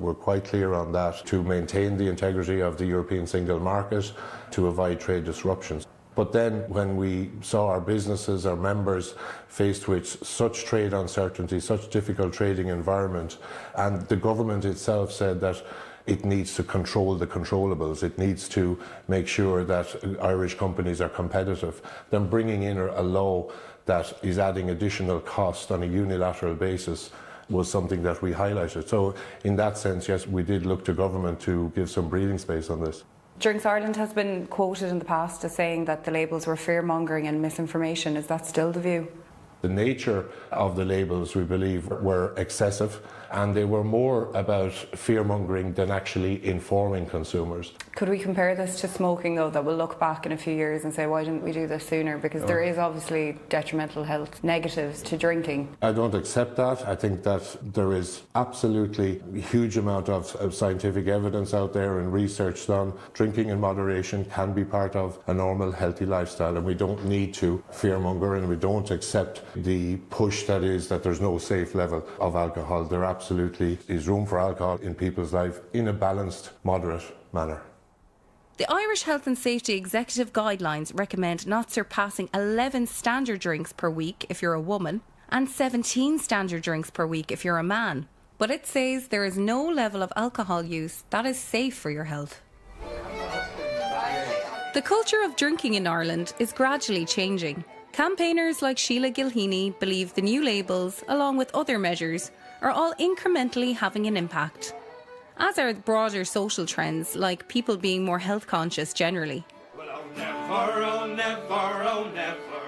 were quite clear on that, to maintain the integrity of the European single market, to avoid trade disruptions. But then when we saw our businesses, our members, faced with such trade uncertainty, such difficult trading environment, and the government itself said that it needs to control the controllables, it needs to make sure that Irish companies are competitive, then bringing in a law that is adding additional cost on a unilateral basis was something that we highlighted. So in that sense, yes, we did look to government to give some breathing space on this. Drinks Ireland has been quoted in the past as saying that the labels were fear-mongering and misinformation. Is that still the view? The nature of the labels, we believe, were excessive, and they were more about fear-mongering than actually informing consumers. Could we compare this to smoking, though, that we'll look back in a few years and say, why didn't we do this sooner? Because there is obviously detrimental health negatives to drinking. I don't accept that. I think that there is absolutely a huge amount of scientific evidence out there and research done. Drinking in moderation can be part of a normal, healthy lifestyle, and we don't need to fearmonger, and we don't accept the push that is that there's no safe level of alcohol. There absolutely is room for alcohol in people's life in a balanced, moderate manner. The Irish Health and Safety Executive Guidelines recommend not surpassing 11 standard drinks per week if you're a woman and 17 standard drinks per week if you're a man. But it says there is no level of alcohol use that is safe for your health. The culture of drinking in Ireland is gradually changing. Campaigners like Sheila Gilheany believe the new labels, along with other measures, are all incrementally having an impact, as are broader social trends like people being more health conscious generally.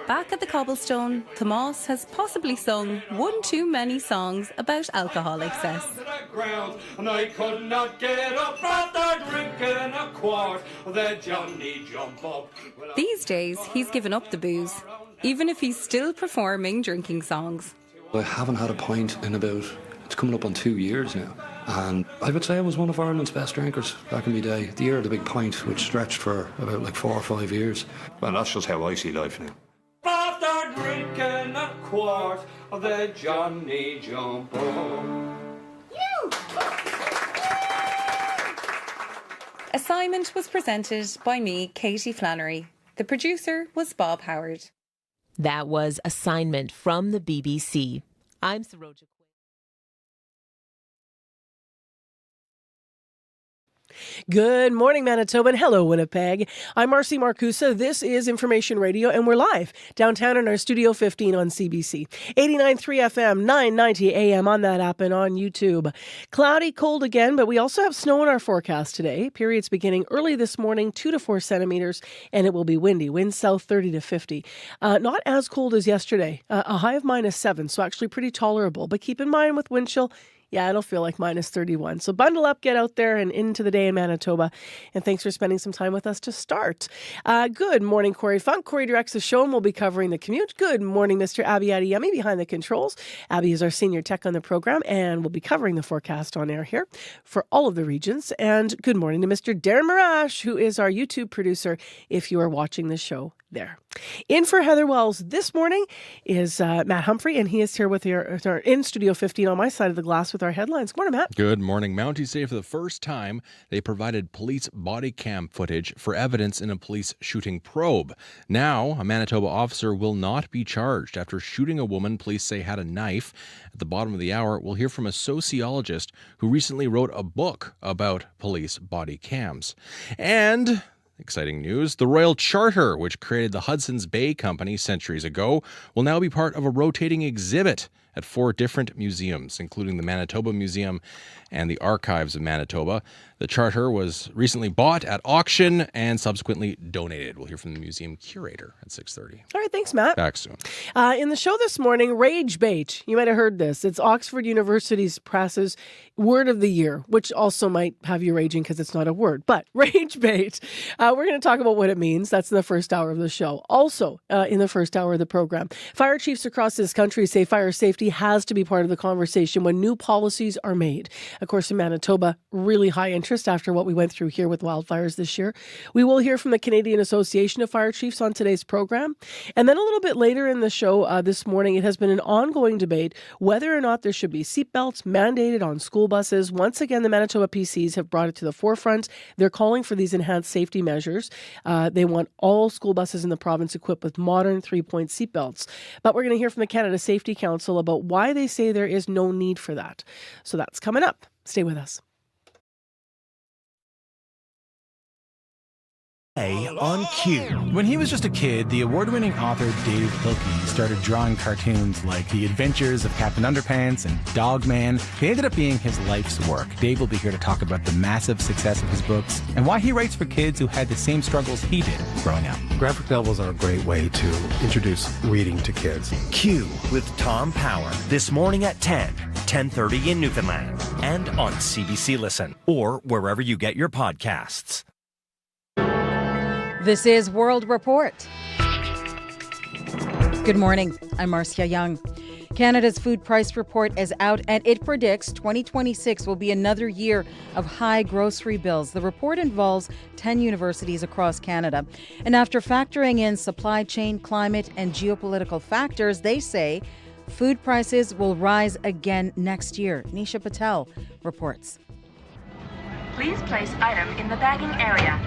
Back at the Cobblestone, Tomas has possibly sung one too many songs about alcohol excess. And I could not get up after drinking a quart of the Johnny Jump Up. These days, he's given up the booze, even if he's still performing drinking songs. I haven't had a pint in about, it's coming up on 2 years now. And I would say I was one of Ireland's best drinkers back in my day. The year of the big pint, which stretched for about like 4 or 5 years. Well, that's just how I see life now. After drinking a quart of the Johnny Jump Up. Assignment was presented by me, Katie Flannery. The producer was Bob Howard. That was Assignment from the BBC. I'm Saroja. Good morning, Manitoba, and hello, Winnipeg. I'm Marcy Marcusa. This is Information Radio, and we're live downtown in our Studio 15 on CBC. 89.3 FM, 990 AM on that app and on YouTube. Cloudy, cold again, but we also have snow in our forecast today. Periods beginning early this morning, 2 to 4 centimeters, and it will be windy. Winds south 30 to 50. Not as cold as yesterday. A high of -7, so actually pretty tolerable. But keep in mind with wind chill, yeah, it'll feel like -31. So bundle up, get out there and into the day in Manitoba. And thanks for spending some time with us to start. Good morning, Corey Funk. Corey directs the show and we'll be covering the commute. Good morning, Mr. Abby Adiyemi behind the controls. Abby is our senior tech on the program and we'll be covering the forecast on air here for all of the regions. And good morning to Mr. Darren Marash, who is our YouTube producer if you are watching the show there. In for Heather Wells this morning is Matt Humphrey, and he is here with our in Studio 15 on my side of the glass with our headlines. Good morning, Matt. Good morning. Mounties say for the first time they provided police body cam footage for evidence in a police shooting probe. Now, a Manitoba officer will not be charged after shooting a woman police say had a knife. At the bottom of the hour, we'll hear from a sociologist who recently wrote a book about police body cams. And exciting news, the Royal Charter, which created the Hudson's Bay Company centuries ago, will now be part of a rotating exhibit at 4 different museums, including the Manitoba Museum and the Archives of Manitoba. The charter was recently bought at auction and subsequently donated. We'll hear from the museum curator at 6:30. All right, thanks, Matt. Back soon. In the show this morning, rage bait. You might have heard this. It's Oxford University's Press's word of the year, which also might have you raging because it's not a word. But rage bait, we're going to talk about what it means. That's in the first hour of the show. Also, in the first hour of the program, fire chiefs across this country say fire safety safety has to be part of the conversation when new policies are made. Of course, in Manitoba, really high interest after what we went through here with wildfires this year. We will hear from the Canadian Association of Fire Chiefs on today's program. And then a little bit later in the show this morning, it has been an ongoing debate whether or not there should be seatbelts mandated on school buses. Once again, the Manitoba PCs have brought it to the forefront. They're calling for these enhanced safety measures. They want all school buses in the province equipped with modern 3-point seatbelts. But we're going to hear from the Canada Safety Council about why they say there is no need for that. So that's coming up. Stay with us. On cue. When he was just a kid, the award-winning author Dave Hilke started drawing cartoons like The Adventures of Captain Underpants and Dog Man. They ended up being his life's work. Dave will be here to talk about the massive success of his books and why he writes for kids who had the same struggles he did growing up. Graphic novels are a great way to introduce reading to kids. Q with Tom Power this morning at 10:30 in Newfoundland and on CBC Listen or wherever you get your podcasts. This is World Report. Good morning. I'm Marcia Young. Canada's food price report is out and it predicts 2026 will be another year of high grocery bills. The report involves 10 universities across Canada. And after factoring in supply chain, climate, and geopolitical factors, they say food prices will rise again next year. Nisha Patel reports. Please place item in the bagging area.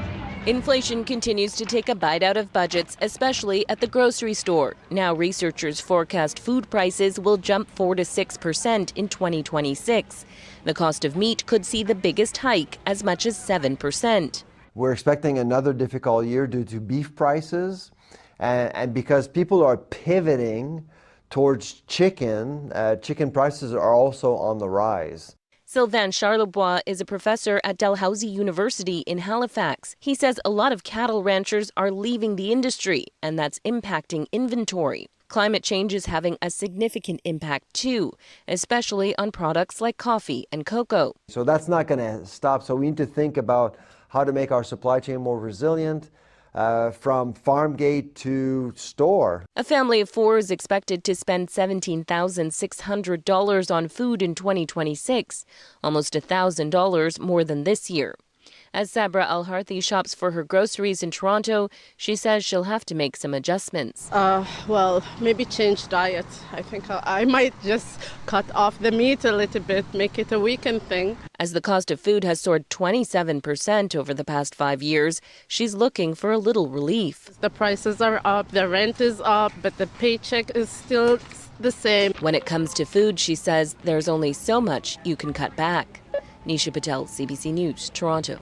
Inflation continues to take a bite out of budgets, especially at the grocery store. Now researchers forecast food prices will jump 4 to 6% in 2026. The cost of meat could see the biggest hike, as much as 7%. We're expecting another difficult year due to beef prices, and because people are pivoting towards chicken, chicken prices are also on the rise. Sylvain Charlebois is a professor at Dalhousie University in Halifax. He says a lot of cattle ranchers are leaving the industry, and that's impacting inventory. Climate change is having a significant impact too, especially on products like coffee and cocoa. So that's not going to stop. So we need to think about how to make our supply chain more resilient, from farm gate to store. A family of 4 is expected to spend $17,600 on food in 2026, almost $1,000 more than this year. As Sabra Al-Harthi shops for her groceries in Toronto, she says she'll have to make some adjustments. Well, maybe change diet. I think I might just cut off the meat a little bit, make it a weekend thing. As the cost of food has soared 27% over the past 5 years, she's looking for a little relief. The prices are up, the rent is up, but the paycheck is still the same. When it comes to food, she says there's only so much you can cut back. Nisha Patel, CBC News, Toronto.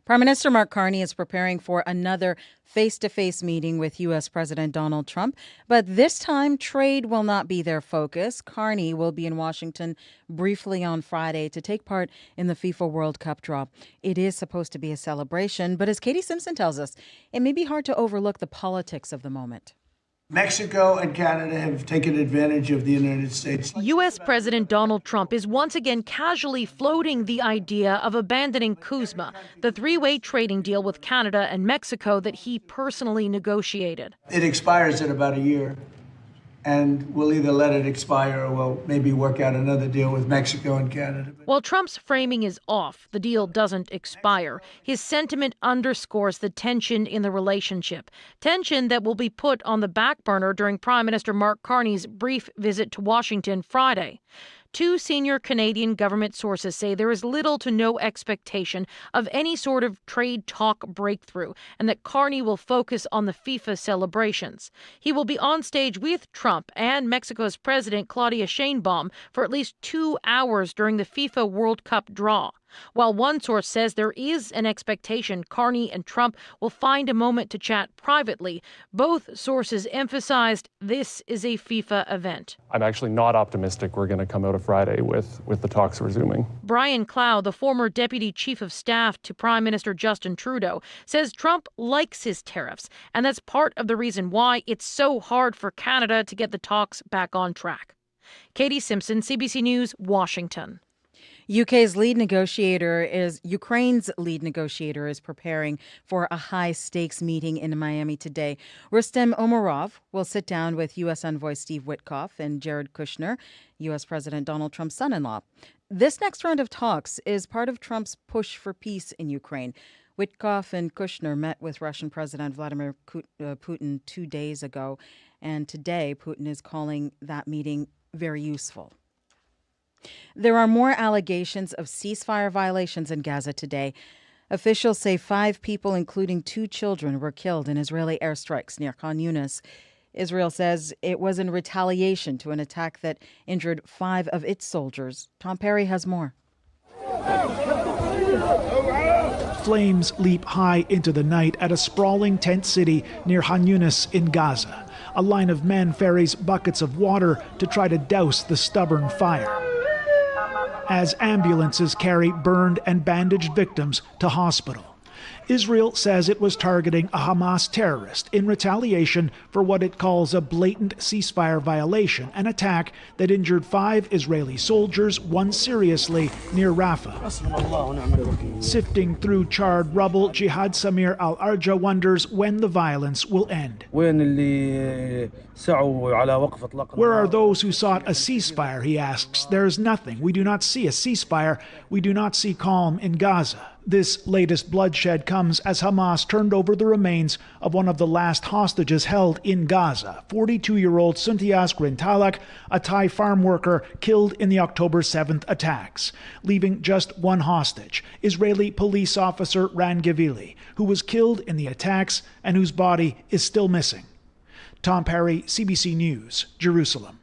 Prime Minister Mark Carney is preparing for another face-to-face meeting with U.S. President Donald Trump. But this time, trade will not be their focus. Carney will be in Washington briefly on Friday to take part in the FIFA World Cup draw. It is supposed to be a celebration, but as Katie Simpson tells us, it may be hard to overlook the politics of the moment. Mexico and Canada have taken advantage of the United States. U.S. President Donald Trump is once again casually floating the idea of abandoning CUSMA, the three-way trading deal with Canada and Mexico that he personally negotiated. It expires in about a year, and we'll either let it expire or we'll maybe work out another deal with Mexico and Canada. While Trump's framing is off, the deal doesn't expire. His sentiment underscores the tension in the relationship, tension that will be put on the back burner during Prime Minister Mark Carney's brief visit to Washington Friday. 2 senior Canadian government sources say there is little to no expectation of any sort of trade talk breakthrough and that Carney will focus on the FIFA celebrations. He will be on stage with Trump and Mexico's President Claudia Sheinbaum for at least 2 hours during the FIFA World Cup draw. While one source says there is an expectation Carney and Trump will find a moment to chat privately, both sources emphasized this is a FIFA event. I'm actually not optimistic we're going to come out of Friday with the talks resuming. Brian Clow, the former deputy chief of staff to Prime Minister Justin Trudeau, says Trump likes his tariffs, and that's part of the reason why it's so hard for Canada to get the talks back on track. Katie Simpson, CBC News, Washington. Ukraine's lead negotiator is preparing for a high-stakes meeting in Miami today. Rustem Umerov will sit down with U.S. envoy Steve Witkoff and Jared Kushner, U.S. President Donald Trump's son-in-law. This next round of talks is part of Trump's push for peace in Ukraine. Witkoff and Kushner met with Russian President Vladimir Putin 2 days ago, and today Putin is calling that meeting very useful. There are more allegations of ceasefire violations in Gaza today. Officials say 5 people, including 2 children, were killed in Israeli airstrikes near Khan Yunis. Israel says it was in retaliation to an attack that injured 5 of its soldiers. Tom Perry has more. Flames leap high into the night at a sprawling tent city near Khan Yunis in Gaza. A line of men ferries buckets of water to try to douse the stubborn fire, as ambulances carry burned and bandaged victims to hospital. Israel says it was targeting a Hamas terrorist in retaliation for what it calls a blatant ceasefire violation, an attack that injured 5 Israeli soldiers, 1 seriously, near Rafah. Sifting through charred rubble, Jihad Samir Al-Arja wonders when the violence will end. Where are those who sought a ceasefire, he asks. There is nothing. We do not see a ceasefire. We do not see calm in Gaza. This latest bloodshed comes as Hamas turned over the remains of one of the last hostages held in Gaza, 42-year-old Suntias Grintalak, a Thai farm worker killed in the October 7th attacks, leaving just 1 hostage, Israeli police officer Ran Gavili, who was killed in the attacks and whose body is still missing. Tom Perry, CBC News, Jerusalem.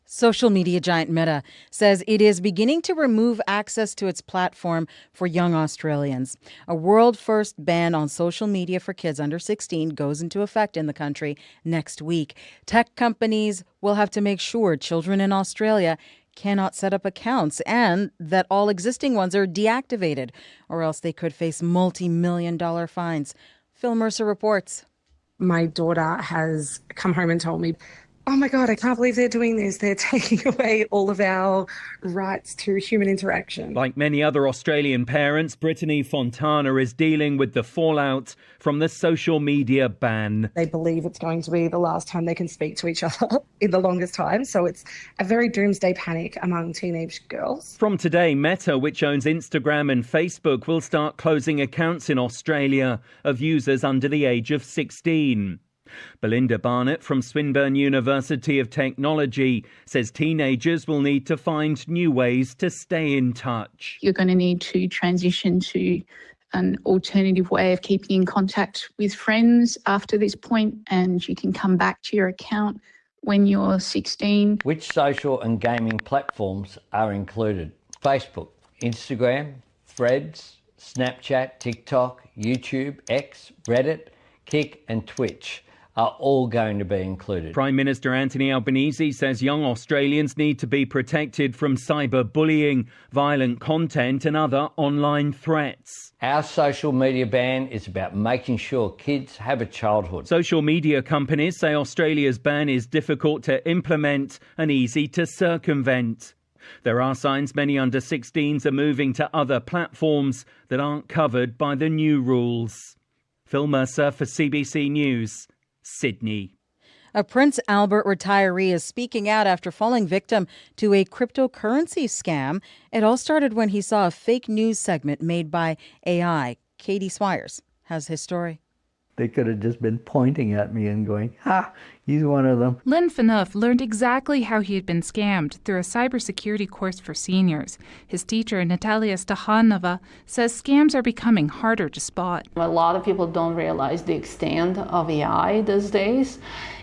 Social media giant Meta says it is beginning to remove access to its platform for young Australians. A world-first ban on social media for kids under 16 goes into effect in the country next week. Tech companies will have to make sure children in Australia cannot set up accounts and that all existing ones are deactivated, or else they could face multi-million-dollar fines. Phil Mercer reports. My daughter has come home and told me, oh my God, I can't believe they're doing this. They're taking away all of our rights to human interaction. Like many other Australian parents, Brittany Fontana is dealing with the fallout from the social media ban. They believe it's going to be the last time they can speak to each other in the longest time. So it's a very doomsday panic among teenage girls. From today, Meta, which owns Instagram and Facebook, will start closing accounts in Australia of users under the age of 16. Belinda Barnett from Swinburne University of Technology says teenagers will need to find new ways to stay in touch. You're going to need to transition to an alternative way of keeping in contact with friends after this point, and you can come back to your account when you're 16. Which social and gaming platforms are included? Facebook, Instagram, Threads, Snapchat, TikTok, YouTube, X, Reddit, Kik and Twitch are all going to be included. Prime Minister Anthony Albanese says young Australians need to be protected from cyberbullying, violent content and other online threats. Our social media ban is about making sure kids have a childhood. Social media companies say Australia's ban is difficult to implement and easy to circumvent. There are signs many under 16s are moving to other platforms that aren't covered by the new rules. Phil Mercer for CBC News, Sydney. A Prince Albert retiree is speaking out after falling victim to a cryptocurrency scam. It all started when he saw a fake news segment made by AI. Katie Swires has his story. They could have just been pointing at me and going, ha, he's one of them. Len Phaneuf learned exactly how he had been scammed through a cybersecurity course for seniors. His teacher, Natalia Stahanova, says scams are becoming harder to spot. A lot of people don't realize the extent of AI these days,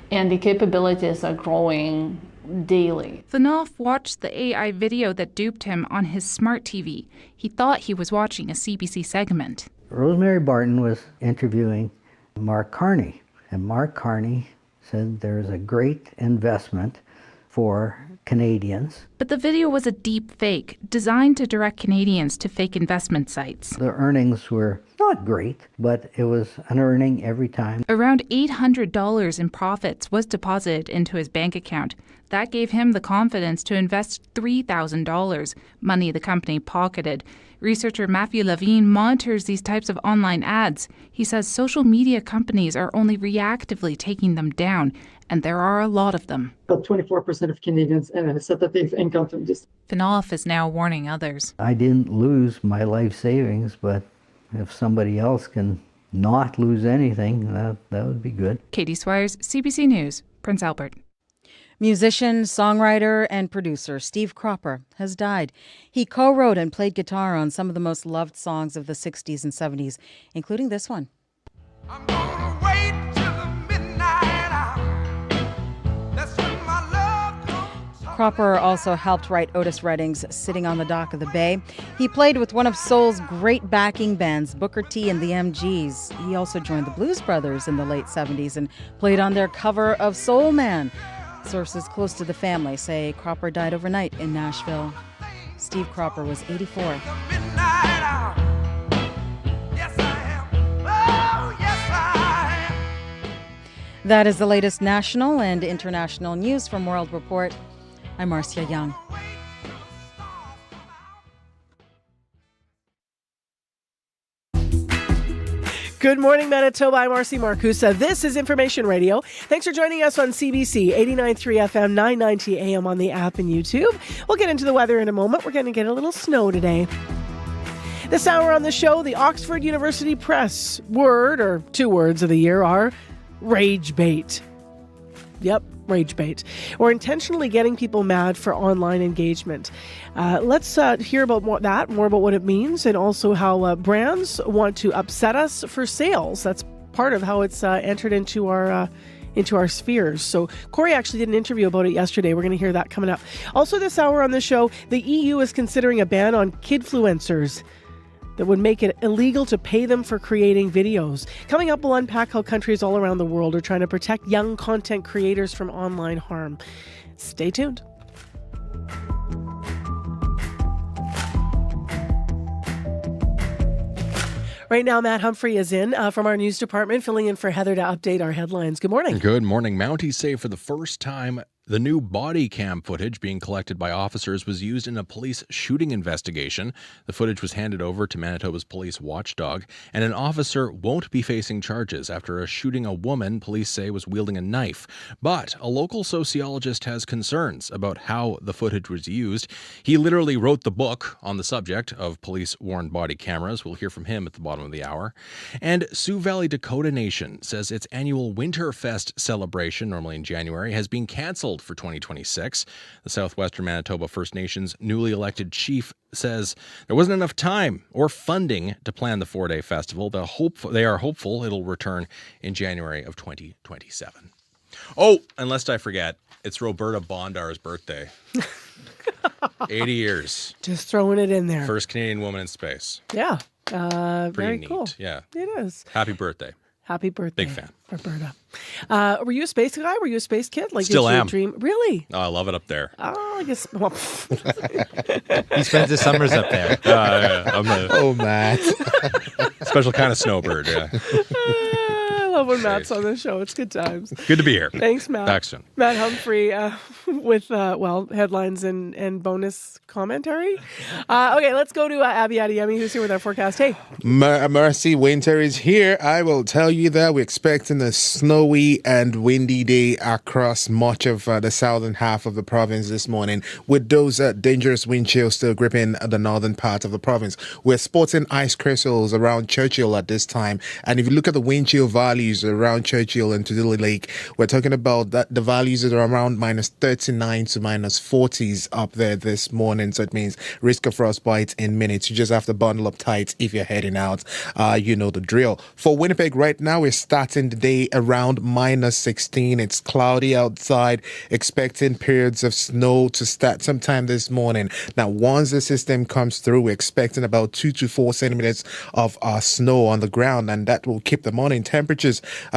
and the capabilities are growing daily. Phaneuf watched the AI video that duped him on his smart TV. He thought he was watching a CBC segment. Rosemary Barton was interviewing Mark Carney, and Mark Carney said there is a great investment for Canadians. But the video was a deep fake designed to direct Canadians to fake investment sites. The earnings were not great, but it was an earning every time. Around $800 in profits was deposited into his bank account. That gave him the confidence to invest $3,000, money the company pocketed. Researcher Matthew Levine monitors these types of online ads. He says social media companies are only reactively taking them down, and there are a lot of them. About 24% of Canadians said that they've encountered this. Finoff is now warning others. I didn't lose my life savings, but if somebody else can not lose anything, that would be good. Katie Swires, CBC News, Prince Albert. Musician, songwriter, and producer Steve Cropper has died. He co-wrote and played guitar on some of the most loved songs of the 60s and 70s, including this one. I'm gonna wait till the midnight hour. That's when my love comes. Cropper also helped write Otis Redding's Sitting on the Dock of the Bay. He played with one of soul's great backing bands, Booker T and the MGs. He also joined the Blues Brothers in the late 70s and played on their cover of Soul Man. Sources close to the family say Cropper died overnight in Nashville. Steve Cropper was 84. That is the latest national and international news from World Report. I'm Marcia Young. Good morning, Manitoba. I'm Marcy Marcusa. This is Information Radio. Thanks for joining us on CBC 89.3 FM, 990 AM on the app and YouTube. We'll get into the weather in a moment. We're going to get a little snow today. This hour on the show, the Oxford University Press word, or two words of the year, are rage bait. Yep, rage bait. Or intentionally getting people mad for online engagement. Let's hear about more about what it means, and also how brands want to upset us for sales. That's part of how it's entered into our spheres. So Corey actually did an interview about it yesterday. We're going to hear that coming up. Also this hour on the show, the EU is considering a ban on kidfluencers that would make it illegal to pay them for creating videos. Coming up, we'll unpack how countries all around the world are trying to protect young content creators from online harm. Stay tuned. Right now, Matt Humphrey is in from our news department, filling in for Heather to update our headlines. Good morning. Good morning. Mounties say for the first time, the new body cam footage being collected by officers was used in a police shooting investigation. The footage was handed over to Manitoba's police watchdog, and an officer won't be facing charges after shooting a woman police say was wielding a knife. But a local sociologist has concerns about how the footage was used. He literally wrote the book on the subject of police-worn body cameras. We'll hear from him at the bottom of the hour. And Sioux Valley Dakota Nation says its annual Winterfest celebration, normally in January, has been canceled for 2026. The Southwestern Manitoba First Nations newly elected chief says there wasn't enough time or funding to plan the four-day festival. They are hopeful it'll return in January of 2027. Oh, and lest I forget, it's Roberta Bondar's birthday. 80 years. Just throwing it in there. First Canadian woman in space. Yeah. Pretty very neat. Cool. Yeah. It is. Happy birthday. Happy birthday. Big fan. Roberta. Were you a space guy? Were you a space kid? Like, Still did you am. Dream? Really? Oh, I love it up there. Oh, I guess. Well, he spends his summers up there. Oh, Matt. Special kind of snowbird, yeah. I love when Matt's on the show. It's good times. Good to be here. Thanks, Matt. Back soon. Matt Humphrey with, headlines and bonus commentary. Okay, let's go to Abby Adeyemi, who's here with our forecast. Hey. Mercy, winter is here. I will tell you that we're expecting a snowy and windy day across much of the southern half of the province this morning, with those dangerous wind chills still gripping the northern part of the province. We're sporting ice crystals around Churchill at this time, and if you look at the wind chill values around Churchill and Tudela Lake, we're talking about that the values are around minus 39 to minus 40s up there this morning. So it means risk of frostbite in minutes. You just have to bundle up tight if you're heading out. You know the drill. For Winnipeg right now, we're starting the day around minus 16. It's cloudy outside, expecting periods of snow to start sometime this morning. Now, once the system comes through, we're expecting about 2 to 4 centimeters of snow on the ground, and that will keep the morning temperatures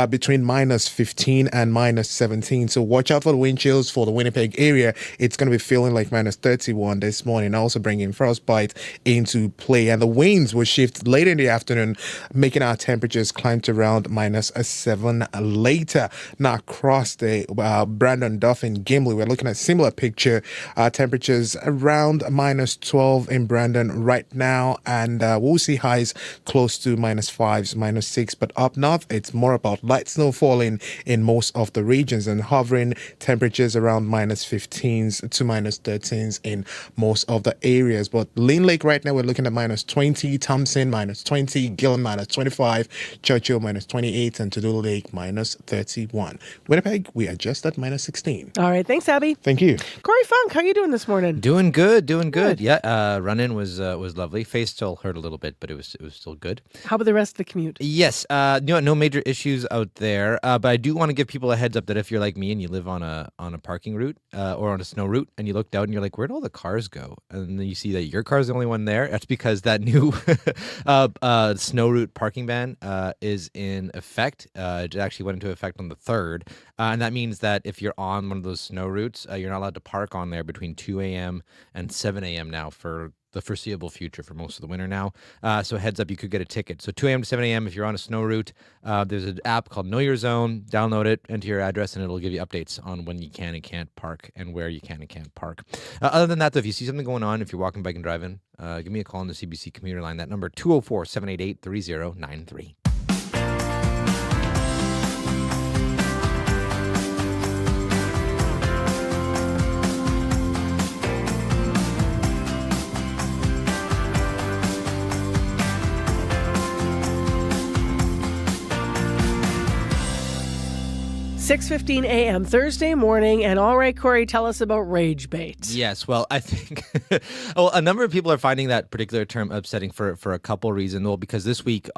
between minus 15 and minus 17. So watch out for the wind chills for the Winnipeg area. It's going to be feeling like minus 31 this morning, also bringing frostbite into play. And the winds will shift late in the afternoon, making our temperatures climb to around minus 7 later. Now, across the Brandon, Dauphin, Gimli, we're looking at a similar picture. Temperatures around minus 12 in Brandon right now, and we'll see highs close to minus 5s, minus 6. But up north, it's more about light snow falling in most of the regions and hovering temperatures around minus 15s to minus 13s in most of the areas. But Lynn Lake right now, we're looking at minus 20, Thompson minus 20, Gillen minus 25, Churchill minus 28, and Tudor Lake minus 31. Winnipeg, we are just at minus 16. All right. Thanks, Abby. Thank you. Corey Funk, how you doing this morning? Doing good. Yeah, run-in was lovely. Face still hurt a little bit, but it was still good. How about the rest of the commute? Yes, no major issues out there. But I do want to give people a heads up that if you're like me and you live on a parking route or on a snow route, and you look down and you're like, where'd all the cars go? And then you see that your car's the only one there. That's because that new snow route parking ban is in effect. It actually went into effect on the 3rd. And that means that if you're on one of those snow routes, you're not allowed to park on there between 2 a.m. and 7 a.m. now for the foreseeable future for most of the winter now. So heads up, you could get a ticket. So 2 a.m. to 7 a.m. if you're on a snow route. There's an app called Know Your Zone. Download it, enter your address, and it'll give you updates on when you can and can't park and where you can and can't park. Other than that, though, if you see something going on, if you're walking, biking, driving, give me a call on the CBC commuter line. That number, 204-788-3093. 6:15 a.m. Thursday morning, and all right, Corey, tell us about rage bait. Yes, well, I think a number of people are finding that particular term upsetting for a couple reasons. Well, because this week,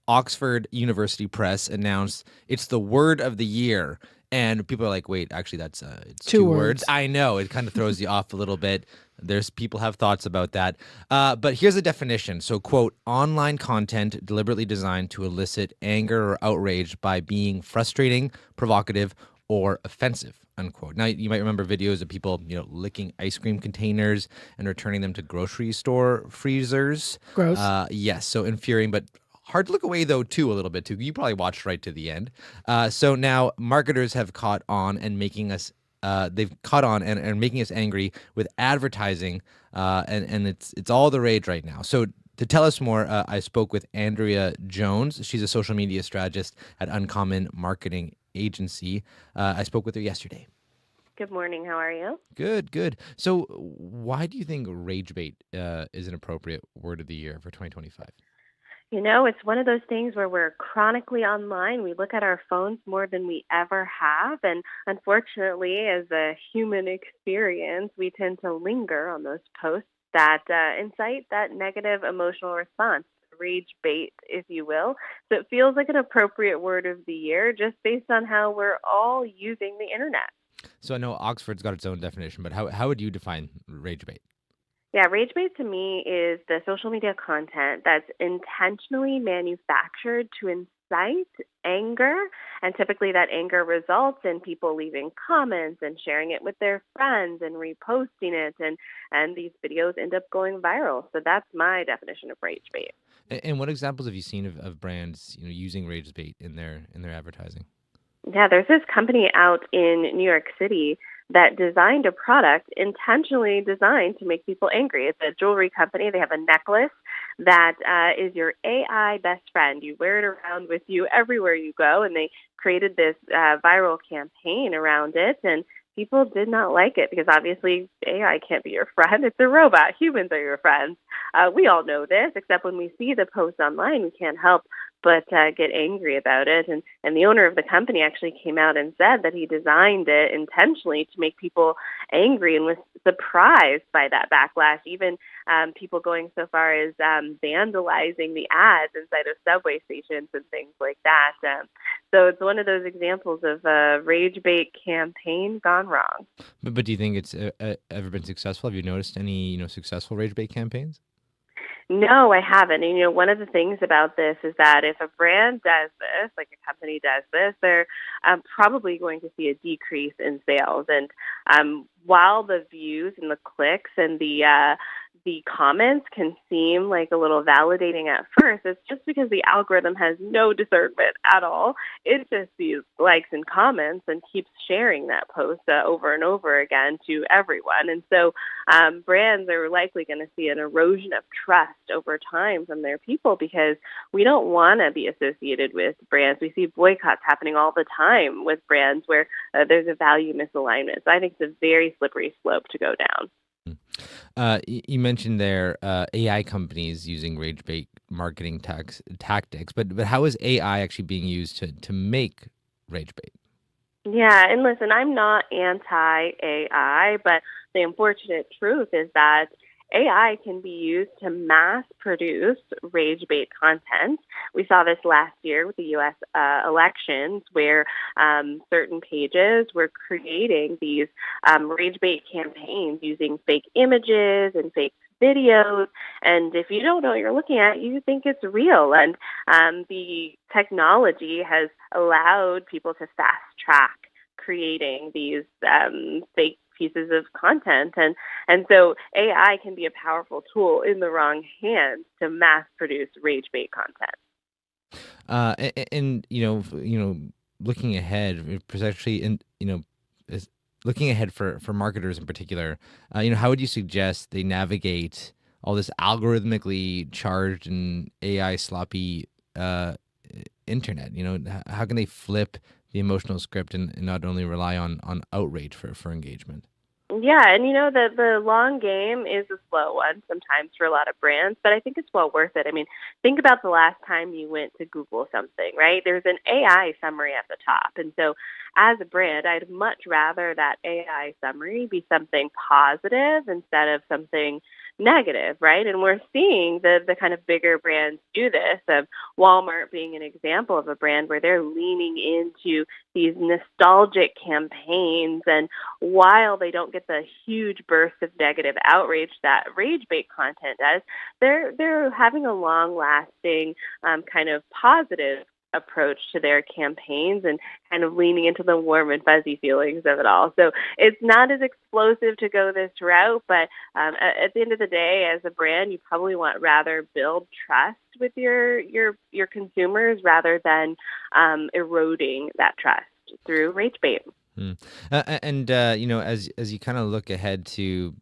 Oxford University Press announced it's the word of the year. And people are like, wait, actually, it's two words. I know. It kind of throws you off a little bit. People have thoughts about that. But here's a definition. So, quote, online content deliberately designed to elicit anger or outrage by being frustrating, provocative, or offensive, unquote. Now, you might remember videos of people, licking ice cream containers and returning them to grocery store freezers. Gross. Yes, so infuriating, but hard to look away, though, too, a little bit, too. You probably watched right to the end. So now marketers have caught on and making us and making us angry with advertising, and it's all the rage right now. So to tell us more, I spoke with Andrea Jones. She's a social media strategist at Uncommon Marketing Agency. I spoke with her yesterday. Good morning. How are you? Good. So why do you think rage bait is an appropriate word of the year for 2025? It's one of those things where we're chronically online. We look at our phones more than we ever have. And unfortunately, as a human experience, we tend to linger on those posts that incite that negative emotional response, rage bait, if you will. So it feels like an appropriate word of the year just based on how we're all using the internet. So I know Oxford's got its own definition, but how would you define rage bait? Yeah, rage bait to me is the social media content that's intentionally manufactured to incite anger, and typically that anger results in people leaving comments and sharing it with their friends and reposting it, and these videos end up going viral. So that's my definition of rage bait. And what examples have you seen of brands using rage bait in their advertising? Yeah, there's this company out in New York City that designed a product intentionally designed to make people angry. It's a jewelry company. They have a necklace that is your AI best friend. You wear it around with you everywhere you go, and they created this viral campaign around it, and people did not like it because obviously AI can't be your friend. It's a robot. Humans are your friends. We all know this, except when we see the post online, we can't help but get angry about it. And the owner of the company actually came out and said that he designed it intentionally to make people angry and was surprised by that backlash, even people going so far as vandalizing the ads inside of subway stations and things like that. So it's one of those examples of a rage bait campaign gone wrong. But do you think it's ever been successful? Have you noticed any successful rage bait campaigns? No, I haven't. And, one of the things about this is that if a brand does this, like a company does this, they're probably going to see a decrease in sales. And while the views and the clicks and the comments can seem like a little validating at first, it's just because the algorithm has no discernment at all. It just sees likes and comments and keeps sharing that post over and over again to everyone. And so brands are likely going to see an erosion of trust over time from their people, because we don't want to be associated with brands. We see boycotts happening all the time with brands where there's a value misalignment. So I think it's a very slippery slope to go down. You mentioned there AI companies using rage bait marketing tactics, but how is AI actually being used to make rage bait? Yeah, and listen, I'm not anti-AI, but the unfortunate truth is that AI can be used to mass produce rage bait content. We saw this last year with the U.S. Elections, where certain pages were creating these rage bait campaigns using fake images and fake videos. And if you don't know what you're looking at, you think it's real. And the technology has allowed people to fast track creating these fake pieces of content. And so AI can be a powerful tool in the wrong hands to mass produce rage bait content. And looking ahead, especially looking ahead for marketers in particular, how would you suggest they navigate all this algorithmically charged and AI sloppy internet? How can they flip the emotional script and not only rely on outrage for engagement? Yeah, and the long game is a slow one sometimes for a lot of brands, but I think it's well worth it. I mean, think about the last time you went to Google something, right? There's an AI summary at the top. And so as a brand, I'd much rather that AI summary be something positive instead of something negative, right? And we're seeing the kind of bigger brands do this, of Walmart being an example of a brand where they're leaning into these nostalgic campaigns. And while they don't get the huge burst of negative outrage that rage bait content does, they're having a long-lasting kind of positive approach to their campaigns and kind of leaning into the warm and fuzzy feelings of it all. So it's not as explosive to go this route, but at the end of the day, as a brand, you probably want rather build trust with your consumers rather than eroding that trust through rage bait. And as you kind of look ahead to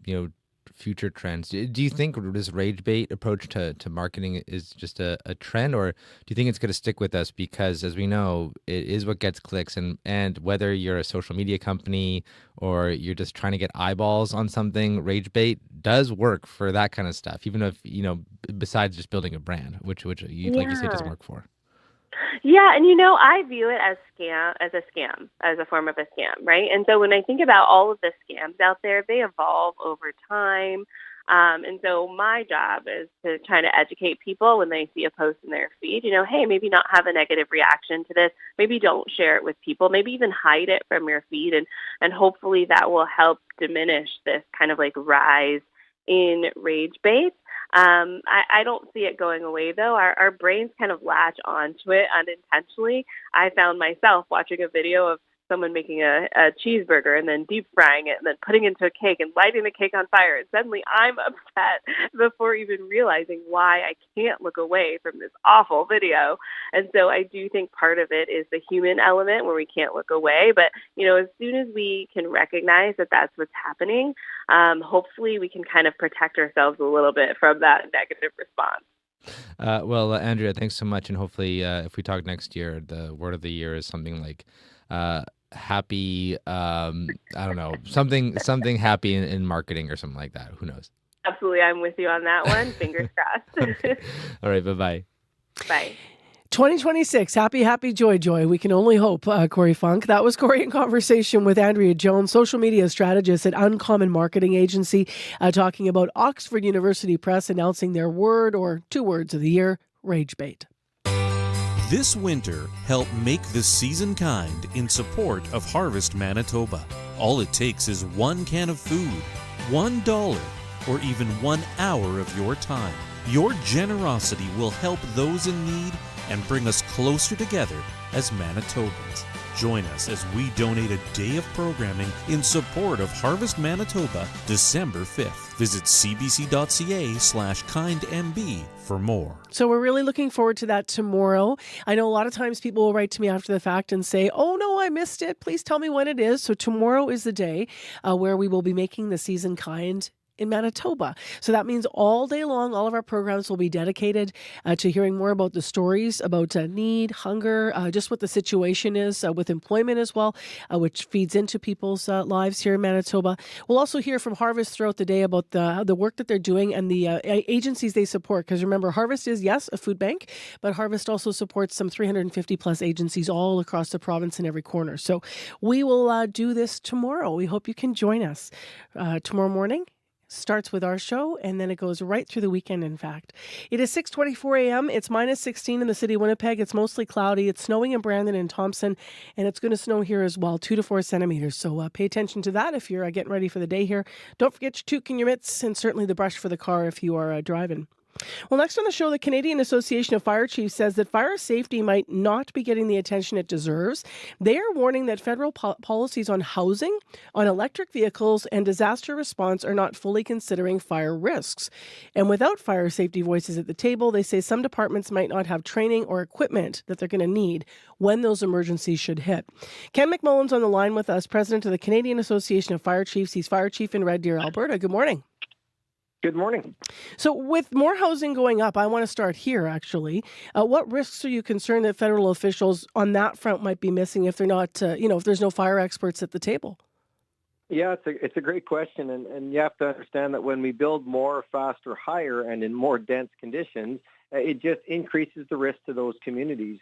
future trends, do you think this rage bait approach to marketing is just a trend, or do you think it's going to stick with us? Because as we know, it is what gets clicks, and whether you're a social media company or you're just trying to get eyeballs on something, rage bait does work for that kind of stuff, even if besides just building a brand, which like you say doesn't work for. Yeah, and I view it as a form of a scam, right? And so when I think about all of the scams out there, they evolve over time. And so my job is to try to educate people when they see a post in their feed, hey, maybe not have a negative reaction to this. Maybe don't share it with people. Maybe even hide it from your feed. And hopefully that will help diminish this kind of like rise in rage bait. I don't see it going away, though. Our brains kind of latch onto it unintentionally. I found myself watching a video of someone making a cheeseburger and then deep frying it and then putting it into a cake and lighting the cake on fire. And suddenly I'm upset before even realizing why I can't look away from this awful video. And so I do think part of it is the human element where we can't look away. But, as soon as we can recognize that that's what's happening, hopefully we can kind of protect ourselves a little bit from that negative response. Well, Andrea, thanks so much. And hopefully if we talk next year, the word of the year is something like happy, I don't know, something happy in marketing or something like that. Who knows? Absolutely. I'm with you on that one. Fingers crossed. Okay. All right. Bye-bye. Bye. 2026. Happy, joy. We can only hope, Corey Funk. That was Corey in conversation with Andrea Jones, social media strategist at Uncommon Marketing Agency, talking about Oxford University Press announcing their word or two words of the year, rage bait. This winter, help make the season kind in support of Harvest Manitoba. All it takes is one can of food, $1, or even 1 hour of your time. Your generosity will help those in need and bring us closer together as Manitobans. Join us as we donate a day of programming in support of Harvest Manitoba December 5th. Visit cbc.ca/kindmb for more. So we're really looking forward to that tomorrow. I know a lot of times people will write to me after the fact and say, oh no, I missed it. Please tell me when it is. So tomorrow is the day where we will be making the season kind in Manitoba. So that means all day long, all of our programs will be dedicated to hearing more about the stories about need, hunger, just what the situation is with employment as well, which feeds into people's lives here in Manitoba. We'll also hear from Harvest throughout the day about the work that they're doing and the agencies they support. Because remember, Harvest is, yes, a food bank, but Harvest also supports some 350 plus agencies all across the province in every corner. So we will do this tomorrow. We hope you can join us tomorrow morning. Starts with our show, and then it goes right through the weekend, in fact. It is 6:24 a.m. It's minus 16 in the city of Winnipeg. It's mostly cloudy. It's snowing in Brandon and Thompson, and it's going to snow here as well, 2 to 4 centimeters. So pay attention to that if you're getting ready for the day here. Don't forget your toque and your mitts, and certainly the brush for the car if you are driving. Well, next on the show, the Canadian Association of Fire Chiefs says that fire safety might not be getting the attention it deserves. They are warning that federal policies on housing, on electric vehicles, and disaster response are not fully considering fire risks. And without fire safety voices at the table, they say some departments might not have training or equipment that they're going to need when those emergencies should hit. Ken McMullen's on the line with us, president of the Canadian Association of Fire Chiefs. He's fire chief in Red Deer, Alberta. Good morning. Good morning. So with more housing going up, I want to start here, actually. What risks are you concerned that federal officials on that front might be missing if they're not, if there's no fire experts at the table? Yeah, it's a great question. And you have to understand that when we build more, faster, higher, and in more dense conditions, it just increases the risk to those communities.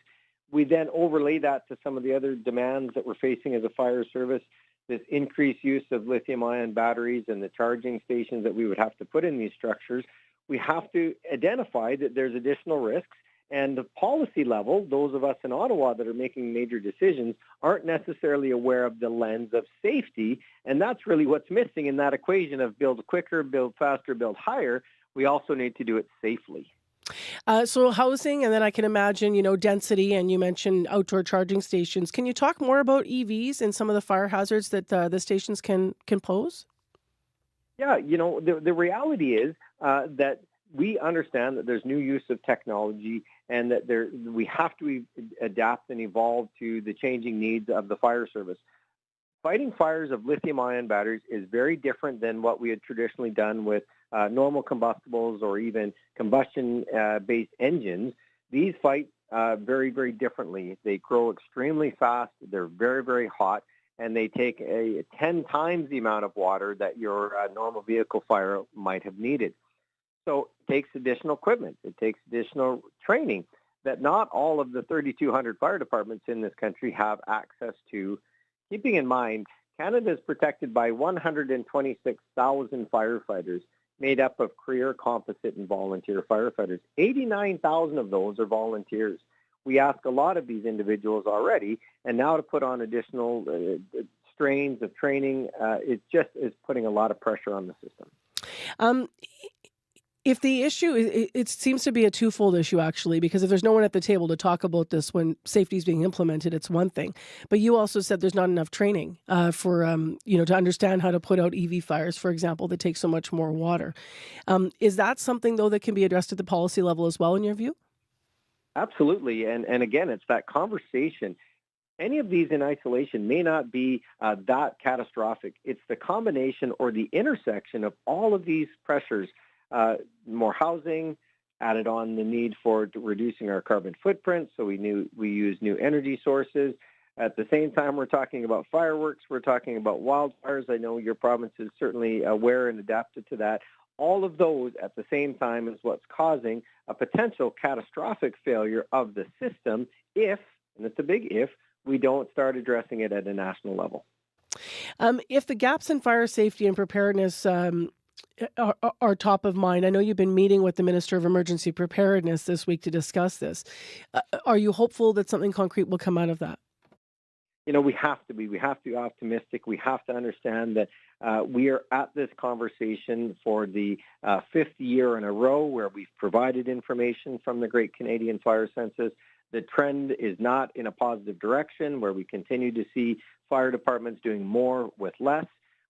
We then overlay that to some of the other demands that we're facing as a fire service. This increased use of lithium-ion batteries and the charging stations that we would have to put in these structures, we have to identify that there's additional risks. And the policy level, those of us in Ottawa that are making major decisions aren't necessarily aware of the lens of safety. And that's really what's missing in that equation of build quicker, build faster, build higher. We also need to do it safely. So housing, and then I can imagine, density, and you mentioned outdoor charging stations. Can you talk more about EVs and some of the fire hazards that the stations can pose? Yeah, the reality is that we understand that there's new use of technology and that we have to adapt and evolve to the changing needs of the fire service. Fighting fires of lithium-ion batteries is very different than what we had traditionally done with normal combustibles or even combustion-based engines. These fight very, very differently. They grow extremely fast. They're very, very hot, and they take 10 times the amount of water that your normal vehicle fire might have needed. So it takes additional equipment. It takes additional training that not all of the 3,200 fire departments in this country have access to. Keeping in mind, Canada is protected by 126,000 firefighters made up of career, composite, and volunteer firefighters. 89,000 of those are volunteers. We ask a lot of these individuals already, and now to put on additional strains of training, it just is putting a lot of pressure on the system. If the issue, it seems to be a twofold issue, actually, because if there's no one at the table to talk about this when safety is being implemented, it's one thing. But you also said there's not enough training for, to understand how to put out EV fires, for example, that take so much more water. Is that something, though, that can be addressed at the policy level as well, in your view? Absolutely. And again, it's that conversation. Any of these in isolation may not be that catastrophic. It's the combination or the intersection of all of these pressures. More housing, added on the need for reducing our carbon footprint, so we use new energy sources. At the same time, we're talking about fireworks, we're talking about wildfires. I know your province is certainly aware and adapted to that. All of those at the same time is what's causing a potential catastrophic failure of the system if, and it's a big if, we don't start addressing it at a national level. If the gaps in fire safety and preparedness are top of mind. I know you've been meeting with the Minister of Emergency Preparedness this week to discuss this. Are you hopeful that something concrete will come out of that? We have to be optimistic. We have to understand that we are at this conversation for the fifth year in a row where we've provided information from the Great Canadian Fire Census. The trend is not in a positive direction, where we continue to see fire departments doing more with less.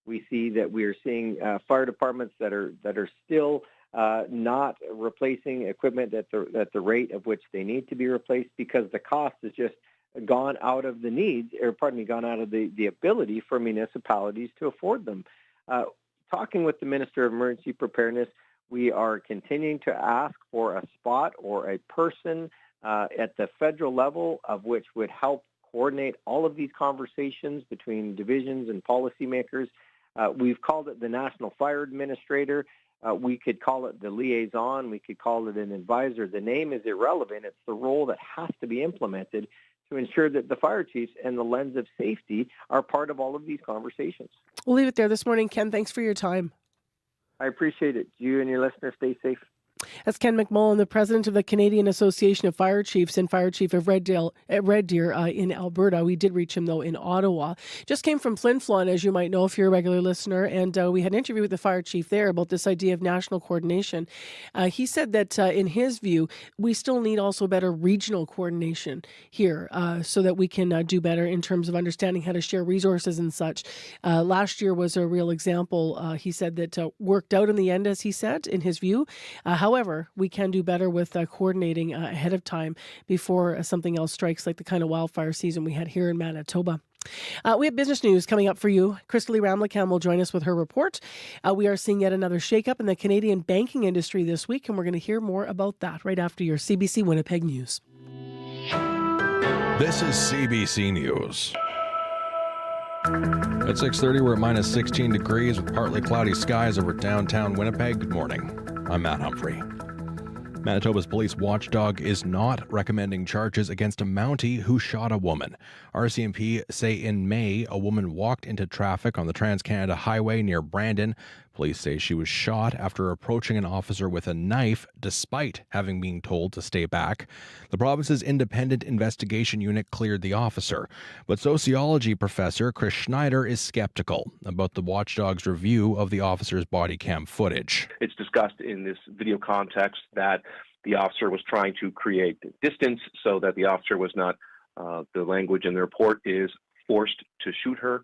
We see that we are seeing fire departments that are still not replacing equipment at the rate of which they need to be replaced, because the cost has just gone out of gone out of the ability for municipalities to afford them. Talking with the Minister of Emergency Preparedness, we are continuing to ask for a spot or a person at the federal level of which would help coordinate all of these conversations between divisions and policymakers. We've called it the National Fire Administrator. We could call it the liaison. We could call it an advisor. The name is irrelevant. It's the role that has to be implemented to ensure that the fire chiefs and the lens of safety are part of all of these conversations. We'll leave it there this morning. Ken, thanks for your time. I appreciate it. You and your listeners stay safe. That's Ken McMullen, the president of the Canadian Association of Fire Chiefs and fire chief of Red Deer in Alberta. We did reach him, though, in Ottawa. Just came from Flin Flon, as you might know if you're a regular listener, and we had an interview with the fire chief there about this idea of national coordination. He said that, in his view, we still need also better regional coordination here so that we can do better in terms of understanding how to share resources and such. Last year was a real example. He said that worked out in the end, as he said, in his view. However, we can do better with coordinating ahead of time before something else strikes, like the kind of wildfire season we had here in Manitoba. We have business news coming up for you. Crystalie Ramlicam will join us with her report. We are seeing yet another shakeup in the Canadian banking industry this week, and we're going to hear more about that right after your CBC Winnipeg News. This is CBC News. At 6:30, we're at minus 16 degrees with partly cloudy skies over downtown Winnipeg. Good morning. I'm Matt Humphrey. Manitoba's police watchdog is not recommending charges against a Mountie who shot a woman. RCMP say in May, a woman walked into traffic on the Trans-Canada Highway near Brandon. Police say she was shot after approaching an officer with a knife, despite having been told to stay back. The province's independent investigation unit cleared the officer. But sociology professor Chris Schneider is skeptical about the watchdog's review of the officer's body cam footage. It's discussed in this video context that the officer was trying to create distance so that the officer was not, the language in the report is forced to shoot her.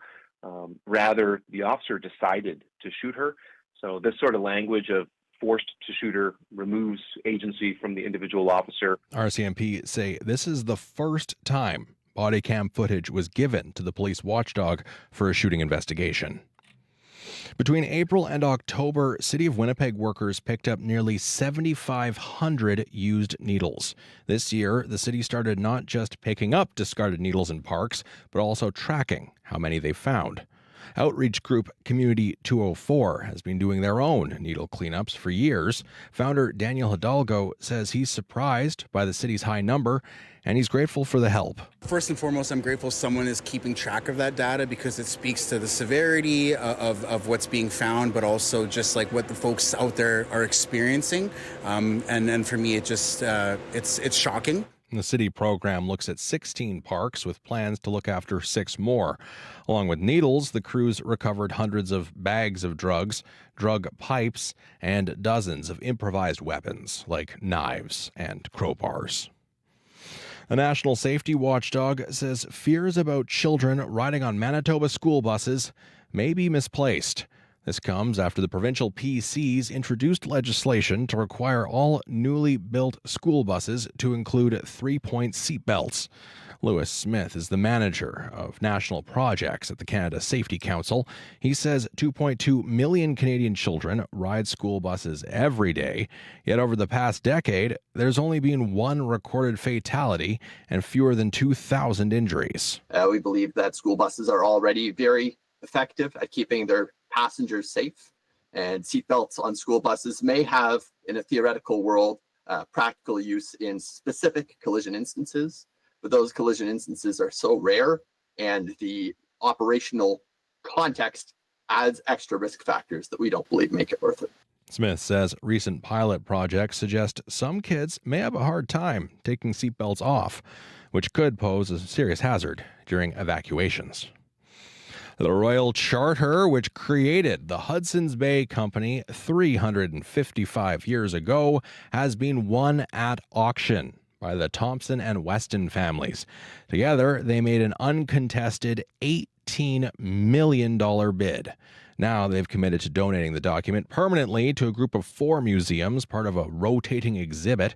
Rather, the officer decided to shoot her. So this sort of language of forced to shoot her removes agency from the individual officer. RCMP say this is the first time body cam footage was given to the police watchdog for a shooting investigation. Between April and October, City of Winnipeg workers picked up nearly 7,500 used needles. This year, the city started not just picking up discarded needles in parks, but also tracking how many they found. Outreach group Community 204 has been doing their own needle cleanups for years. Founder Daniel Hidalgo says he's surprised by the city's high number, and he's grateful for the help. First and foremost, I'm grateful someone is keeping track of that data, because it speaks to the severity of what's being found, but also just like what the folks out there are experiencing. And for me, it just it's shocking. The city program looks at 16 parks with plans to look after 6 more. Along with needles, the crews recovered hundreds of bags of drugs, drug pipes, and dozens of improvised weapons like knives and crowbars. A national safety watchdog says fears about children riding on Manitoba school buses may be misplaced. This comes after the provincial PCs introduced legislation to require all newly built school buses to include 3-point seatbelts. Lewis Smith is the manager of national projects at the Canada Safety Council. He says 2.2 million Canadian children ride school buses every day. Yet over the past decade, there's only been 1 recorded fatality and fewer than 2,000 injuries. We believe that school buses are already very effective at keeping their passengers safe, and seatbelts on school buses may have, in a theoretical world, practical use in specific collision instances, but those collision instances are so rare, and the operational context adds extra risk factors that we don't believe make it worth it. Smith says recent pilot projects suggest some kids may have a hard time taking seatbelts off. which could pose a serious hazard during evacuations. The Royal Charter, which created the Hudson's Bay Company 355 years ago, has been won at auction by the Thompson and Weston families. Together, they made an uncontested $18 million bid. Now they've committed to donating the document permanently to a group of 4 museums, part of a rotating exhibit.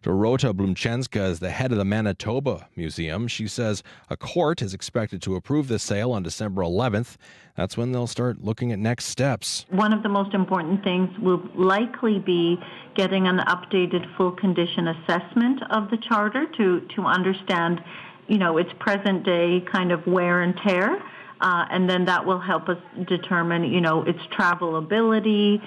Dorota Blumchenska is the head of the Manitoba Museum. She says a court is expected to approve the sale on December 11th. That's when they'll start looking at next steps. One of the most important things will likely be getting an updated full condition assessment of the charter to understand, its present day kind of wear and tear. And then that will help us determine, its travelability,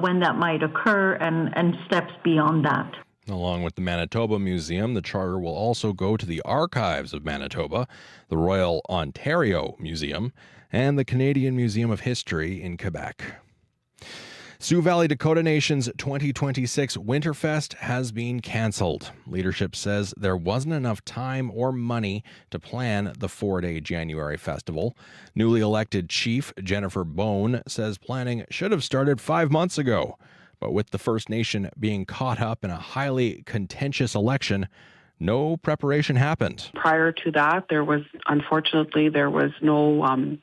when that might occur, and steps beyond that. Along with the Manitoba Museum, the charter will also go to the Archives of Manitoba, the Royal Ontario Museum, and the Canadian Museum of History in Quebec. Sioux Valley Dakota Nation's 2026 Winterfest has been canceled. Leadership says there wasn't enough time or money to plan the 4-day January festival. Newly elected Chief Jennifer Bone says planning should have started 5 months ago. But with the First Nation being caught up in a highly contentious election, no preparation happened. Prior to that, there was no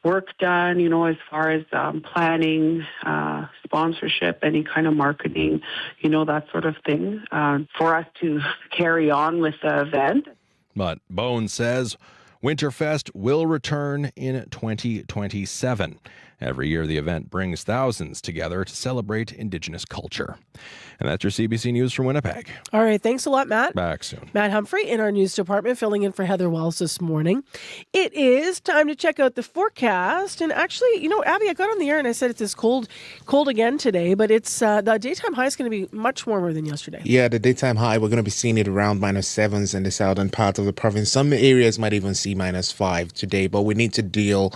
work done, as far as planning, sponsorship, any kind of marketing, that sort of thing, for us to carry on with the event. But Bone says Winterfest will return in 2027. Every year, the event brings thousands together to celebrate Indigenous culture. And that's your CBC News from Winnipeg. All right. Thanks a lot, Matt. Back soon. Matt Humphrey in our news department, filling in for Heather Wells this morning. It is time to check out the forecast. And actually, Abby, I got on the air and I said it's cold again today, but it's the daytime high is going to be much warmer than yesterday. Yeah, the daytime high, we're going to be seeing it around -7s in the southern part of the province. Some areas might even see -5 today, but we need to deal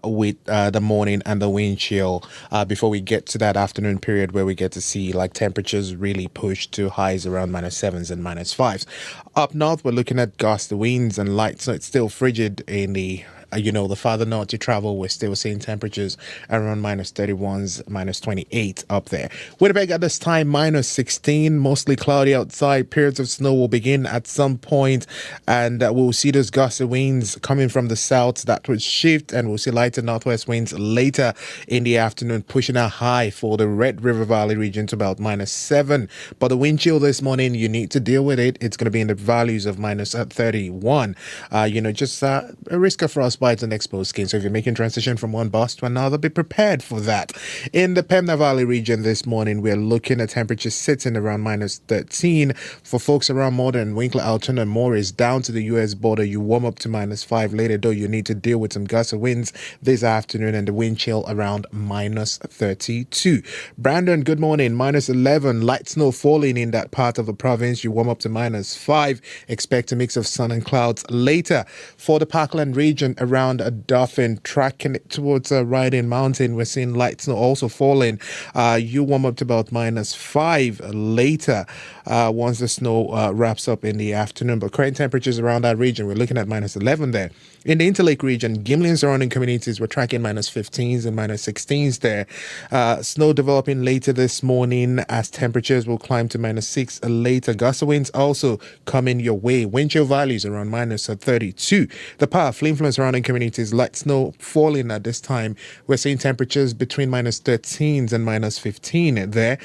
with the morning and the wind chill before we get to that afternoon period where we get to see temperatures really push to highs around -7s and -5s. Up north, we're looking at gusty winds and light, so it's still frigid in the the farther north you travel, we're still seeing temperatures around -31s, -28 up there. Winnipeg at this time, -16, mostly cloudy outside. Periods of snow will begin at some point, and we'll see those gusty winds coming from the south that would shift, and we'll see lighter northwest winds later in the afternoon, pushing a high for the Red River Valley region to about -7. But the wind chill this morning, you need to deal with it. It's going to be in the values of -31. Just a risk of frostbite and exposed skin. So if you're making transition from one bus to another, be prepared for that. In the Pembina Valley region this morning, we're looking at temperatures sitting around -13. For folks around Morden, Winkler, Alton, and Morris, down to the U.S. border, you warm up to -5 later, though you need to deal with some gusty winds this afternoon and the wind chill around -32. Brandon, good morning, -11. Light snow falling in that part of the province. You warm up to -5. Expect a mix of sun and clouds later. For the Parkland region, around a Dauphin, tracking it towards Riding Mountain, we're seeing light snow also falling. You warm up to about -5 later once the snow wraps up in the afternoon. But current temperatures around that region, we're looking at -11 there. In the Interlake region, Gimli and surrounding communities, we're tracking -15s and -16s there. Snow developing later this morning as temperatures will climb to -6 later. Gusty winds also coming your way. Wind chill values around -32. The Path, Flin surrounding communities, light snow falling at this time. We're seeing temperatures between -13s and -15 there.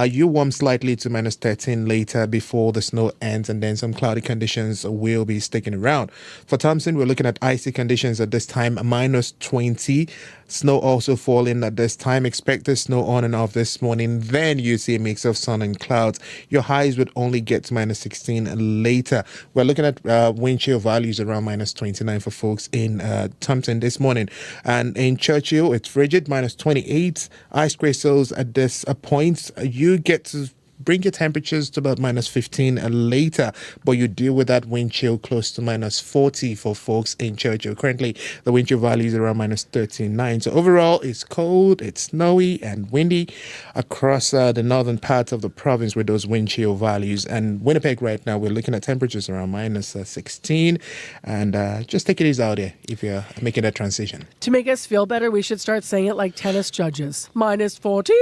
You warm slightly to -13 later before the snow ends, and then some cloudy conditions will be sticking around. For Thompson, we're looking at icy conditions at this time, -20. Snow also falling at this time. Expected snow on and off this morning. Then you see a mix of sun and clouds. Your highs would only get to -16 later. We're looking at wind chill values around -29 for folks in Thompson this morning. And in Churchill, it's frigid, -28. Ice crystals at this point. You get to bring your temperatures to about minus 15 later, but you deal with that wind chill close to minus 40 for folks in Churchill. Currently, the wind chill value is around minus 39. So overall, it's cold, it's snowy and windy across the northern part of the province with those wind chill values. And Winnipeg right now, we're looking at temperatures around minus 16. And just take it easy out there if you're making that transition. To make us feel better, we should start saying it like tennis judges. Minus 40.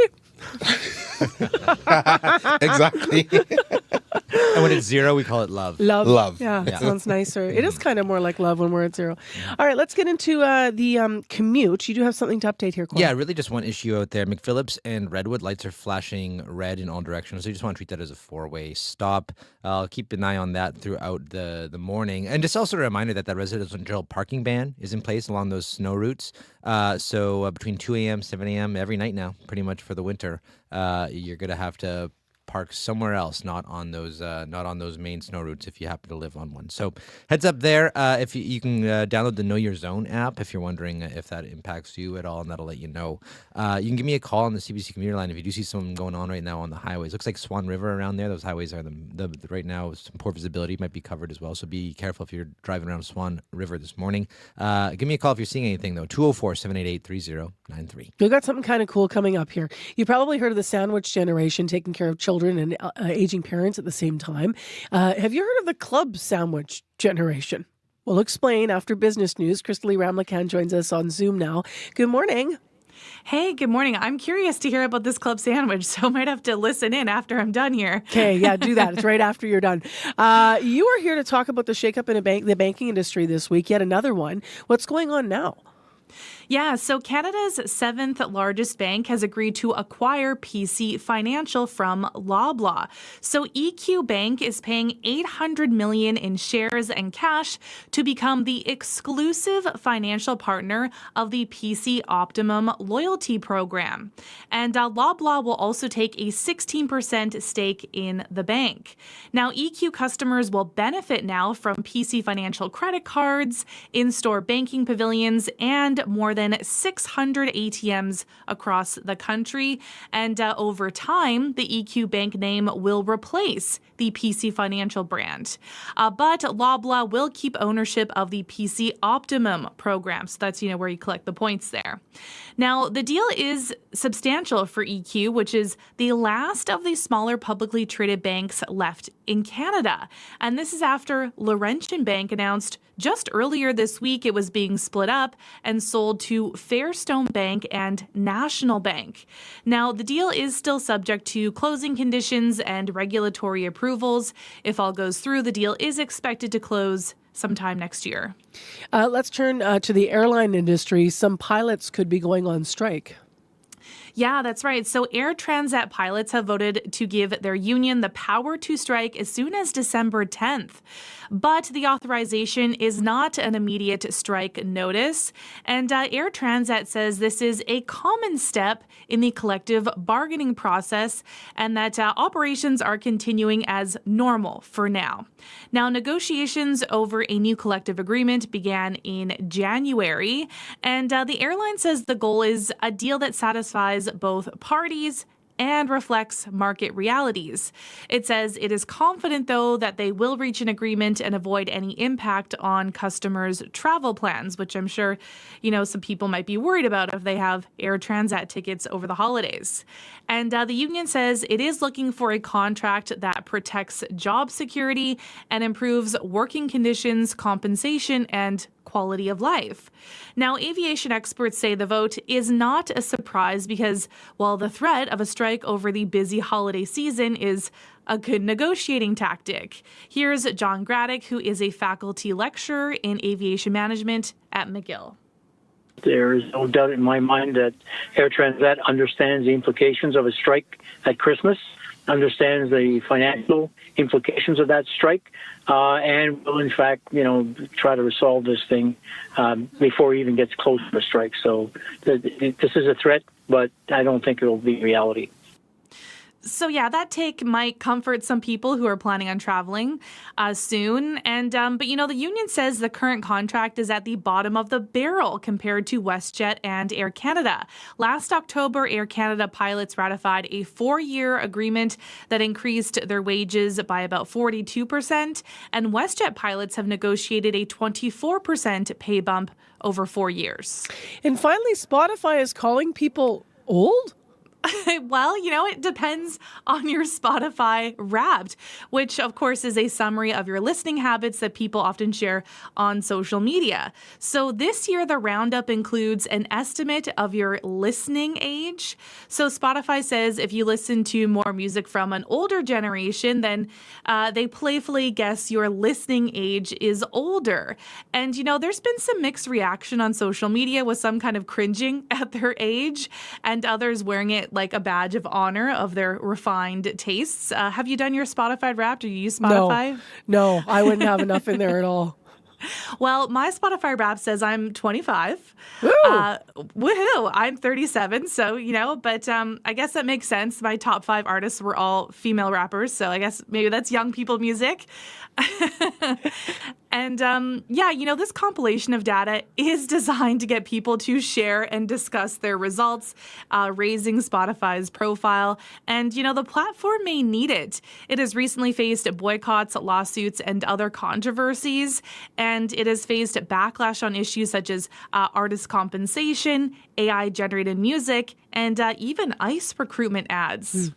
Exactly. And when it's 0, we call it love. Love. Yeah, it sounds nicer. It is kind of more like love when we're at 0. All right, let's get into the commute. You do have something to update here, Corey. Yeah, really just one issue out there. McPhillips and Redwood lights are flashing red in all directions, so you just want to treat that as a 4-way stop. I'll keep an eye on that throughout the morning. And just also a reminder that residential parking ban is in place along those snow routes. So between 2 a.m., 7 a.m. every night now, pretty much for the winter, you're going to have to park somewhere else, not on those main snow routes if you happen to live on one. So heads up there. If you can download the Know Your Zone app if you're wondering if that impacts you at all, and that'll let you know. You can give me a call on the CBC commuter line if you do see something going on right now on the highways. Looks like Swan River around there. Those highways are the right now some poor visibility might be covered as well. So be careful if you're driving around Swan River this morning. Give me a call if you're seeing anything though. 204-788-3093. We've got something kind of cool coming up here. You probably heard of the sandwich generation taking care of children and aging parents at the same time. Have you heard of the club sandwich generation? We'll explain after business news. Crystalie Ramlakan joins us on Zoom now. Good morning. Hey, good morning. I'm curious to hear about this club sandwich, so I might have to listen in after I'm done here. Okay, yeah, do that. It's right after you're done. You are here to talk about the shakeup in the banking industry this week, yet another one. What's going on now? Yeah, so Canada's 7th largest bank has agreed to acquire PC Financial from Loblaw. So EQ Bank is paying $800 million in shares and cash to become the exclusive financial partner of the PC Optimum loyalty program. And Loblaw will also take a 16% stake in the bank. Now, EQ customers will benefit now from PC Financial credit cards, in-store banking pavilions, and more than 600 ATMs across the country. And over time, the EQ Bank name will replace the PC Financial brand. But Loblaw will keep ownership of the PC Optimum program. So that's, where you collect the points there. Now, the deal is substantial for EQ, which is the last of the smaller publicly traded banks left in Canada. And this is after Laurentian Bank announced just earlier this week it was being split up and sold to Fairstone Bank and National Bank. Now, the deal is still subject to closing conditions and regulatory approvals. If all goes through, the deal is expected to close sometime next year. Let's turn to the airline industry. Some pilots could be going on strike. Yeah, that's right. So Air Transat pilots have voted to give their union the power to strike as soon as December 10th. But the authorization is not an immediate strike notice. And Air Transat says this is a common step in the collective bargaining process and that operations are continuing as normal for now. Now, negotiations over a new collective agreement began in January. And the airline says the goal is a deal that satisfies both parties and reflects market realities. It says it is confident, though, that they will reach an agreement and avoid any impact on customers' travel plans, which I'm sure, some people might be worried about if they have Air Transat tickets over the holidays. And the union says it is looking for a contract that protects job security and improves working conditions, compensation, and quality of life. Now, aviation experts say the vote is not a surprise because, while the threat of a strike over the busy holiday season is a good negotiating tactic. Here's John Graddick, who is a faculty lecturer in aviation management at McGill. There is no doubt in my mind that Air Transat understands the implications of a strike at Christmas, understands the financial implications of that strike, and will, in fact, try to resolve this thing before it even gets close to a strike. So this is a threat, but I don't think it will be reality. So yeah, that take might comfort some people who are planning on traveling soon. And but the union says the current contract is at the bottom of the barrel compared to WestJet and Air Canada. Last October, Air Canada pilots ratified a 4-year agreement that increased their wages by about 42%, and WestJet pilots have negotiated a 24% pay bump over 4 years. And finally, Spotify is calling people old? Well, it depends on your Spotify Wrapped, which, of course, is a summary of your listening habits that people often share on social media. So this year, the roundup includes an estimate of your listening age. So Spotify says if you listen to more music from an older generation, then they playfully guess your listening age is older. And, there's been some mixed reaction on social media with some kind of cringing at their age and others wearing it like a badge of honor of their refined tastes. Have you done your Spotify Wrapped? Do you use Spotify? No, I wouldn't have enough in there at all. Well, my Spotify Wrapped says I'm 25. Woo! Woohoo! I'm 37, so, but I guess that makes sense. My top 5 artists were all female rappers, so I guess maybe that's young people music. And this compilation of data is designed to get people to share and discuss their results, raising Spotify's profile. And, the platform may need it. It has recently faced boycotts, lawsuits, and other controversies. And it has faced backlash on issues such as artist compensation, AI-generated music, and even ICE recruitment ads.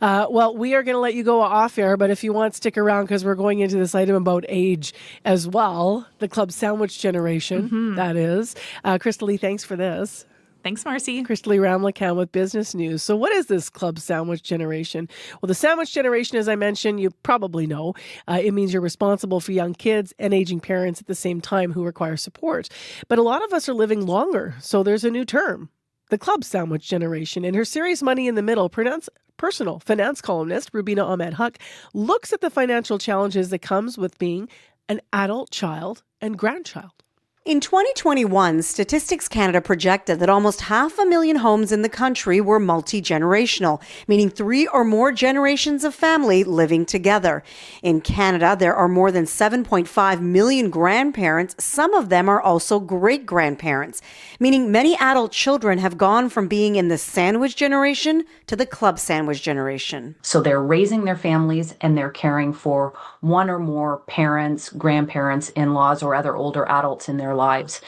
Well, we are going to let you go off air, but if you want, stick around because we're going into this item about age as well. The club sandwich generation, that is. Crystal Lee, thanks for this. Thanks, Marcy. Crystal Lee Ramlakan with Business News. So what is this club sandwich generation? Well, the sandwich generation, as I mentioned, you probably know, it means you're responsible for young kids and aging parents at the same time who require support. But a lot of us are living longer, so there's a new term. The club sandwich generation. In her series Money in the Middle, personal finance columnist Rubina Ahmed Huck looks at the financial challenges that comes with being an adult child and grandchild. In 2021, Statistics Canada projected that almost 500,000 homes in the country were multi-generational, meaning 3 or more generations of family living together. In Canada, there are more than 7.5 million grandparents. Some of them are also great-grandparents, meaning many adult children have gone from being in the sandwich generation to the club sandwich generation. So they're raising their families and they're caring for one or more parents, grandparents, in-laws, or other older adults in their lives.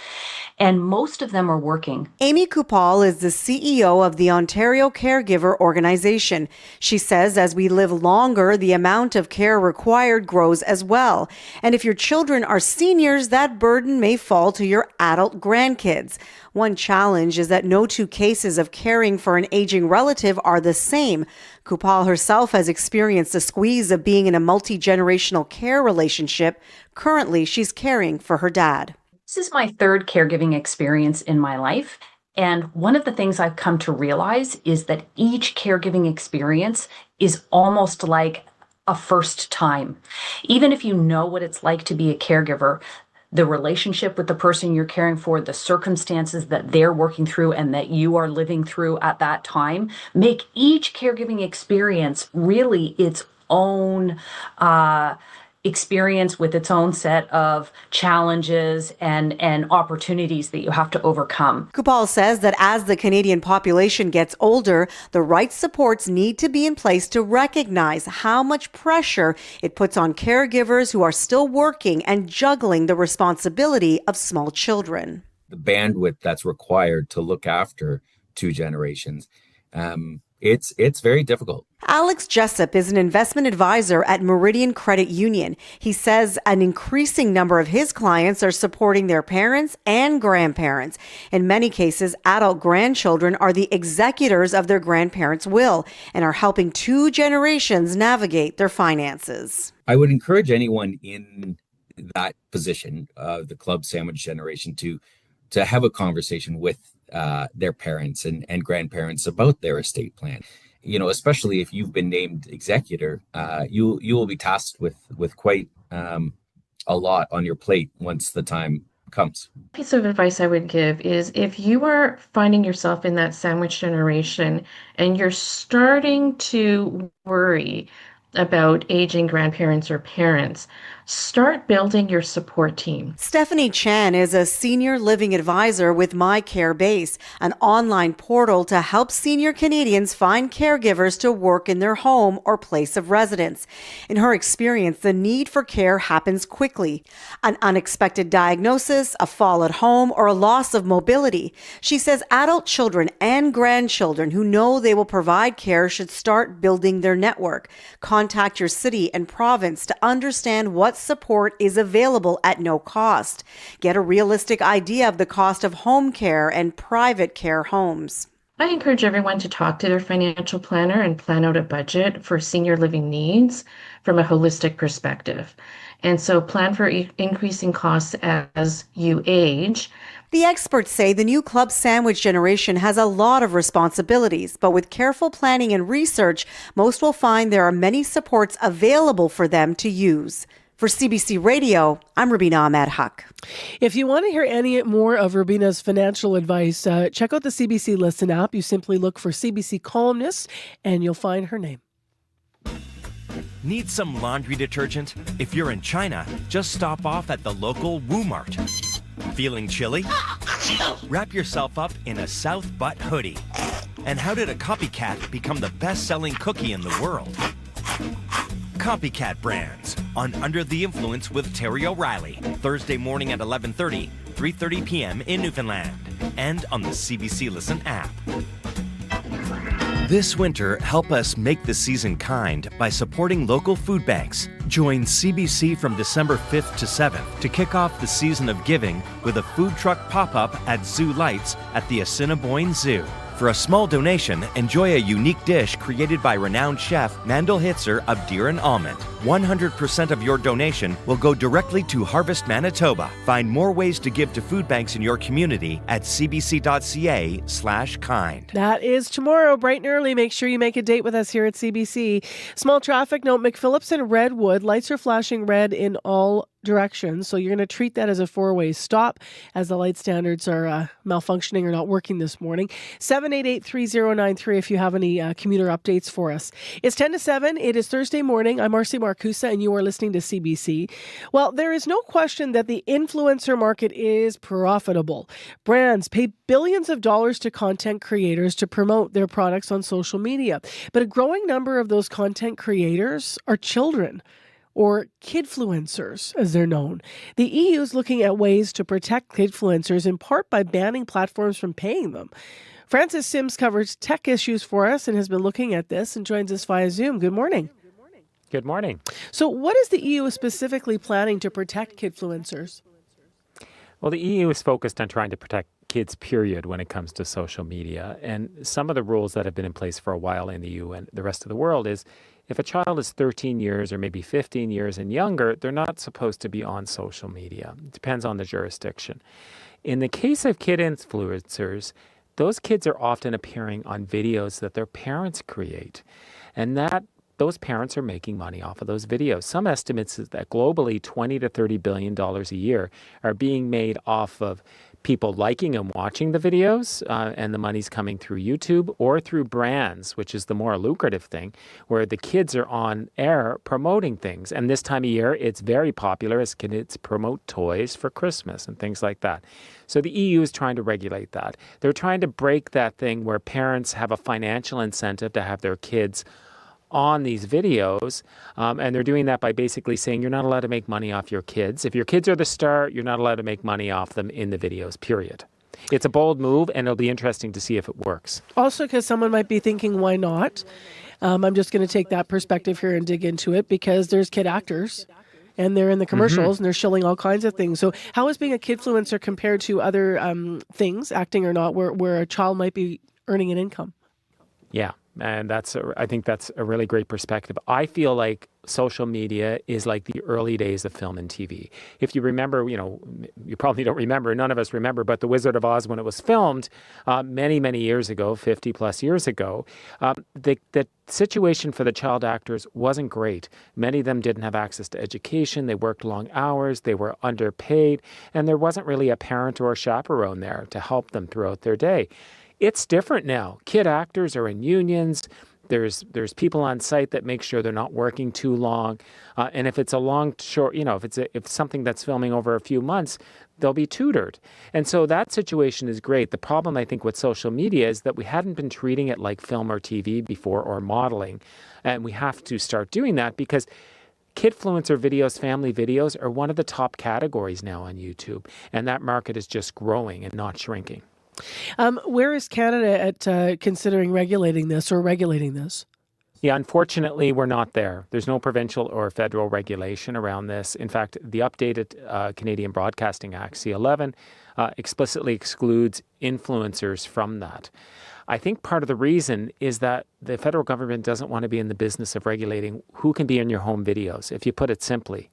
And most of them are working. Amy Kupal is the CEO of the Ontario Caregiver Organization. She says as we live longer, the amount of care required grows as well. And if your children are seniors, that burden may fall to your adult grandkids. One challenge is that no 2 cases of caring for an aging relative are the same. Kupal herself has experienced the squeeze of being in a multi-generational care relationship. Currently, she's caring for her dad. This is my 3rd caregiving experience in my life. And one of the things I've come to realize is that each caregiving experience is almost like a first time. Even if you know what it's like to be a caregiver, the relationship with the person you're caring for, the circumstances that they're working through and that you are living through at that time, make each caregiving experience really its own experience with its own set of challenges and opportunities that you have to overcome. Kupal says that as the Canadian population gets older, the right supports need to be in place to recognize how much pressure it puts on caregivers who are still working and juggling the responsibility of small children. The bandwidth that's required to look after 2 generations, it's very difficult. Alex Jessup is an investment advisor at Meridian Credit Union. He says an increasing number of his clients are supporting their parents and grandparents. In many cases, adult grandchildren are the executors of their grandparents' will and are helping 2 generations navigate their finances. I would encourage anyone in that position, the club sandwich generation, to have a conversation with their parents and grandparents about their estate plan. Especially if you've been named executor, you will be tasked with quite a lot on your plate once the time comes. Piece of advice I would give is if you are finding yourself in that sandwich generation and you're starting to worry about aging grandparents or parents, start building your support team. Stephanie Chan is a senior living advisor with My Care Base, an online portal to help senior Canadians find caregivers to work in their home or place of residence. In her experience, the need for care happens quickly. An unexpected diagnosis, a fall at home, or a loss of mobility. She says adult children and grandchildren who know they will provide care should start building their network. Contact your city and province to understand what support is available at no cost. Get a realistic idea of the cost of home care and private care homes. I encourage everyone to talk to their financial planner and plan out a budget for senior living needs from a holistic perspective. And so plan for increasing costs as you age. The experts say the new club sandwich generation has a lot of responsibilities, but with careful planning and research, most will find there are many supports available for them to use. For CBC Radio, I'm Rubina Ahmed Haq. If you want to hear any more of Rubina's financial advice, check out the CBC Listen app. You simply look for CBC columnist and you'll find her name. Need some laundry detergent? If you're in China, just stop off at the local Wu-Mart. Feeling chilly? Wrap yourself up in a South Butt hoodie. And how did a copycat become the best-selling cookie in the world? Copycat Brands on Under the Influence with Terry O'Reilly, Thursday morning at 11:30, 3:30 p.m. in Newfoundland, and on the CBC Listen app. This winter, help us make the season kind by supporting local food banks. Join CBC from December 5th to 7th to kick off the season of giving with a food truck pop-up at Zoo Lights at the Assiniboine Zoo. For a small donation, enjoy a unique dish created by renowned chef Mandel Hitzer of Deer and Almond. 100% of your donation will go directly to Harvest Manitoba. Find more ways to give to food banks in your community at cbc.ca/kind. That is tomorrow, bright and early. Make sure you make a date with us here at CBC. Small traffic note, McPhillips and Redwood. Lights are flashing red in all directions, so you're going to treat that as a four-way stop as the light standards are malfunctioning or not working this morning. 788-3093 if you have any commuter updates for us. It's 10 to 7. It is Thursday morning. I'm Marcy Marcusa, and you are listening to CBC. Well, there is no question that the influencer market is profitable. Brands pay billions of dollars to content creators to promote their products on social media. But a growing number of those content creators are children, or kidfluencers, as they're known. The EU is looking at ways to protect kidfluencers, in part by banning platforms from paying them. Francis Sims covers tech issues for us and has been looking at this and joins us via Zoom. Good morning. Good morning. So what is the EU specifically planning to protect kidfluencers? Well, the EU is focused on trying to protect kids, period, when it comes to social media. And some of the rules that have been in place for a while in the EU and the rest of the world is if a child is 13 years or maybe 15 years and younger, they're not supposed to be on social media. It depends on the jurisdiction. In the case of kid influencers, those kids are often appearing on videos that their parents create. And those parents are making money off of those videos. Some estimates is that globally $20 to $30 billion a year are being made off of people liking and watching the videos, and the money's coming through YouTube or through brands, which is the more lucrative thing, where the kids are on air promoting things. And this time of year, it's very popular as kids promote toys for Christmas and things like that. So the EU is trying to regulate that. They're trying to break that thing where parents have a financial incentive to have their kids on these videos, and they're doing that by basically saying you're not allowed to make money off your kids. If your kids are the star, you're not allowed to make money off them in the videos, period. It's a bold move, and it'll be interesting to see if it works. Also, because someone might be thinking, why not? I'm just going to take that perspective here and dig into it, because there's kid actors, and they're in the commercials, and they're shilling all kinds of things. So how is being a kidfluencer compared to other things, acting or not, where a child might be earning an income? Yeah. And I think that's a really great perspective. I feel like social media is like the early days of film and TV. If you remember, you probably don't remember, none of us remember, but The Wizard of Oz, when it was filmed many, many years ago, 50 plus years ago, the situation for the child actors wasn't great. Many of them didn't have access to education. They worked long hours. They were underpaid. And there wasn't really a parent or a chaperone there to help them throughout their day. It's different now. Kid actors are in unions. There's people on site that make sure they're not working too long. And if it's a long, short, if it's something that's filming over a few months, they'll be tutored. And so that situation is great. The problem, I think, with social media is that we hadn't been treating it like film or TV before, or modeling. And we have to start doing that because kidfluencer videos, family videos are one of the top categories now on YouTube. And that market is just growing and not shrinking. Where is Canada at considering regulating this? Yeah, unfortunately, we're not there. There's no provincial or federal regulation around this. In fact, the updated Canadian Broadcasting Act, C11, explicitly excludes influencers from that. I think part of the reason is that the federal government doesn't want to be in the business of regulating who can be in your home videos. If you put it simply,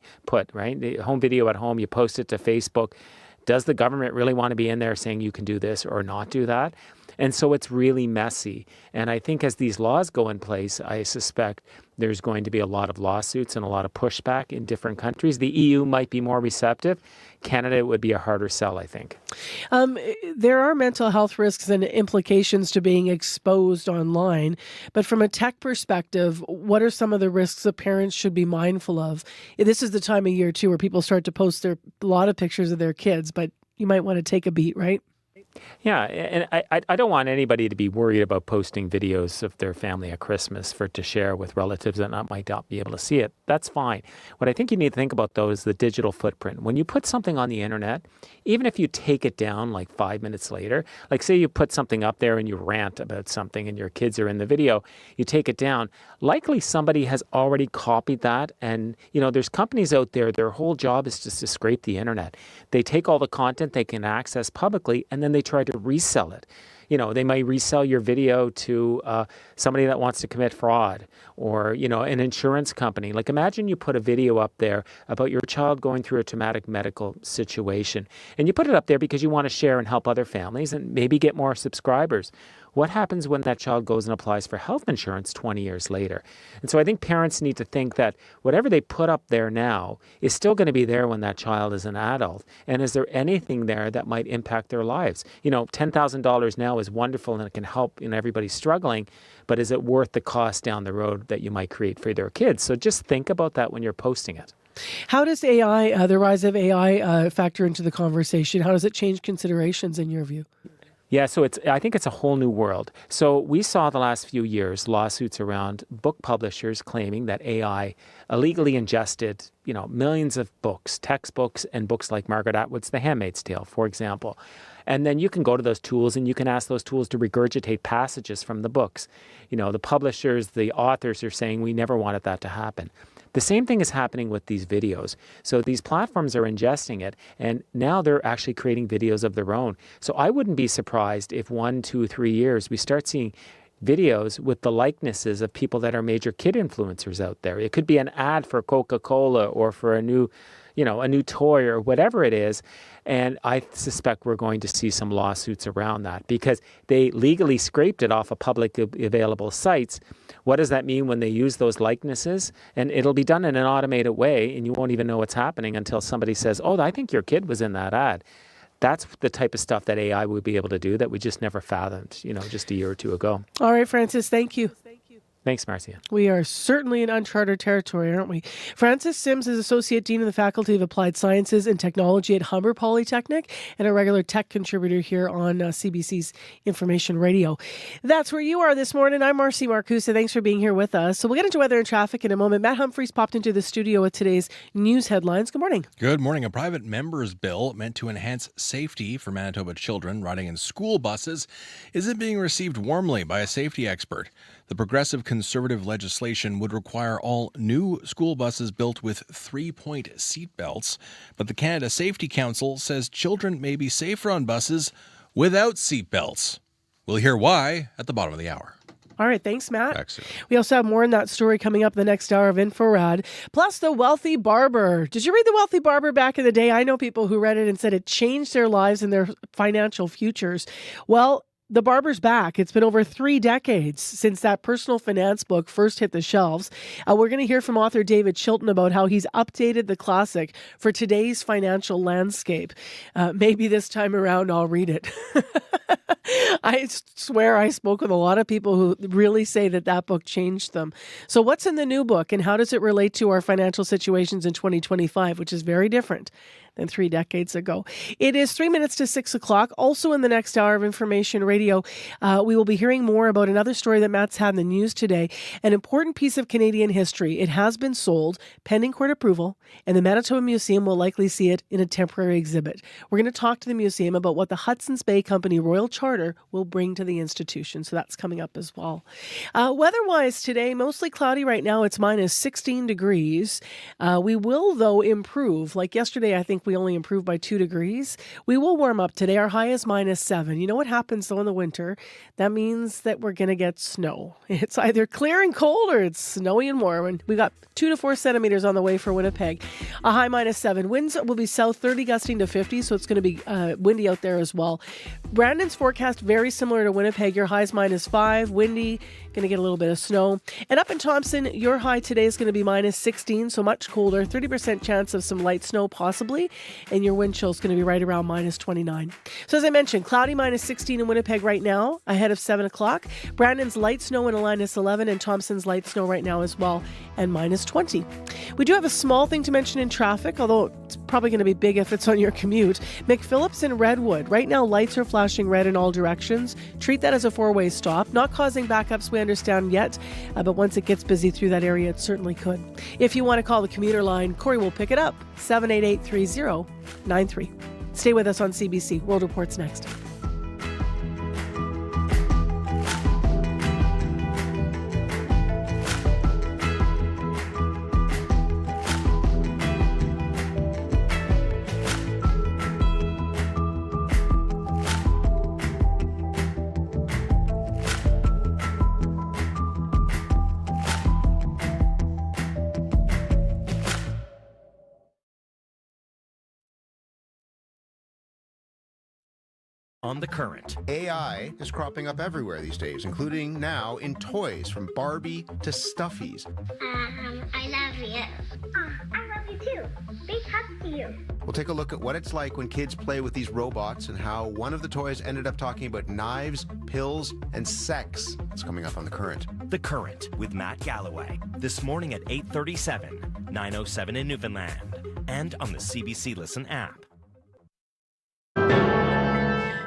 right? The home video at home, you post it to Facebook. Does the government really want to be in there saying you can do this or not do that? And so it's really messy. And I think as these laws go in place, I suspect there's going to be a lot of lawsuits and a lot of pushback in different countries. The EU might be more receptive. Canada would be a harder sell, I think. There are mental health risks and implications to being exposed online. But from a tech perspective, what are some of the risks that parents should be mindful of? This is the time of year, too, where people start to post a lot of pictures of their kids, but you might want to take a beat, right? Yeah, and I don't want anybody to be worried about posting videos of their family at Christmas to share with relatives that might not be able to see it. That's fine. What I think you need to think about, though, is the digital footprint. When you put something on the internet, even if you take it down like 5 minutes later, like say you put something up there and you rant about something and your kids are in the video, you take it down, likely somebody has already copied that. And, there's companies out there, their whole job is just to scrape the internet. They take all the content they can access publicly and then they try to resell it. They might resell your video to somebody that wants to commit fraud or, an insurance company. Like imagine you put a video up there about your child going through a traumatic medical situation and you put it up there because you want to share and help other families and maybe get more subscribers. What happens when that child goes and applies for health insurance 20 years later? And so I think parents need to think that whatever they put up there now is still going to be there when that child is an adult. And is there anything there that might impact their lives? $10,000 now is wonderful and it can help, everybody's struggling, but is it worth the cost down the road that you might create for their kids? So just think about that when you're posting it. How does AI, the rise of AI, factor into the conversation? How does it change considerations in your view? Yeah, so I think it's a whole new world. So we saw the last few years lawsuits around book publishers claiming that AI illegally ingested, millions of books, textbooks, and books like Margaret Atwood's The Handmaid's Tale, for example. And then you can go to those tools and you can ask those tools to regurgitate passages from the books. The publishers, the authors are saying we never wanted that to happen. The same thing is happening with these videos. So these platforms are ingesting it, and now they're actually creating videos of their own. So I wouldn't be surprised if 1, 2, 3 years we start seeing videos with the likenesses of people that are major kid influencers out there. It could be an ad for Coca-Cola or for a new toy or whatever it is. And I suspect we're going to see some lawsuits around that because they legally scraped it off of public available sites. What does that mean when they use those likenesses? And it'll be done in an automated way, and you won't even know what's happening until somebody says, oh, I think your kid was in that ad. That's the type of stuff that AI would be able to do that we just never fathomed, just a year or two ago. All right, Francis, thank you. Thanks, Marcia. We are certainly in uncharted territory, aren't we? Francis Sims is Associate Dean of the Faculty of Applied Sciences and Technology at Humber Polytechnic and a regular tech contributor here on CBC's Information Radio. That's where you are this morning. I'm Marcy Marcusa. Thanks for being here with us. So we'll get into weather and traffic in a moment. Matt Humphreys popped into the studio with today's news headlines. Good morning. Good morning. A private member's bill meant to enhance safety for Manitoba children riding in school buses isn't being received warmly by a safety expert. The progressive conservative legislation would require all new school buses built with 3-point seatbelts, but the Canada Safety Council says children may be safer on buses without seatbelts. We'll hear why at the bottom of the hour. All right, thanks, Matt. Excellent. We also have more in that story coming up the next hour of Infrared. Plus, the wealthy barber. Did you read The Wealthy Barber back in the day? I know people who read it and said it changed their lives and their financial futures. Well, the barber's back. It's been over 3 decades since that personal finance book first hit the shelves. We're going to hear from author David Chilton about how he's updated the classic for today's financial landscape. Maybe this time around I'll read it. I swear I spoke with a lot of people who really say that book changed them. So what's in the new book and how does it relate to our financial situations in 2025, which is very different than 3 decades ago? It is 3 minutes to 6 o'clock. Also in the next hour of Information Radio, we will be hearing more about another story that Matt's had in the news today, an important piece of Canadian history. It has been sold pending court approval, and the Manitoba Museum will likely see it in a temporary exhibit. We're going to talk to the museum about what the Hudson's Bay Company Royal Charter will bring to the institution. So that's coming up as well. Weather-wise today, mostly cloudy right now. It's minus 16 degrees. We will, though, improve. Like yesterday, I think we only improved by 2 degrees. We will warm up today. Our high is minus 7. You know what happens, though, in the winter? That means that we're going to get snow. It's either clear and cold or it's snowy and warm. And we got 2 to 4 centimeters on the way for Winnipeg. A high minus 7. Winds will be south 30 gusting to 50, so it's going to be windy out there as well. Brandon's forecast very similar to Winnipeg. Your high's minus 5, windy, going to get a little bit of snow. And up in Thompson, your high today is going to be minus 16, so much colder, 30% chance of some light snow possibly, and your wind chill is going to be right around minus 29. So as I mentioned, cloudy minus 16 in Winnipeg right now, ahead of 7 o'clock. Brandon's light snow in a minus 11, and Thompson's light snow right now as well, and minus 20. We do have a small thing to mention in traffic, although it's probably going to be big if it's on your commute. McPhillips and Redwood. Right now, lights are flashing red in all directions. Treat that as a 4-way stop. Not causing backups, we understand yet, but once it gets busy through that area, it certainly could. If you want to call the commuter line, Corey will pick it up, 788-3093. Stay with us on CBC. World Report's next. On the current. AI is cropping up everywhere these days, including now in toys, from Barbie to Stuffies. I love you. I love you too. Big hug to you. We'll take a look at what it's like when kids play with these robots and how one of the toys ended up talking about knives, pills, and sex. It's coming up on The Current. The Current with Matt Galloway. This morning at 8:37, 9:07 in Newfoundland, and on the CBC Listen app.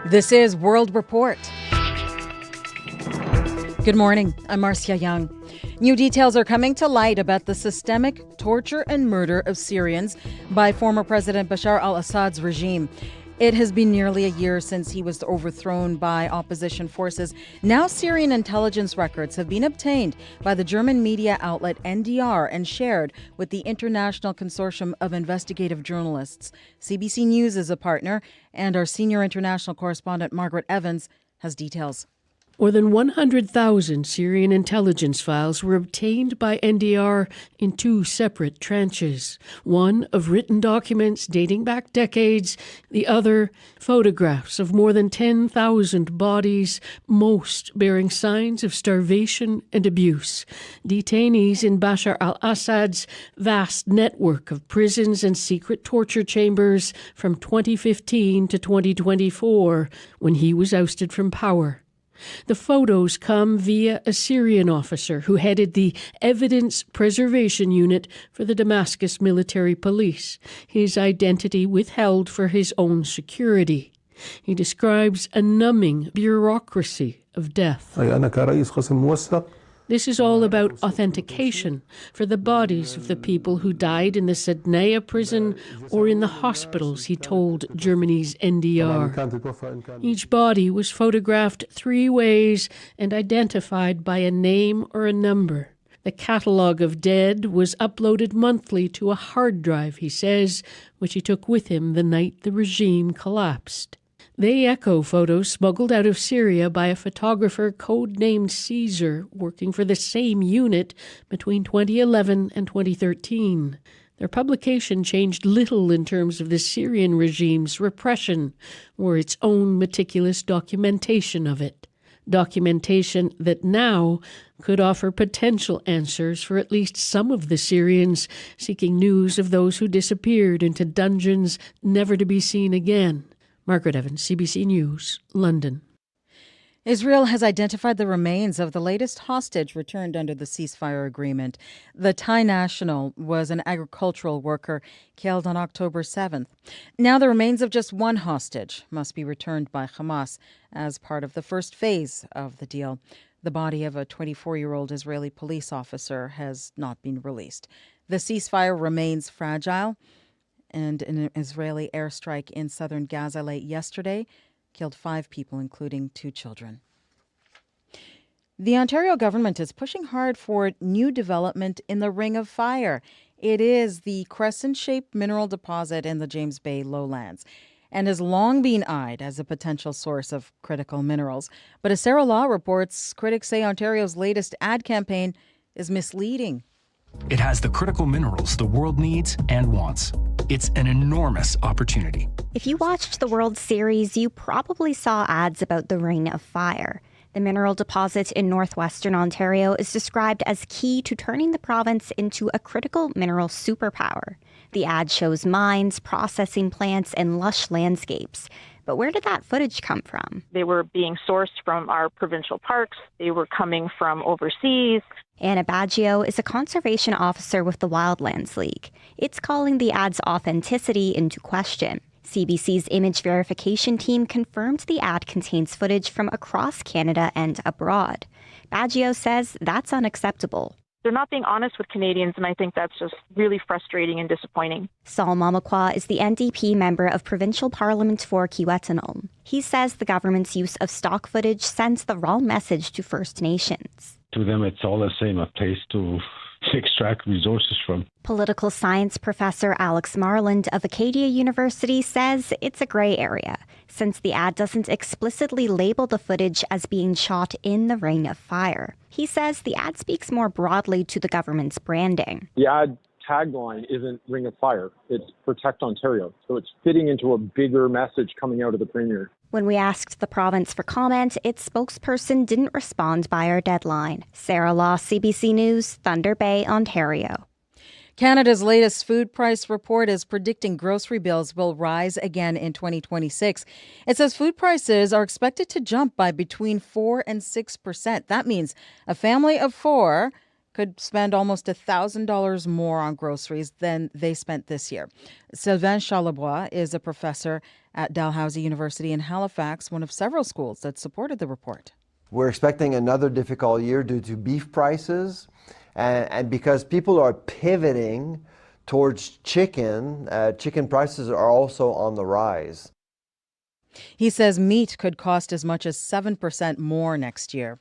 This is World Report. Good morning. I'm Marcia Young. New details are coming to light about the systemic torture and murder of Syrians by former President Bashar al-Assad's regime. It has been nearly a year since he was overthrown by opposition forces. Now Syrian intelligence records have been obtained by the German media outlet NDR and shared with the International Consortium of Investigative Journalists. CBC News is a partner, and our senior international correspondent Margaret Evans has details. More than 100,000 Syrian intelligence files were obtained by NDR in 2 separate tranches. One of written documents dating back decades, the other photographs of more than 10,000 bodies, most bearing signs of starvation and abuse. Detainees in Bashar al-Assad's vast network of prisons and secret torture chambers from 2015 to 2024, when he was ousted from power. The photos come via a Syrian officer who headed the Evidence Preservation Unit for the Damascus Military Police, his identity withheld for his own security. He describes a numbing bureaucracy of death. This is all about authentication for the bodies of the people who died in the Sednaya prison or in the hospitals, he told Germany's NDR. Each body was photographed 3 ways and identified by a name or a number. The catalogue of dead was uploaded monthly to a hard drive, he says, which he took with him the night the regime collapsed. They echo photos smuggled out of Syria by a photographer codenamed Caesar, working for the same unit between 2011 and 2013. Their publication changed little in terms of the Syrian regime's repression or its own meticulous documentation of it. Documentation that now could offer potential answers for at least some of the Syrians seeking news of those who disappeared into dungeons never to be seen again. Margaret Evans, CBC News, London. Israel has identified the remains of the latest hostage returned under the ceasefire agreement. The Thai national was an agricultural worker killed on October 7th. Now the remains of just one hostage must be returned by Hamas as part of the first phase of the deal. The body of a 24-year-old Israeli police officer has not been released. The ceasefire remains fragile, and an Israeli airstrike in southern Gaza late yesterday killed 5 people, including 2 children. The Ontario government is pushing hard for new development in the Ring of Fire. It is the crescent-shaped mineral deposit in the James Bay lowlands and has long been eyed as a potential source of critical minerals. But as Sarah Law reports, critics say Ontario's latest ad campaign is misleading. It has the critical minerals the world needs and wants. It's an enormous opportunity. If you watched the World Series, you probably saw ads about the Ring of Fire. The mineral deposit in northwestern Ontario is described as key to turning the province into a critical mineral superpower. The ad shows mines, processing plants, and lush landscapes. But where did that footage come from? They were being sourced from our provincial parks. They were coming from overseas. Anna Baggio is a conservation officer with the Wildlands League. It's calling the ad's authenticity into question. CBC's image verification team confirmed the ad contains footage from across Canada and abroad. Baggio says that's unacceptable. They're not being honest with Canadians, and I think that's just really frustrating and disappointing. Saul Mamakwa is the NDP member of Provincial Parliament for Kiiwetinoong. He says the government's use of stock footage sends the wrong message to First Nations. To them, it's all the same, a place to extract resources from. Political science professor Alex Marland of Acadia University says it's a gray area, since the ad doesn't explicitly label the footage as being shot in the Ring of Fire. He says the ad speaks more broadly to the government's branding. The ad tagline isn't Ring of Fire, it's Protect Ontario. So it's fitting into a bigger message coming out of the Premier. When we asked the province for comment, its spokesperson didn't respond by our deadline. Sarah Law, CBC News, Thunder Bay, Ontario. Canada's latest food price report is predicting grocery bills will rise again in 2026. It says food prices are expected to jump by between 4% and 6%. That means a family of 4 could spend almost $1,000 more on groceries than they spent this year. Sylvain Charlebois is a professor at Dalhousie University in Halifax, one of several schools that supported the report. We're expecting another difficult year due to beef prices. And because people are pivoting towards chicken, chicken prices are also on the rise. He says meat could cost as much as 7% more next year.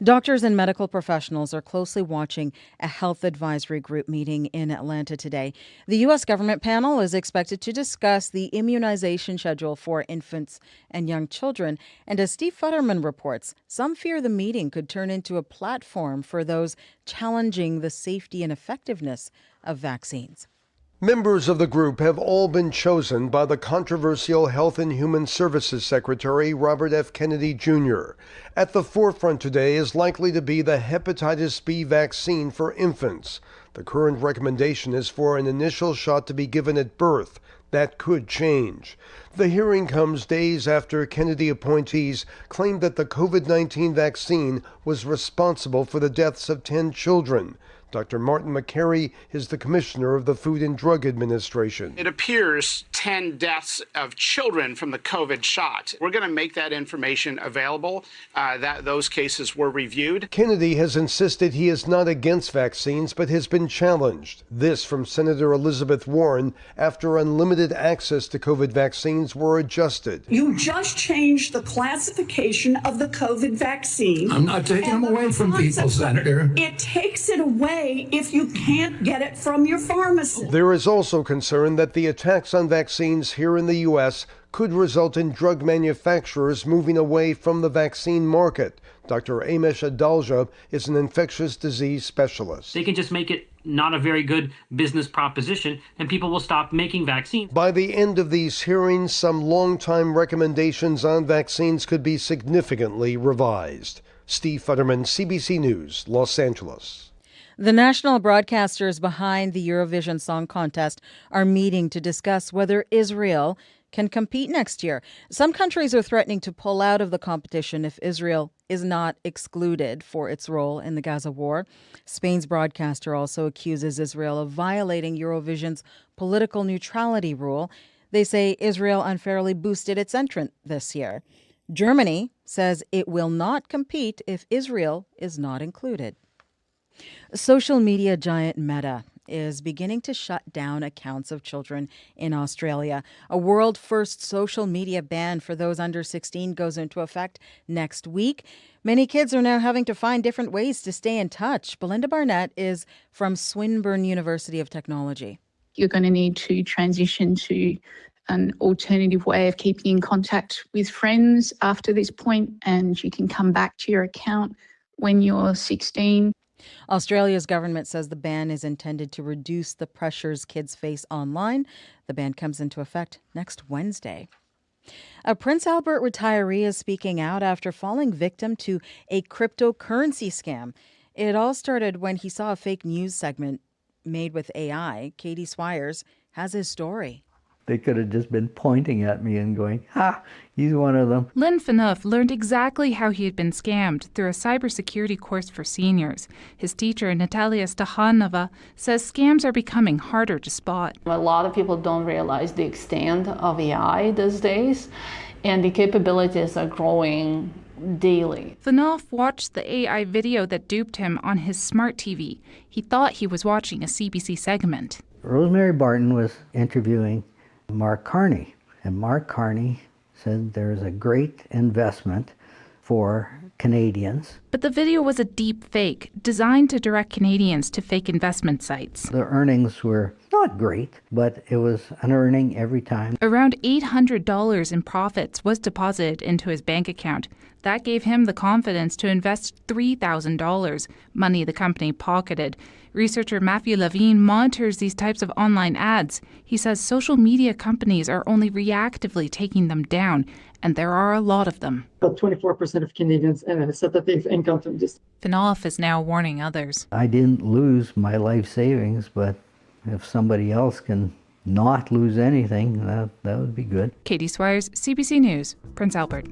Doctors and medical professionals are closely watching a health advisory group meeting in Atlanta today. The U.S. government panel is expected to discuss the immunization schedule for infants and young children. And as Steve Futterman reports, some fear the meeting could turn into a platform for those challenging the safety and effectiveness of vaccines. Members of the group have all been chosen by the controversial Health and Human Services Secretary Robert F. Kennedy Jr. At the forefront today is likely to be the hepatitis B vaccine for infants. The current recommendation is for an initial shot to be given at birth. That could change. The hearing comes days after Kennedy appointees claimed that the COVID-19 vaccine was responsible for the deaths of 10 children. Dr. Martin McCary is the commissioner of the Food and Drug Administration. It appears 10 deaths of children from the COVID shot. We're going to make that information available. Those cases were reviewed. Kennedy has insisted he is not against vaccines, but has been challenged. This from Senator Elizabeth Warren after unlimited access to COVID vaccines were adjusted. You just changed the classification of the COVID vaccine. I'm not taking them away from people, Senator. It takes it away if you can't get it from your pharmacist. There is also concern that the attacks on vaccines here in the U.S. could result in drug manufacturers moving away from the vaccine market. Dr. Amish Adalja is an infectious disease specialist. They can just make it not a very good business proposition, and people will stop making vaccines. By the end of these hearings, some long-time recommendations on vaccines could be significantly revised. Steve Futterman, CBC News, Los Angeles. The national broadcasters behind the Eurovision Song Contest are meeting to discuss whether Israel can compete next year. Some countries are threatening to pull out of the competition if Israel is not excluded for its role in the Gaza war. Spain's broadcaster also accuses Israel of violating Eurovision's political neutrality rule. They say Israel unfairly boosted its entrant this year. Germany says it will not compete if Israel is not included. Social media giant Meta is beginning to shut down accounts of children in Australia. A world-first social media ban for those under 16 goes into effect next week. Many kids are now having to find different ways to stay in touch. Belinda Barnett is from Swinburne University of Technology. You're going to need to transition to an alternative way of keeping in contact with friends after this point, and you can come back to your account when you're 16. Australia's government says the ban is intended to reduce the pressures kids face online. The ban comes into effect next Wednesday. A Prince Albert retiree is speaking out after falling victim to a cryptocurrency scam. It all started when he saw a fake news segment made with AI. Katie Swires has his story. They could have just been pointing at me and going, ha, he's one of them. Lynn Phaneuf learned exactly how he had been scammed through a cybersecurity course for seniors. His teacher, Natalia Stahanova, says scams are becoming harder to spot. A lot of people don't realize the extent of AI these days, and the capabilities are growing daily. Phaneuf watched the AI video that duped him on his smart TV. He thought he was watching a CBC segment. Rosemary Barton was interviewing Mark Carney, and Mark Carney said there's a great investment for Canadians. But the video was a deep fake, designed to direct Canadians to fake investment sites. The earnings were not great, but it was an earning every time. Around $800 in profits was deposited into his bank account. That gave him the confidence to invest $3,000, money the company pocketed. Researcher Matthew Levine monitors these types of online ads. He says social media companies are only reactively taking them down, and there are a lot of them. About 24% of Canadians said that they've encountered this. Phaneuf is now warning others. I didn't lose my life savings, but if somebody else can not lose anything, that would be good. Katie Swires, CBC News, Prince Albert.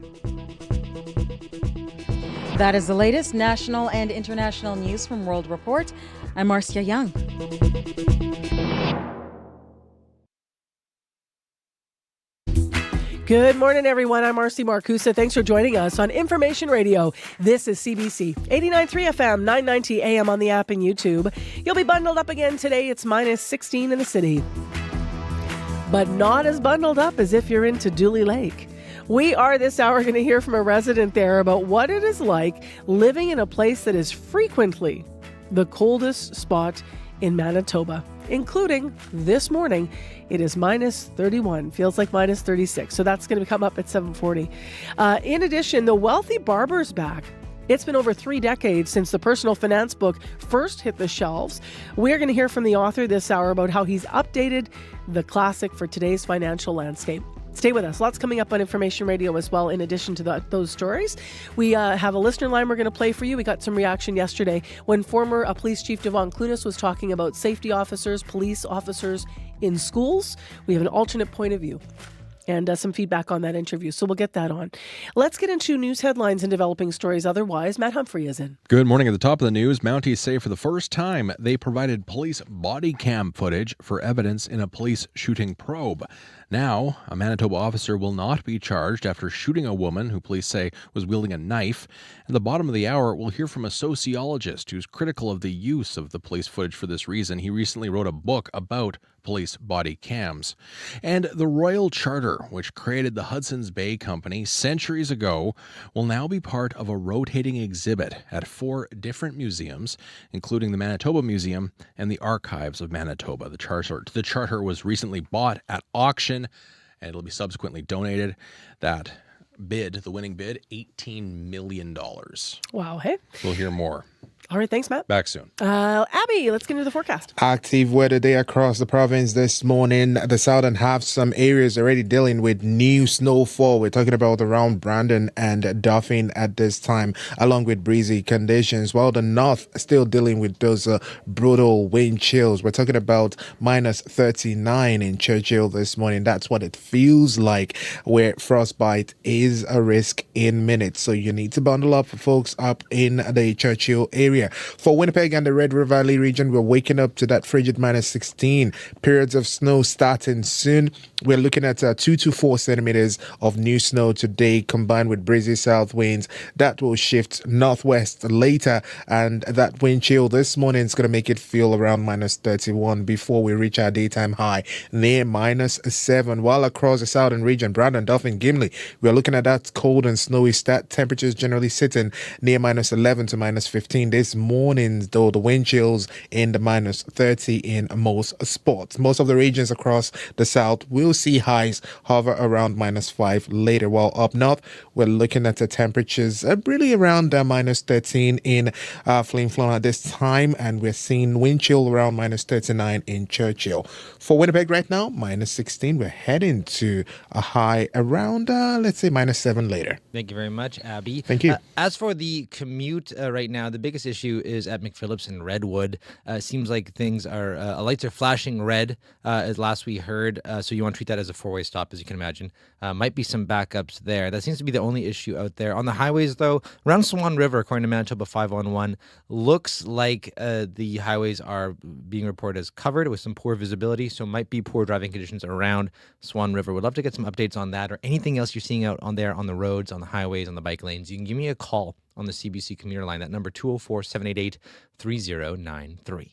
That is the latest national and international news from World Report. I'm Marcia Young. Good morning, everyone. I'm Marcy Marcusa. Thanks for joining us on Information Radio. This is CBC 89.3 FM, 990 AM on the app and YouTube. You'll be bundled up again today. It's minus 16 in the city. But not as bundled up as if you're into Dooley Lake. We are this hour going to hear from a resident there about what it is like living in a place that is frequently the coldest spot in Manitoba, including this morning. It is minus 31, feels like minus 36. So that's going to come up at 7:40. In addition, the Wealthy Barber's back. It's been over 3 decades since the personal finance book first hit the shelves. We're going to hear from the author this hour about how he's updated the classic for today's financial landscape. Stay with us. Lots coming up on Information Radio as well, in addition to those stories. We have a listener line we're going to play for you. We got some reaction yesterday when former Police Chief Devon Clunas was talking about safety officers, police officers in schools. We have an alternate point of view and some feedback on that interview. So we'll get that on. Let's get into news headlines and developing stories. Otherwise, Matt Humphrey is in. Good morning. At the top of the news, Mounties say for the first time they provided police body cam footage for evidence in a police shooting probe. Now, a Manitoba officer will not be charged after shooting a woman who police say was wielding a knife. At the bottom of the hour, we'll hear from a sociologist who's critical of the use of the police footage for this reason. He recently wrote a book about police body cams. And the Royal Charter, which created the Hudson's Bay Company centuries ago, will now be part of a rotating exhibit at 4 different museums, including the Manitoba Museum and the Archives of Manitoba. The charter was recently bought at auction and it'll be subsequently donated. That bid, the winning bid, $18 million. Wow, hey. We'll hear more. All right, thanks, Matt. Back soon. Abby, let's get into the forecast. Active weather day across the province this morning. The southern half, some areas already dealing with new snowfall. We're talking about around Brandon and Dauphin at this time, along with breezy conditions, while the north still dealing with those brutal wind chills. We're talking about minus 39 in Churchill this morning. That's what it feels like, where frostbite is a risk in minutes. So you need to bundle up for folks up in the Churchill area. For Winnipeg and the Red River Valley region, we're waking up to that frigid minus 16. Periods of snow starting soon. We're looking at 2 to 4 centimeters of new snow today, combined with breezy south winds. That will shift northwest later, and that wind chill this morning is going to make it feel around minus 31 before we reach our daytime high near minus 7. While across the southern region, Brandon, Dauphin, Gimli, we're looking at that cold and snowy stat. Temperatures generally sitting near minus 11 to minus 15. This morning, though, the wind chills in the minus 30 in most spots. Most of the regions across the south will see highs hover around minus 5 later, while up north, we're looking at the temperatures really around minus 13 in Flin Flon at this time, and we're seeing wind chill around minus 39 in Churchill. For Winnipeg right now, minus 16. We're heading to a high around, let's say, minus 7 later. Thank you very much, Abby. Thank you. As for the commute right now, the biggest issue is at McPhillips and Redwood. Seems like things are, lights are flashing red, as last we heard. So you want to treat that as a four-way stop, as you can imagine. Might be some backups there. That seems to be the only issue out there. On the highways, though, around Swan River, according to Manitoba 511, looks like the highways are being reported as covered with some poor visibility. So might be poor driving conditions around Swan River. Would love to get some updates on that or anything else you're seeing out on there on the roads, on the highways, on the bike lanes. You can give me a call on the CBC commuter line. That number 204-788-3093.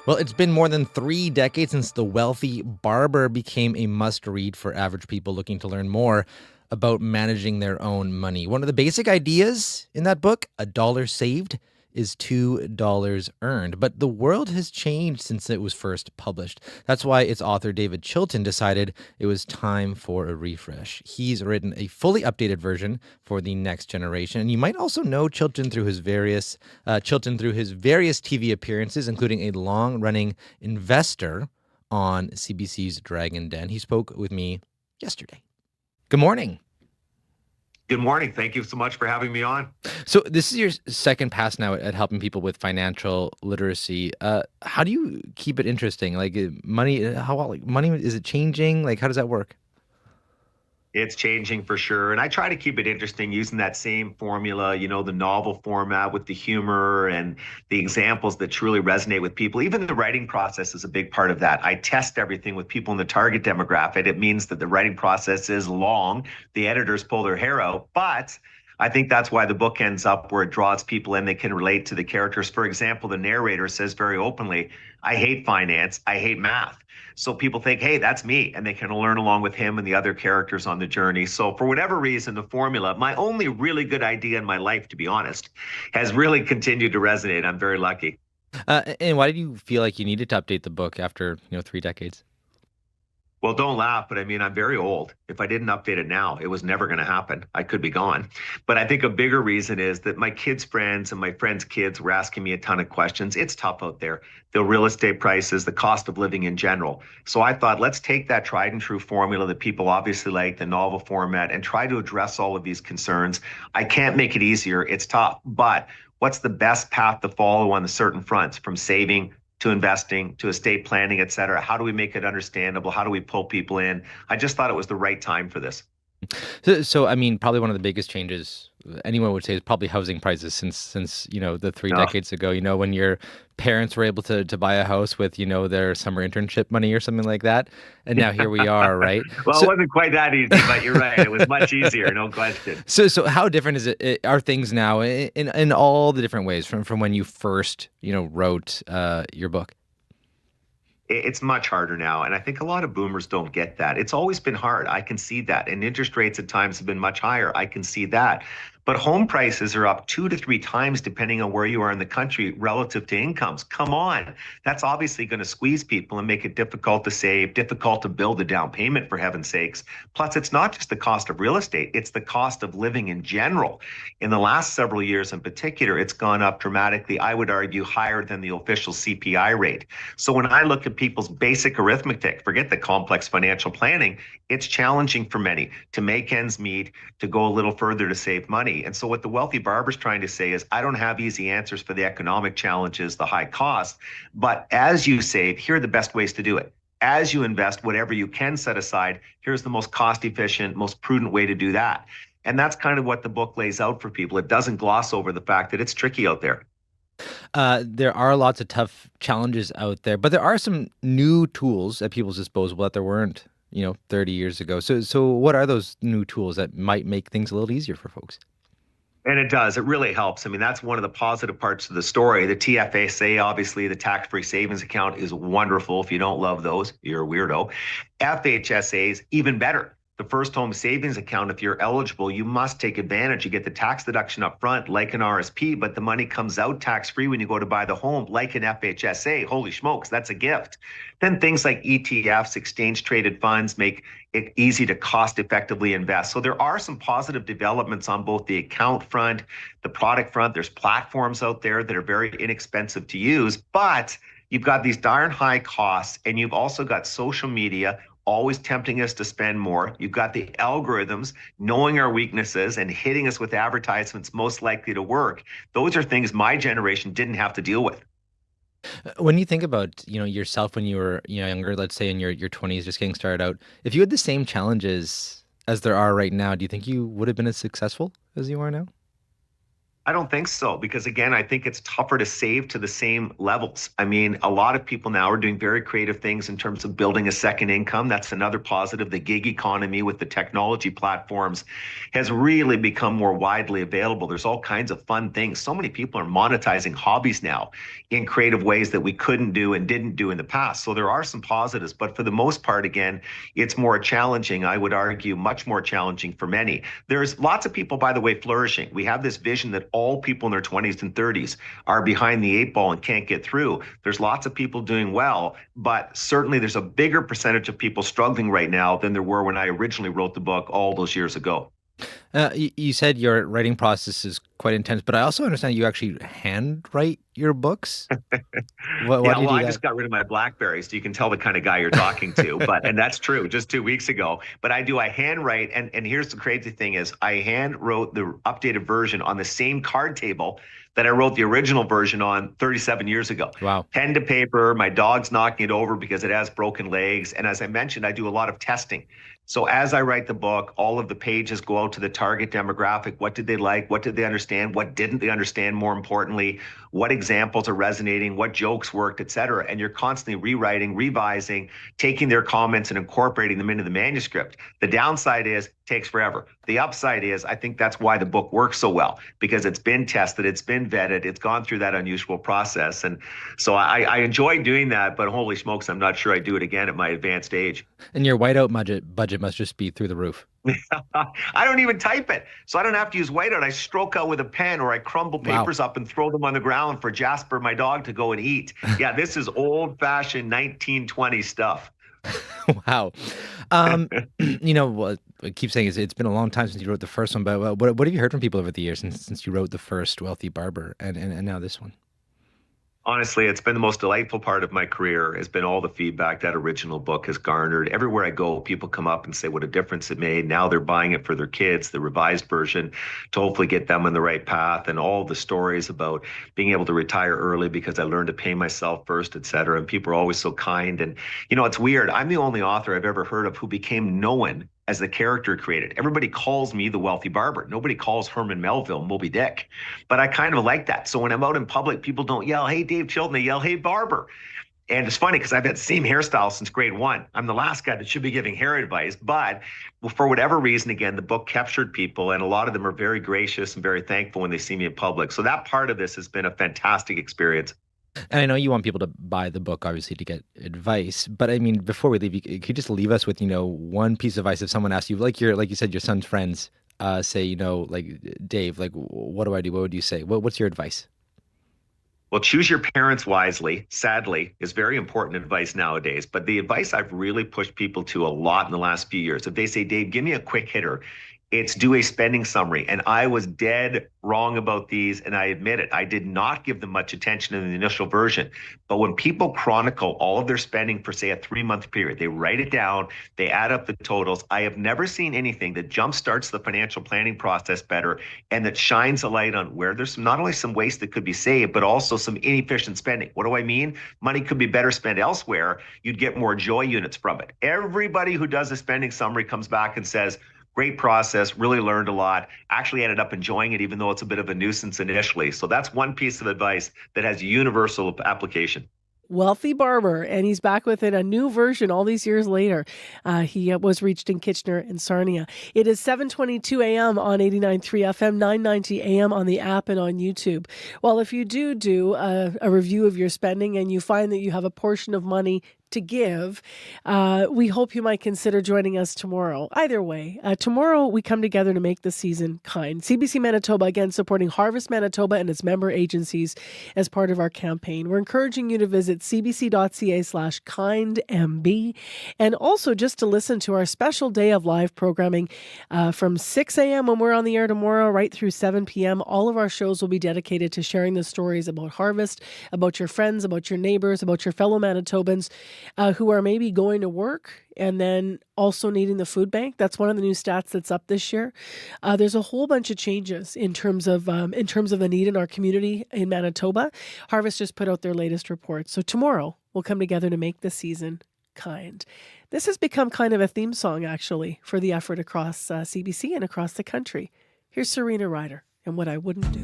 Well, it's been more than 3 decades since The Wealthy Barber became a must-read for average people looking to learn more about managing their own money. One of the basic ideas in that book, $1 saved is $2 earned. But the world has changed since it was first published. That's why its author, David Chilton, decided it was time for a refresh. He's written a fully updated version for the next generation. And you might also know Chilton through his various TV appearances, including a long-running investor on CBC's Dragon Den. He spoke with me yesterday. Good morning. Good morning. Thank you so much for having me on. So this is your second pass now at helping people with financial literacy. How do you keep it interesting? Like money, money, is it changing? Like, how does that work? It's changing for sure. And I try to keep it interesting using that same formula, you know, the novel format with the humor and the examples that truly resonate with people. Even the writing process is a big part of that. I test everything with people in the target demographic. It means that the writing process is long. The editors pull their hair out, but I think that's why the book ends up where it draws people in. They can relate to the characters. For example, the narrator says very openly, I hate finance, I hate math. So people think, hey, that's me, and they can learn along with him and the other characters on the journey. So for whatever reason, the formula, my only really good idea in my life, to be honest, has really continued to resonate. I'm very lucky. And why did you feel like you needed to update the book after 3 decades? Well, don't laugh, but I mean, I'm very old. If I didn't update it now, it was never going to happen. I could be gone. But I think a bigger reason is that my kids' friends and my friends' kids were asking me a ton of questions. It's tough out there. The real estate prices, the cost of living in general. So I thought, let's take that tried and true formula that people obviously like, the novel format, and try to address all of these concerns. I can't make it easier. It's tough. But what's the best path to follow on the certain fronts, from saving to investing, to estate planning, et cetera? How do we make it understandable? How do we pull people in? I just thought it was the right time for this. So I mean, probably one of the biggest changes anyone would say is probably housing prices since the 3 decades ago, when your parents were able to buy a house with, their summer internship money or something like that. And now here we are, right? Well, it wasn't quite that easy, but you're right. It was much easier, no question. So how different are things now in all the different ways from when you first, wrote your book? It's much harder now. And I think a lot of boomers don't get that. It's always been hard. I can see that. And interest rates at times have been much higher. I can see that. But home prices are up 2 to 3 times depending on where you are in the country relative to incomes. Come on. That's obviously going to squeeze people and make it difficult to save, difficult to build a down payment, for heaven's sakes. Plus, it's not just the cost of real estate, it's the cost of living in general. In the last several years in particular, it's gone up dramatically, I would argue higher than the official CPI rate. So when I look at people's basic arithmetic, forget the complex financial planning, it's challenging for many to make ends meet, to go a little further to save money. And so what the wealthy barber's trying to say is, I don't have easy answers for the economic challenges, the high cost, but as you save, here are the best ways to do it. As you invest, whatever you can set aside, here's the most cost efficient, most prudent way to do that. And that's kind of what the book lays out for people. It doesn't gloss over the fact that it's tricky out there. There are lots of tough challenges out there, but there are some new tools at people's disposal that there weren't, 30 years ago. So what are those new tools that might make things a little easier for folks? And it does. It really helps. I mean, that's one of the positive parts of the story. The TFSA, obviously, the tax-free savings account is wonderful. If you don't love those, you're a weirdo. FHSA is even better. The first home savings account, if you're eligible, you must take advantage. You get the tax deduction up front like an RSP, but the money comes out tax-free when you go to buy the home like an FHSA. Holy smokes, that's a gift. Then things like ETFs, exchange-traded funds, make it easy to cost-effectively invest. So there are some positive developments on both the account front, the product front. There's platforms out there that are very inexpensive to use, but you've got these darn high costs, and you've also got social media always tempting us to spend more. You've got the algorithms knowing our weaknesses and hitting us with advertisements most likely to work. Those are things my generation didn't have to deal with. When you think about, yourself when you were, younger, let's say in your 20s, just getting started out, if you had the same challenges as there are right now, do you think you would have been as successful as you are now? I don't think so, because again, I think it's tougher to save to the same levels. I mean, a lot of people now are doing very creative things in terms of building a second income. That's another positive. The gig economy with the technology platforms has really become more widely available. There's all kinds of fun things. So many people are monetizing hobbies now in creative ways that we couldn't do and didn't do in the past. So there are some positives, but for the most part, again, it's more challenging. I would argue much more challenging for many. There's lots of people, by the way, flourishing. We have this vision that all people in their 20s and 30s are behind the 8 ball and can't get through. There's lots of people doing well, but certainly there's a bigger percentage of people struggling right now than there were when I originally wrote the book all those years ago. You said your writing process is quite intense, but I also understand you actually handwrite your books. I just got rid of my BlackBerry, so you can tell the kind of guy you're talking to. And that's true, just 2 weeks ago. But I handwrite, and here's the crazy thing is I hand wrote the updated version on the same card table that I wrote the original version on 37 years ago. Wow. Pen to paper, my dog's knocking it over because it has broken legs. And as I mentioned, I do a lot of testing. So as I write the book, all of the pages go out to the target demographic. What did they like? What did they understand? What didn't they understand? More importantly, what examples are resonating? What jokes worked, et cetera? And you're constantly rewriting, revising, taking their comments and incorporating them into the manuscript. The downside is it takes forever. The upside is I think that's why the book works so well, because it's been tested, it's been vetted, it's gone through that unusual process. And so I enjoy doing that, but holy smokes, I'm not sure I'd do it again at my advanced age. And your whiteout budget must just be through the roof. I don't even type it. So I don't have to use whiteout. I stroke out with a pen, or I crumble papers up and throw them on the ground for Jasper, my dog, to go and eat. Yeah, this is old-fashioned 1920 stuff. Wow. What I keep saying is it's been a long time since you wrote the first one, but what have you heard from people over the years since you wrote the first Wealthy Barber and now this one? Honestly, it's been the most delightful part of my career, has been all the feedback that original book has garnered. Everywhere I go, people come up and say what a difference it made. Now they're buying it for their kids, the revised version, to hopefully get them on the right path. And all the stories about being able to retire early because I learned to pay myself first, et cetera. And people are always so kind. And, it's weird. I'm the only author I've ever heard of who became known as the character created. Everybody calls me the Wealthy Barber. Nobody calls Herman Melville Moby Dick. But I kind of like that. So when I'm out in public, people don't yell, "Hey, Dave Chilton," they yell, "Hey, Barber." And it's funny because I've had the same hairstyle since grade 1. I'm the last guy that should be giving hair advice. But for whatever reason, again, the book captured people, and a lot of them are very gracious and very thankful when they see me in public. So that part of this has been a fantastic experience. And I know you want people to buy the book, obviously, to get advice. But I mean, before we leave, could you just leave us with, one piece of advice if someone asks you, like you said, your son's friends say, like, Dave, like, what do I do? What would you say? What's your advice? Well, choose your parents wisely, sadly, is very important advice nowadays. But the advice I've really pushed people to a lot in the last few years, if they say, Dave, give me a quick hitter, it's do a spending summary. And I was dead wrong about these, and I admit it. I did not give them much attention in the initial version. But when people chronicle all of their spending for, say, a 3-month period, they write it down, they add up the totals. I have never seen anything that jumpstarts the financial planning process better and that shines a light on where there's not only some waste that could be saved, but also some inefficient spending. What do I mean? Money could be better spent elsewhere. You'd get more joy units from it. Everybody who does a spending summary comes back and says, great process, really learned a lot, actually ended up enjoying it, even though it's a bit of a nuisance initially. So that's one piece of advice that has universal application. Wealthy Barber, and he's back with it, a new version all these years later. He was reached in Kitchener and Sarnia. It is 7:22 a.m. on 89.3 FM, 9:90 a.m. on the app and on YouTube. Well, if you do a review of your spending and you find that you have a portion of money to give, we hope you might consider joining us tomorrow. Either way, tomorrow we come together to make the season kind. CBC Manitoba, again, supporting Harvest Manitoba and its member agencies as part of our campaign. We're encouraging you to visit cbc.ca/kindmb and also just to listen to our special day of live programming from 6 a.m. when we're on the air tomorrow right through 7 p.m. All of our shows will be dedicated to sharing the stories about Harvest, about your friends, about your neighbors, about your fellow Manitobans who are maybe going to work and then also needing the food bank. That's one of the new stats that's up this year. There's a whole bunch of changes in terms of the need in our community in Manitoba. Harvest just put out their latest report. So tomorrow we'll come together to make the season kind. This has become kind of a theme song, actually, for the effort across CBC and across the country. Here's Serena Ryder and What I Wouldn't Do.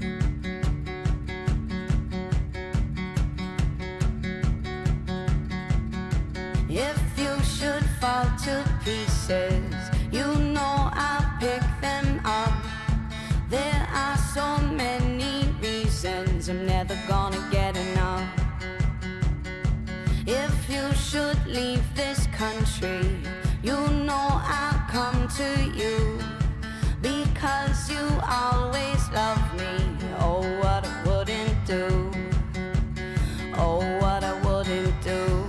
If you should fall to pieces, you know I'll pick them up. There are so many reasons I'm never gonna get enough. If you should leave this country, you know I'll come to you because you always love me. Oh, what I wouldn't do. Oh, what I wouldn't do.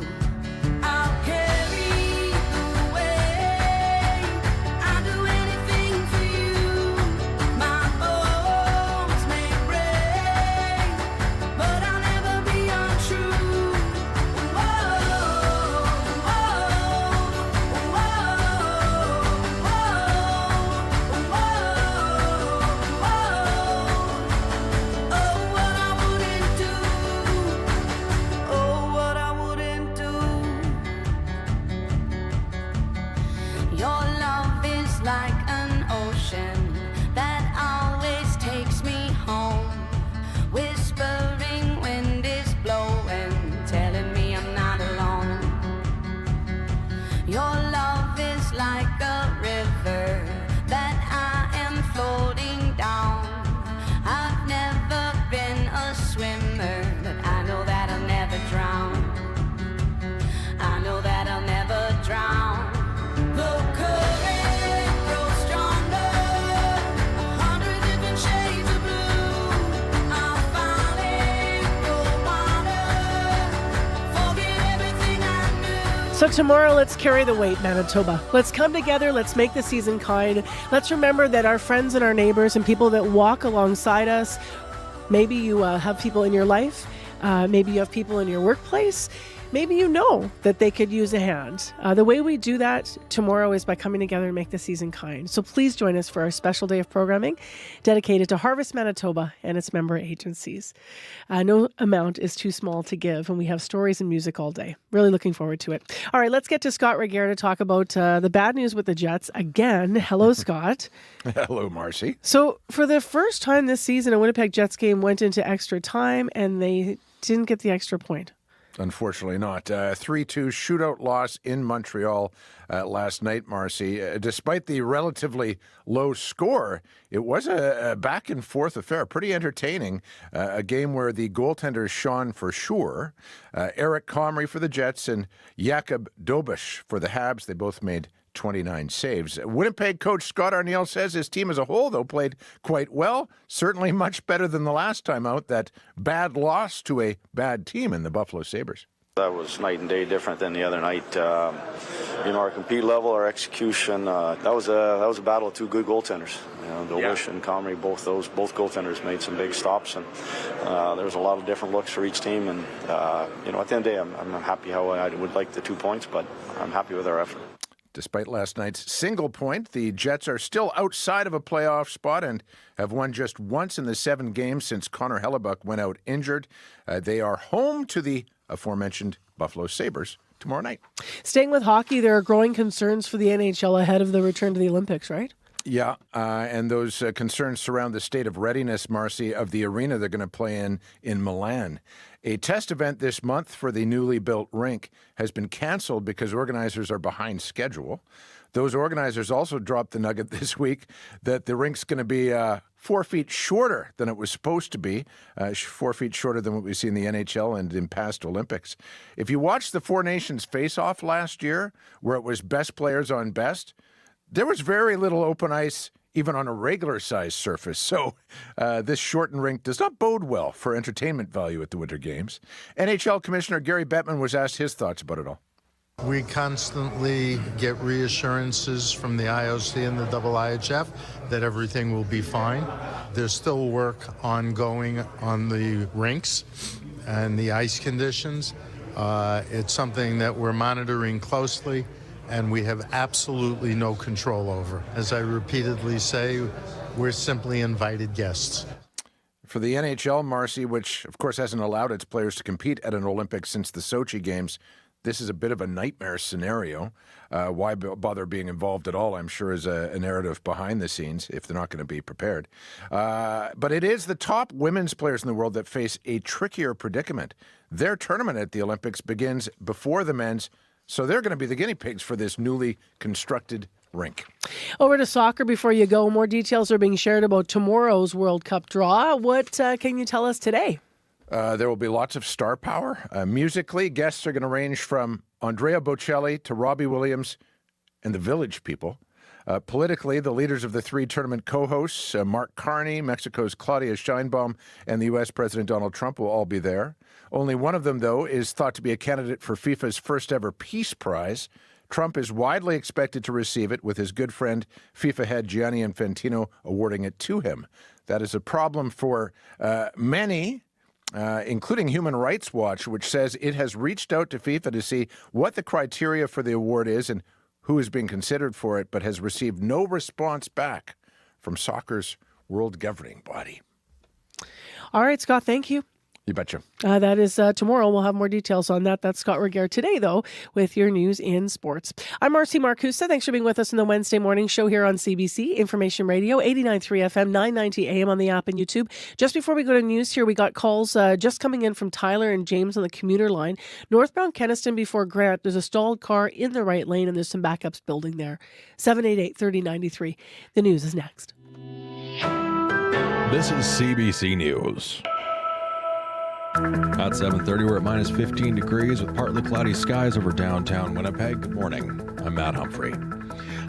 So tomorrow, let's carry the weight, Manitoba. Let's come together. Let's make the season kind. Let's remember that our friends and our neighbors and people that walk alongside us, maybe you have people in your life, maybe you have people in your workplace, maybe you know that they could use a hand. The way we do that tomorrow is by coming together and make the season kind. So please join us for our special day of programming dedicated to Harvest Manitoba and its member agencies. No amount is too small to give, and we have stories and music all day. Really looking forward to it. All right, let's get to Scott Regehr to talk about the bad news with the Jets again. Hello, Scott. Hello, Marcy. So for the first time this season, a Winnipeg Jets game went into extra time, and they didn't get the extra point. Unfortunately not. 3-2 shootout loss in Montreal last night, Marcy. Despite the relatively low score, it was a back-and-forth affair, pretty entertaining. A game where the goaltenders shone for sure. Eric Comrie for the Jets and Jakub Dobish for the Habs. They both made 29 saves. Winnipeg coach Scott Arniel says his team as a whole, though, played quite well. Certainly much better than the last time out, that bad loss to a bad team in the Buffalo Sabres. That was night and day different than the other night. Our compete level, our execution, that was a battle of two good goaltenders. Dolish and Comrie, both goaltenders made some big stops, and there was a lot of different looks for each team. And at the end of the day, I'm happy how I would like the 2 points, but I'm happy with our effort. Despite last night's single point, the Jets are still outside of a playoff spot and have won just once in the 7 games since Connor Hellebuck went out injured. They are home to the aforementioned Buffalo Sabres tomorrow night. Staying with hockey, there are growing concerns for the NHL ahead of the return to the Olympics, right? Yeah, and those concerns surround the state of readiness, Marcy, of the arena they're going to play in Milan. A test event this month for the newly built rink has been canceled because organizers are behind schedule. Those organizers also dropped the nugget this week that the rink's going to be 4 feet shorter than it was supposed to be, 4 feet shorter than what we see in the NHL and in past Olympics. If you watched the Four Nations face-off last year, where it was best players on best, there was very little open ice even on a regular-sized surface. So this shortened rink does not bode well for entertainment value at the Winter Games. NHL Commissioner Gary Bettman was asked his thoughts about it all. We constantly get reassurances from the IOC and the IIHF that everything will be fine. There's still work ongoing on the rinks and the ice conditions. It's something that we're monitoring closely and we have absolutely no control over. As I repeatedly say, we're simply invited guests. For the NHL, Marcy, which of course hasn't allowed its players to compete at an Olympics since the Sochi Games, this is a bit of a nightmare scenario. Why bother being involved at all, I'm sure, is a narrative behind the scenes if they're not going to be prepared. But it is the top women's players in the world that face a trickier predicament. Their tournament at the Olympics begins before the men's, so they're going to be the guinea pigs for this newly constructed rink. Over to soccer before you go. More details are being shared about tomorrow's World Cup draw. What can you tell us today? There will be lots of star power. Musically, guests are going to range from Andrea Bocelli to Robbie Williams and the Village People. Politically, the leaders of the 3 tournament co-hosts, Mark Carney, Mexico's Claudia Sheinbaum, and the U.S. President Donald Trump will all be there. Only one of them, though, is thought to be a candidate for FIFA's first ever Peace Prize. Trump is widely expected to receive it, with his good friend, FIFA head Gianni Infantino, awarding it to him. That is a problem for many, including Human Rights Watch, which says it has reached out to FIFA to see what the criteria for the award is and who is being considered for it, but has received no response back from soccer's world governing body. All right, Scott, thank you. You betcha. That is tomorrow. We'll have more details on that. That's Scott Regehr today, though, with your news in sports. I'm Marcy Marcusa. Thanks for being with us in the Wednesday morning show here on CBC Information Radio, 89.3 FM, 990 AM on the app and YouTube. Just before we go to news here, we got calls just coming in from Tyler and James on the commuter line. Northbound Kenniston before Grant, there's a stalled car in the right lane and there's some backups building there. 788-3093. The news is next. This is CBC News. At 7:30, we're at minus 15 degrees with partly cloudy skies over downtown Winnipeg. Good morning. I'm Matt Humphrey.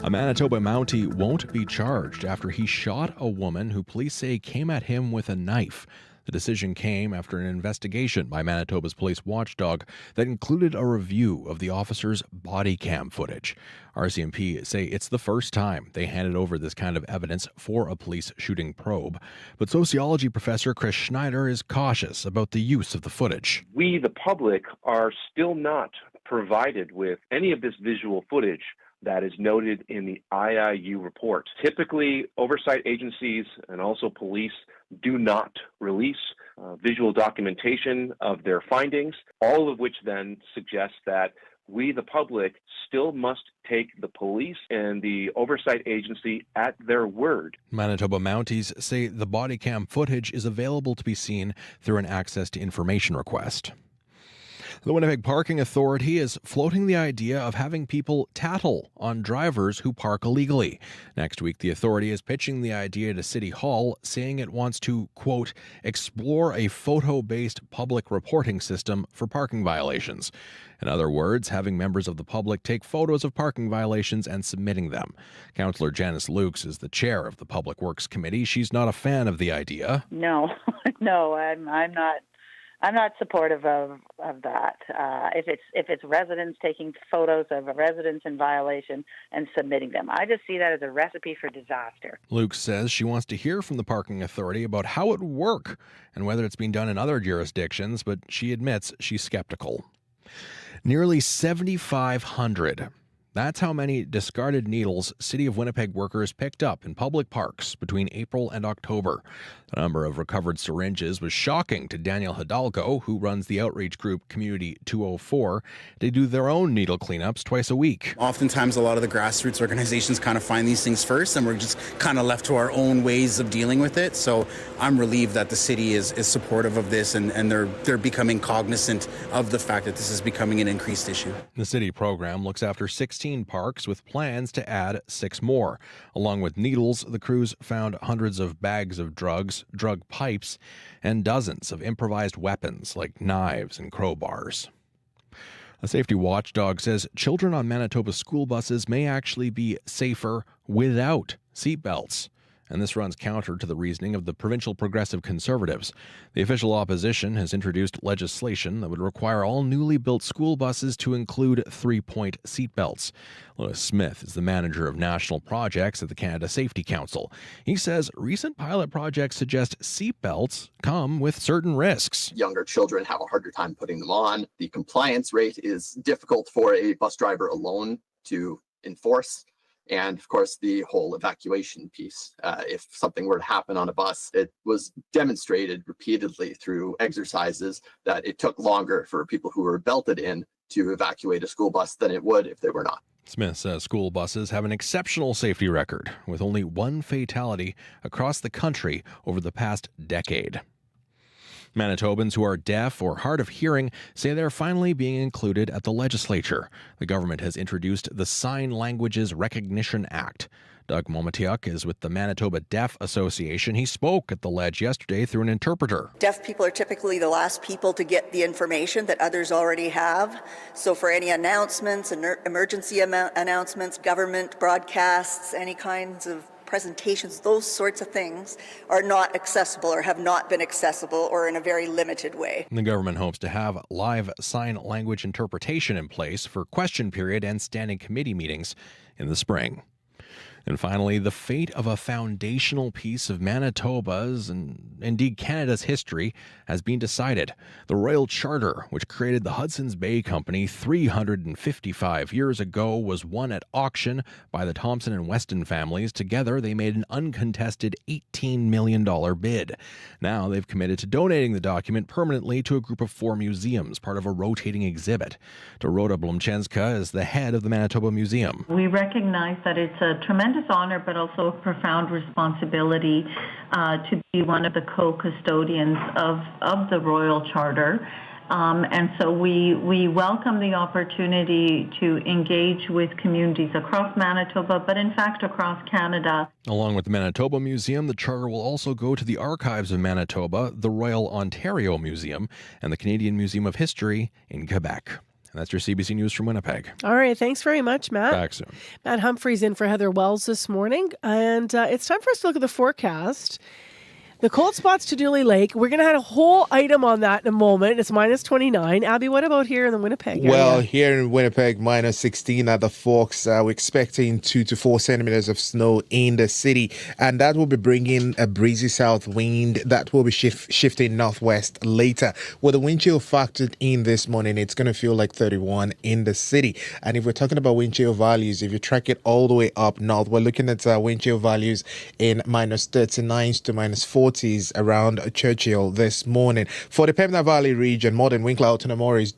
A Manitoba Mountie won't be charged after he shot a woman who police say came at him with a knife. The decision came after an investigation by Manitoba's police watchdog that included a review of the officer's body cam footage. RCMP say it's the first time they handed over this kind of evidence for a police shooting probe. But sociology professor Chris Schneider is cautious about the use of the footage. We, the public, are still not provided with any of this visual footage that is noted in the IIU report. Typically, oversight agencies and also police do not release visual documentation of their findings, all of which then suggests that we, the public, still must take the police and the oversight agency at their word. Manitoba Mounties say the body cam footage is available to be seen through an access to information request. The Winnipeg Parking Authority is floating the idea of having people tattle on drivers who park illegally. Next week, the authority is pitching the idea to City Hall, saying it wants to, quote, explore a photo-based public reporting system for parking violations. In other words, having members of the public take photos of parking violations and submitting them. Councillor Janice Lukes is the chair of the Public Works Committee. She's not a fan of the idea. No, I'm not. I'm not supportive of that. If it's residents taking photos of a residents in violation and submitting them, I just see that as a recipe for disaster. Luke says she wants to hear from the parking authority about how it would work and whether it's been done in other jurisdictions, but she admits she's skeptical. Nearly 7,500. That's how many discarded needles City of Winnipeg workers picked up in public parks between April and October. The number of recovered syringes was shocking to Daniel Hidalgo, who runs the outreach group Community 204. They do their own needle cleanups twice a week. Oftentimes, a lot of the grassroots organizations kind of find these things first, and we're just kind of left to our own ways of dealing with it. So I'm relieved that the city is supportive of this, and they're becoming cognizant of the fact that this is becoming an increased issue. The city program looks after 16 parks with plans to add 6 more. Along with needles, the crews found hundreds of bags of drugs, drug pipes, and dozens of improvised weapons like knives and crowbars. A safety watchdog says children on Manitoba school buses may actually be safer without seatbelts. And this runs counter to the reasoning of the provincial Progressive Conservatives. The official opposition has introduced legislation that would require all newly built school buses to include 3-point seatbelts. Lewis Smith is the manager of national projects at the Canada Safety Council. He says recent pilot projects suggest seatbelts come with certain risks. Younger children have a harder time putting them on. The compliance rate is difficult for a bus driver alone to enforce. And of course, the whole evacuation piece. If something were to happen on a bus, it was demonstrated repeatedly through exercises that it took longer for people who were belted in to evacuate a school bus than it would if they were not. Smith says school buses have an exceptional safety record, with only 1 fatality across the country over the past decade. Manitobans who are deaf or hard of hearing say they're finally being included at the legislature. The government has introduced the Sign Languages Recognition Act. Doug Momatiuk is with the Manitoba Deaf Association. He spoke at the Ledge yesterday through an interpreter. Deaf people are typically the last people to get the information that others already have. So for any announcements, emergency announcements, government broadcasts, any kinds of presentations, those sorts of things are not accessible or have not been accessible or in a very limited way. The government hopes to have live sign language interpretation in place for question period and standing committee meetings in the spring. And finally, the fate of a foundational piece of Manitoba's and indeed Canada's history has been decided. The Royal Charter, which created the Hudson's Bay Company 355 years ago, was won at auction by the Thompson and Weston families. Together, they made an uncontested $18 million bid. Now they've committed to donating the document permanently to a group of 4 museums, part of a rotating exhibit. Dorota Blumchenska is the head of the Manitoba Museum. We recognize that it's a tremendous honor, but also a profound responsibility to be one of the co-custodians of the Royal Charter. And so we welcome the opportunity to engage with communities across Manitoba, but in fact across Canada. Along with the Manitoba Museum, the charter will also go to the Archives of Manitoba, the Royal Ontario Museum, and the Canadian Museum of History in Quebec. And that's your CBC News from Winnipeg. All right. Thanks very much, Matt. Back soon. Matt Humphreys in for Heather Wells this morning. And it's time for us to look at the forecast. The cold spots to Dooley Lake. We're going to have a whole item on that in a moment. It's minus 29. Abby, what about here in the Winnipeg area? Well, here in Winnipeg, minus 16 at the Forks. We're expecting 2 to 4 centimeters of snow in the city. And that will be bringing a breezy south wind that will be shifting northwest later. With the wind chill factored in this morning, it's going to feel like 31 in the city. And if we're talking about wind chill values, if you track it all the way up north, we're looking at wind chill values in minus 39s to minus 40. 40s around Churchill this morning. For the Pembina Valley region, more than Winkler, Outaouamores,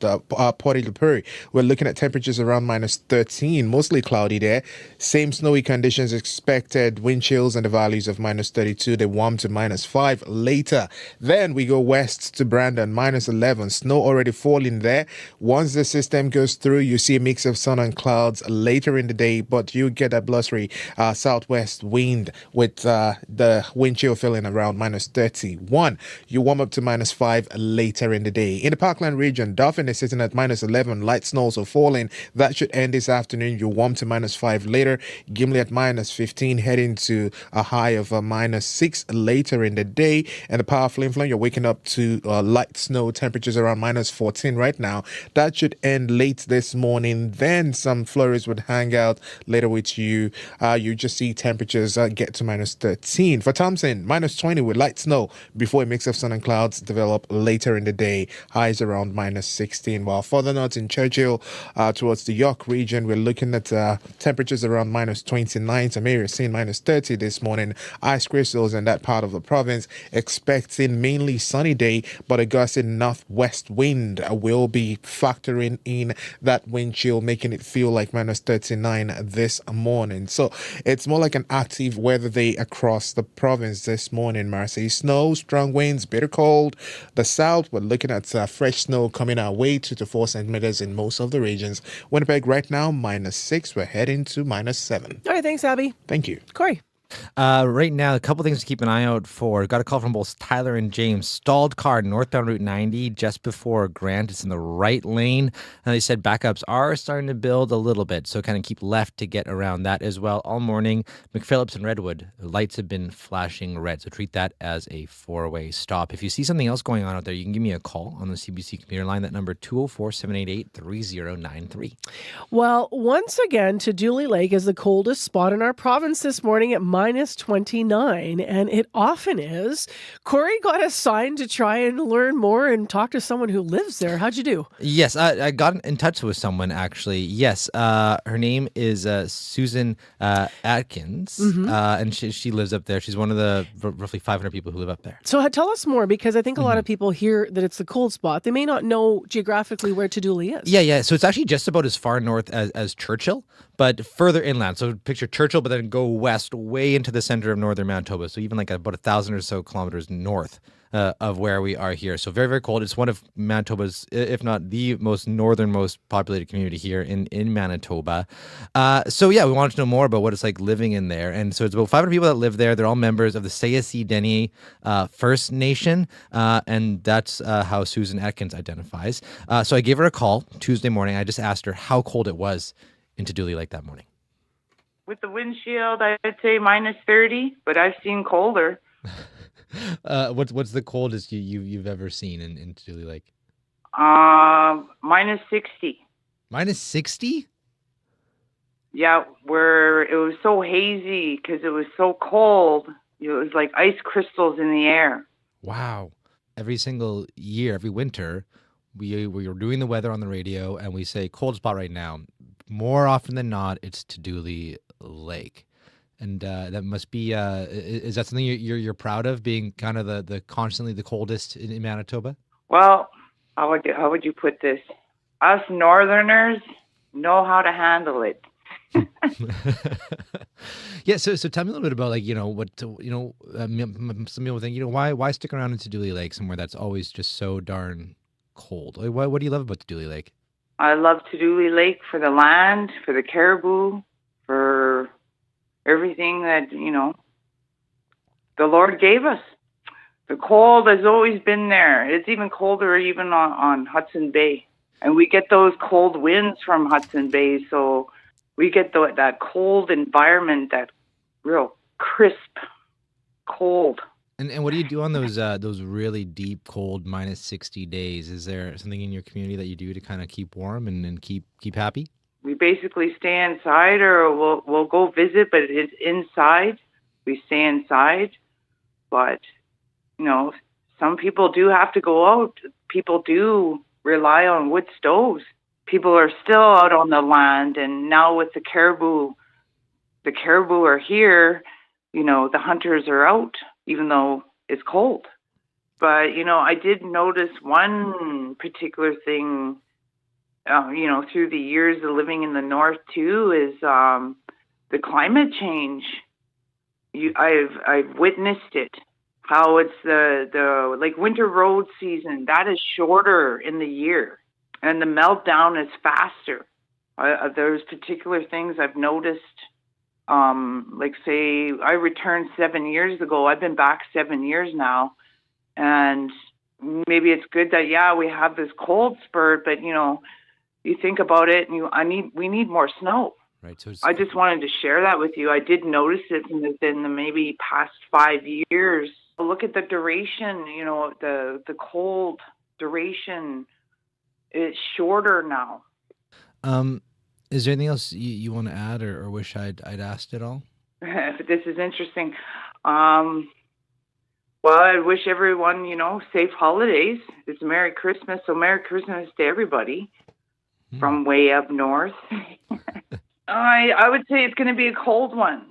Port Elizabeth, we're looking at temperatures around minus 13, mostly cloudy there. Same snowy conditions expected. Wind chills in the valleys of minus 32. They warm to minus 5 later. Then we go west to Brandon, minus 11. Snow already falling there. Once the system goes through, you see a mix of sun and clouds later in the day, but you get a blustery southwest wind with the wind chill feeling around minus 31. You warm up to minus 5 later in the day. In the Parkland region, Dauphin is sitting at minus 11. Light snows are falling. That should end this afternoon. You warm to minus 5 later. Gimli at minus 15, heading to a high of minus 6 later in the day. And the Power Flin Flon, you're waking up to light snow, temperatures around minus 14 right now. That should end late this morning. Then some flurries would hang out later with you. You just see temperatures get to minus 13. For Thompson, minus 20 with light snow before a mix of sun and clouds develop later in the day. Highs around minus 16. While further north in Churchill, towards the York region, we're looking at temperatures around minus 29. Some areas seeing minus 30 this morning. Ice crystals in that part of the province. Expecting mainly sunny day, but a gusty northwest wind will be factoring in that wind chill, making it feel like minus 39 this morning. So it's more like an active weather day across the province this morning, Marcy. Snow, strong winds, bitter cold. The south, we're looking at fresh snow coming our way, 2 to 4 centimeters in most of the regions. Winnipeg right now, minus 6. We're heading to minus 7. All right, thanks, Abby. Thank you. Corey. Right now, a couple things to keep an eye out for. Got a call from both Tyler and James. Stalled car northbound Route 90 just before Grant. It's in the right lane. And they said backups are starting to build a little bit, so kind of keep left to get around that as well. All morning, McPhillips and Redwood, lights have been flashing red, so treat that as a four-way stop. If you see something else going on out there, you can give me a call on the CBC commuter line. That number 204-788-3093. Well, once again, Dooley Lake is the coldest spot in our province this morning at minus 29, and it often is. Corey got assigned to try and learn more and talk to someone who lives there. How'd you do? Yes, I got in touch with someone, actually. Yes, her name is Susan Atkins, and she lives up there. She's one of the roughly 500 people who live up there. So tell us more, because I think a lot of people hear that it's the cold spot. They may not know geographically where Dooley is. Yeah. So it's actually just about as far north as Churchill, but further inland. So picture Churchill, but then go west way into the center of northern Manitoba. So even like about 1,000 or so kilometers north of where we are here. So very, very cold. It's one of Manitoba's, if not the most northernmost populated community here in Manitoba. So yeah, we wanted to know more about what it's like living in there. And so it's about 500 people that live there. They're all members of the Sayasi Dene First Nation. And that's how Susan Atkins identifies. So I gave her a call Tuesday morning. I just asked her how cold it was in Dooley Lake that morning. With the windshield, I'd say minus 30, but I've seen colder. What's the coldest you've ever seen in Dooley Lake? Minus 60. Minus 60? Yeah, where it was so hazy because it was so cold. It was like ice crystals in the air. Wow. Every single year, every winter, we are doing the weather on the radio and we say cold spot right now. More often than not, it's Dooley Lake. And that must be, is that something you're proud of, being kind of the constantly the coldest in Manitoba? Well, how would you put this? Us Northerners know how to handle it. Yeah, so tell me a little bit about, like, some people think, why stick around into Dooley Lake, somewhere that's always just so darn cold? Like, what do you love about the Dooley Lake? I love Dooley Lake for the land, for the caribou, for everything that, the Lord gave us. The cold has always been there. It's even colder even on Hudson Bay. And we get those cold winds from Hudson Bay, so we get that cold environment, that real crisp cold. And what do you do on those really deep, cold, minus 60 days? Is there something in your community that you do to kind of keep warm and keep happy? We basically stay inside, or we'll go visit, but it's inside. We stay inside. But, some people do have to go out. People do rely on wood stoves. People are still out on the land, and now with the caribou are here, the hunters are out, even though it's cold. But, I did notice one particular thing, through the years of living in the north too, is the climate change. I've witnessed it. How it's the like winter road season, that is shorter in the year, and the meltdown is faster. There's particular things I've noticed. Like say I returned 7 years ago. I've been back 7 years now, and maybe it's good that we have this cold spurt, but you think about it, and we need more snow. Right. So I just wanted to share that with you. I did notice it within the maybe past 5 years. Look at the duration. The cold duration is shorter now. Is there anything else you want to add or wish I'd asked at all? This is interesting. Well, I wish everyone, safe holidays. It's Merry Christmas, so Merry Christmas to everybody from way up north. I would say it's going to be a cold one.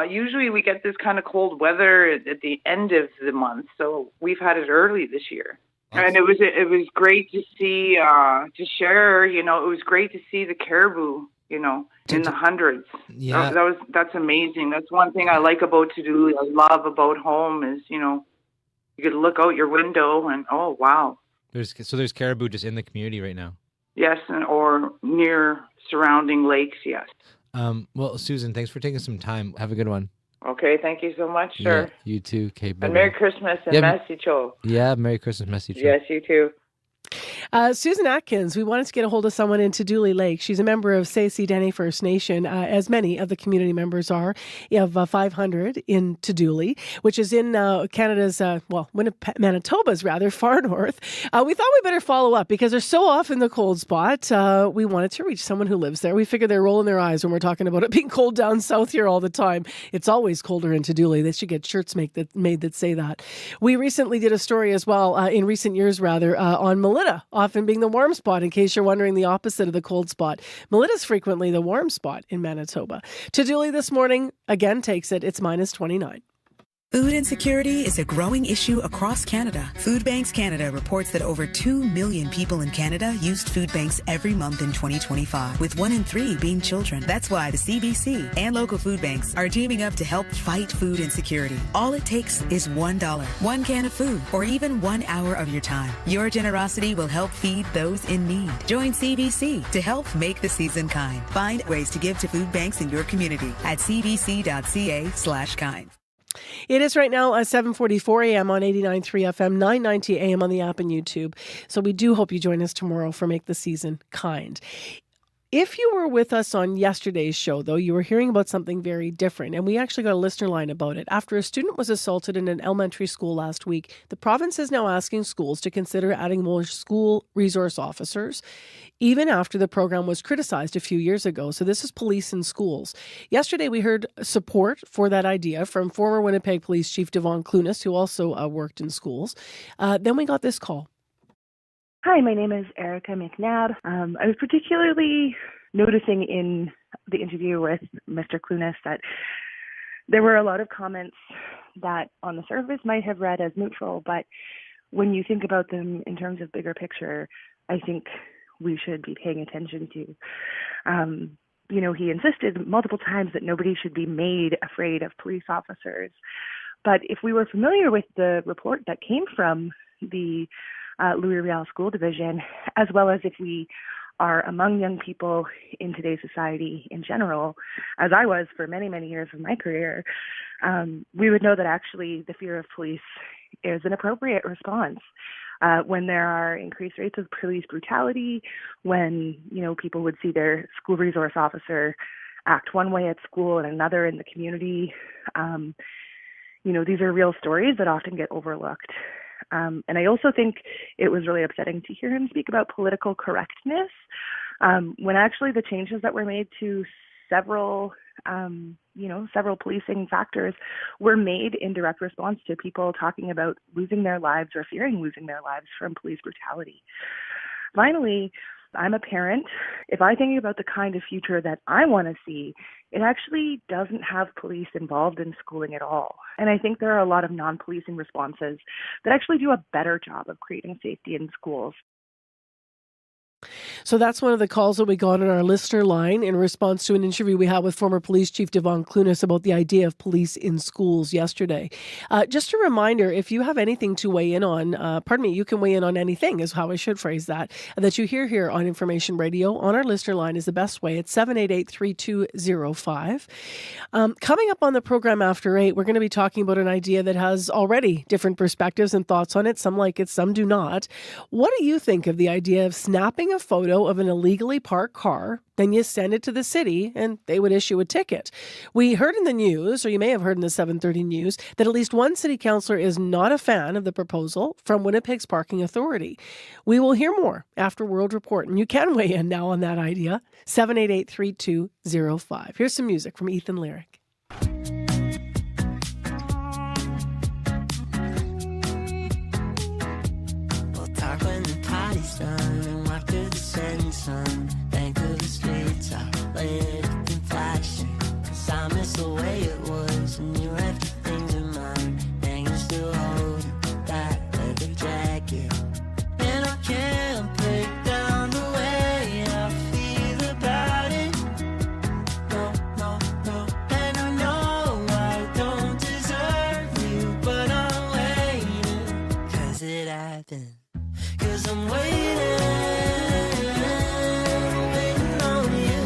Usually we get this kind of cold weather at the end of the month, so we've had it early this year. And it was great to see, to share, it was great to see the caribou, in the hundreds. Yeah. That's amazing. That's one thing I like about Tuduli. I love about home is, you could look out your window and, oh, wow. There's caribou just in the community right now. Yes, or near surrounding lakes, yes. Well, Susan, thanks for taking some time. Have a good one. Okay, thank you so much, sir. Yeah, you too, Kate. And Merry Christmas and Merci Cho. Yeah, Merry Christmas, Merci Cho. Yes, you too. Susan Atkins, we wanted to get a hold of someone in Tuduli Lake. She's a member of Saisi Dene First Nation, as many of the community members are. You have 500 in Tuduli, which is in Canada's, Winnipeg, Manitoba's rather, far north. We thought we better follow up because they're so off in the cold spot. We wanted to reach someone who lives there. We figure they're rolling their eyes when we're talking about it being cold down south here all the time. It's always colder in Tuduli. They should get shirts made that say that. We recently did a story as well, in recent years rather, on Melita, often being the warm spot, in case you're wondering the opposite of the cold spot. Melita's frequently the warm spot in Manitoba. Tuduli this morning, again, takes it. It's minus 29. Food insecurity is a growing issue across Canada. Food Banks Canada reports that over 2 million people in Canada used food banks every month in 2025, with 1 in 3 being children. That's why the CBC and local food banks are teaming up to help fight food insecurity. All it takes is $1, 1 can of food, or even 1 hour of your time. Your generosity will help feed those in need. Join CBC to help make the season kind. Find ways to give to food banks in your community at cbc.ca/kind. It is right now 7:44 a.m. on 89.3 FM, 990 a.m. on the app and YouTube. So we do hope you join us tomorrow for Make the Season Kind. If you were with us on yesterday's show, though, you were hearing about something very different, and we actually got a listener line about it. After a student was assaulted in an elementary school last week, the province is now asking schools to consider adding more school resource officers, even after the program was criticized a few years ago. So this is police in schools. Yesterday, we heard support for that idea from former Winnipeg Police Chief Devon Clunas, who also worked in schools. Then we got this call. Hi, my name is Erica McNabb. I was particularly noticing in the interview with Mr. Clunas that there were a lot of comments that on the surface might have read as neutral, but when you think about them in terms of bigger picture, I think we should be paying attention to. He insisted multiple times that nobody should be made afraid of police officers. But if we were familiar with the report that came from the Louis Riel School Division, as well as if we are among young people in today's society in general, as I was for many, many years of my career, we would know that actually the fear of police is an appropriate response. When there are increased rates of police brutality, when, people would see their school resource officer act one way at school and another in the community, these are real stories that often get overlooked. And I also think it was really upsetting to hear him speak about political correctness, when actually the changes that were made to several policing factors were made in direct response to people talking about losing their lives or fearing losing their lives from police brutality. Finally, I'm a parent. If I think about the kind of future that I want to see, it actually doesn't have police involved in schooling at all. And I think there are a lot of non-policing responses that actually do a better job of creating safety in schools. So that's one of the calls that we got on our listener line in response to an interview we had with former Police Chief Devon Clunas about the idea of police in schools yesterday. Just a reminder, if you have anything to weigh in on, you can weigh in on anything is how I should phrase that you hear here on Information Radio on our listener line is the best way. It's 788-3205. Coming up on the program after 8, we're going to be talking about an idea that has already different perspectives and thoughts on it. Some like it, some do not. What do you think of the idea of snapping a photo of an illegally parked car, then you send it to the city and they would issue a ticket? We heard in the news, or you may have heard in the 7:30 news, that at least one city councillor is not a fan of the proposal from Winnipeg's Parking Authority. We will hear more after World Report, and you can weigh in now on that idea. 788-3205. Here's some music from Ethan Lyric. We'll talk when the party's done and walk through the setting sun. Think of the streets out, laying everything flashing. 'Cause I miss the way it was when you left the things in mind. And you're still holding that leather jacket. And I can't break down the way I feel about it. No, no, no. And I know I don't deserve you, but I'm waiting. 'Cause it happened. 'Cause I'm waiting on you.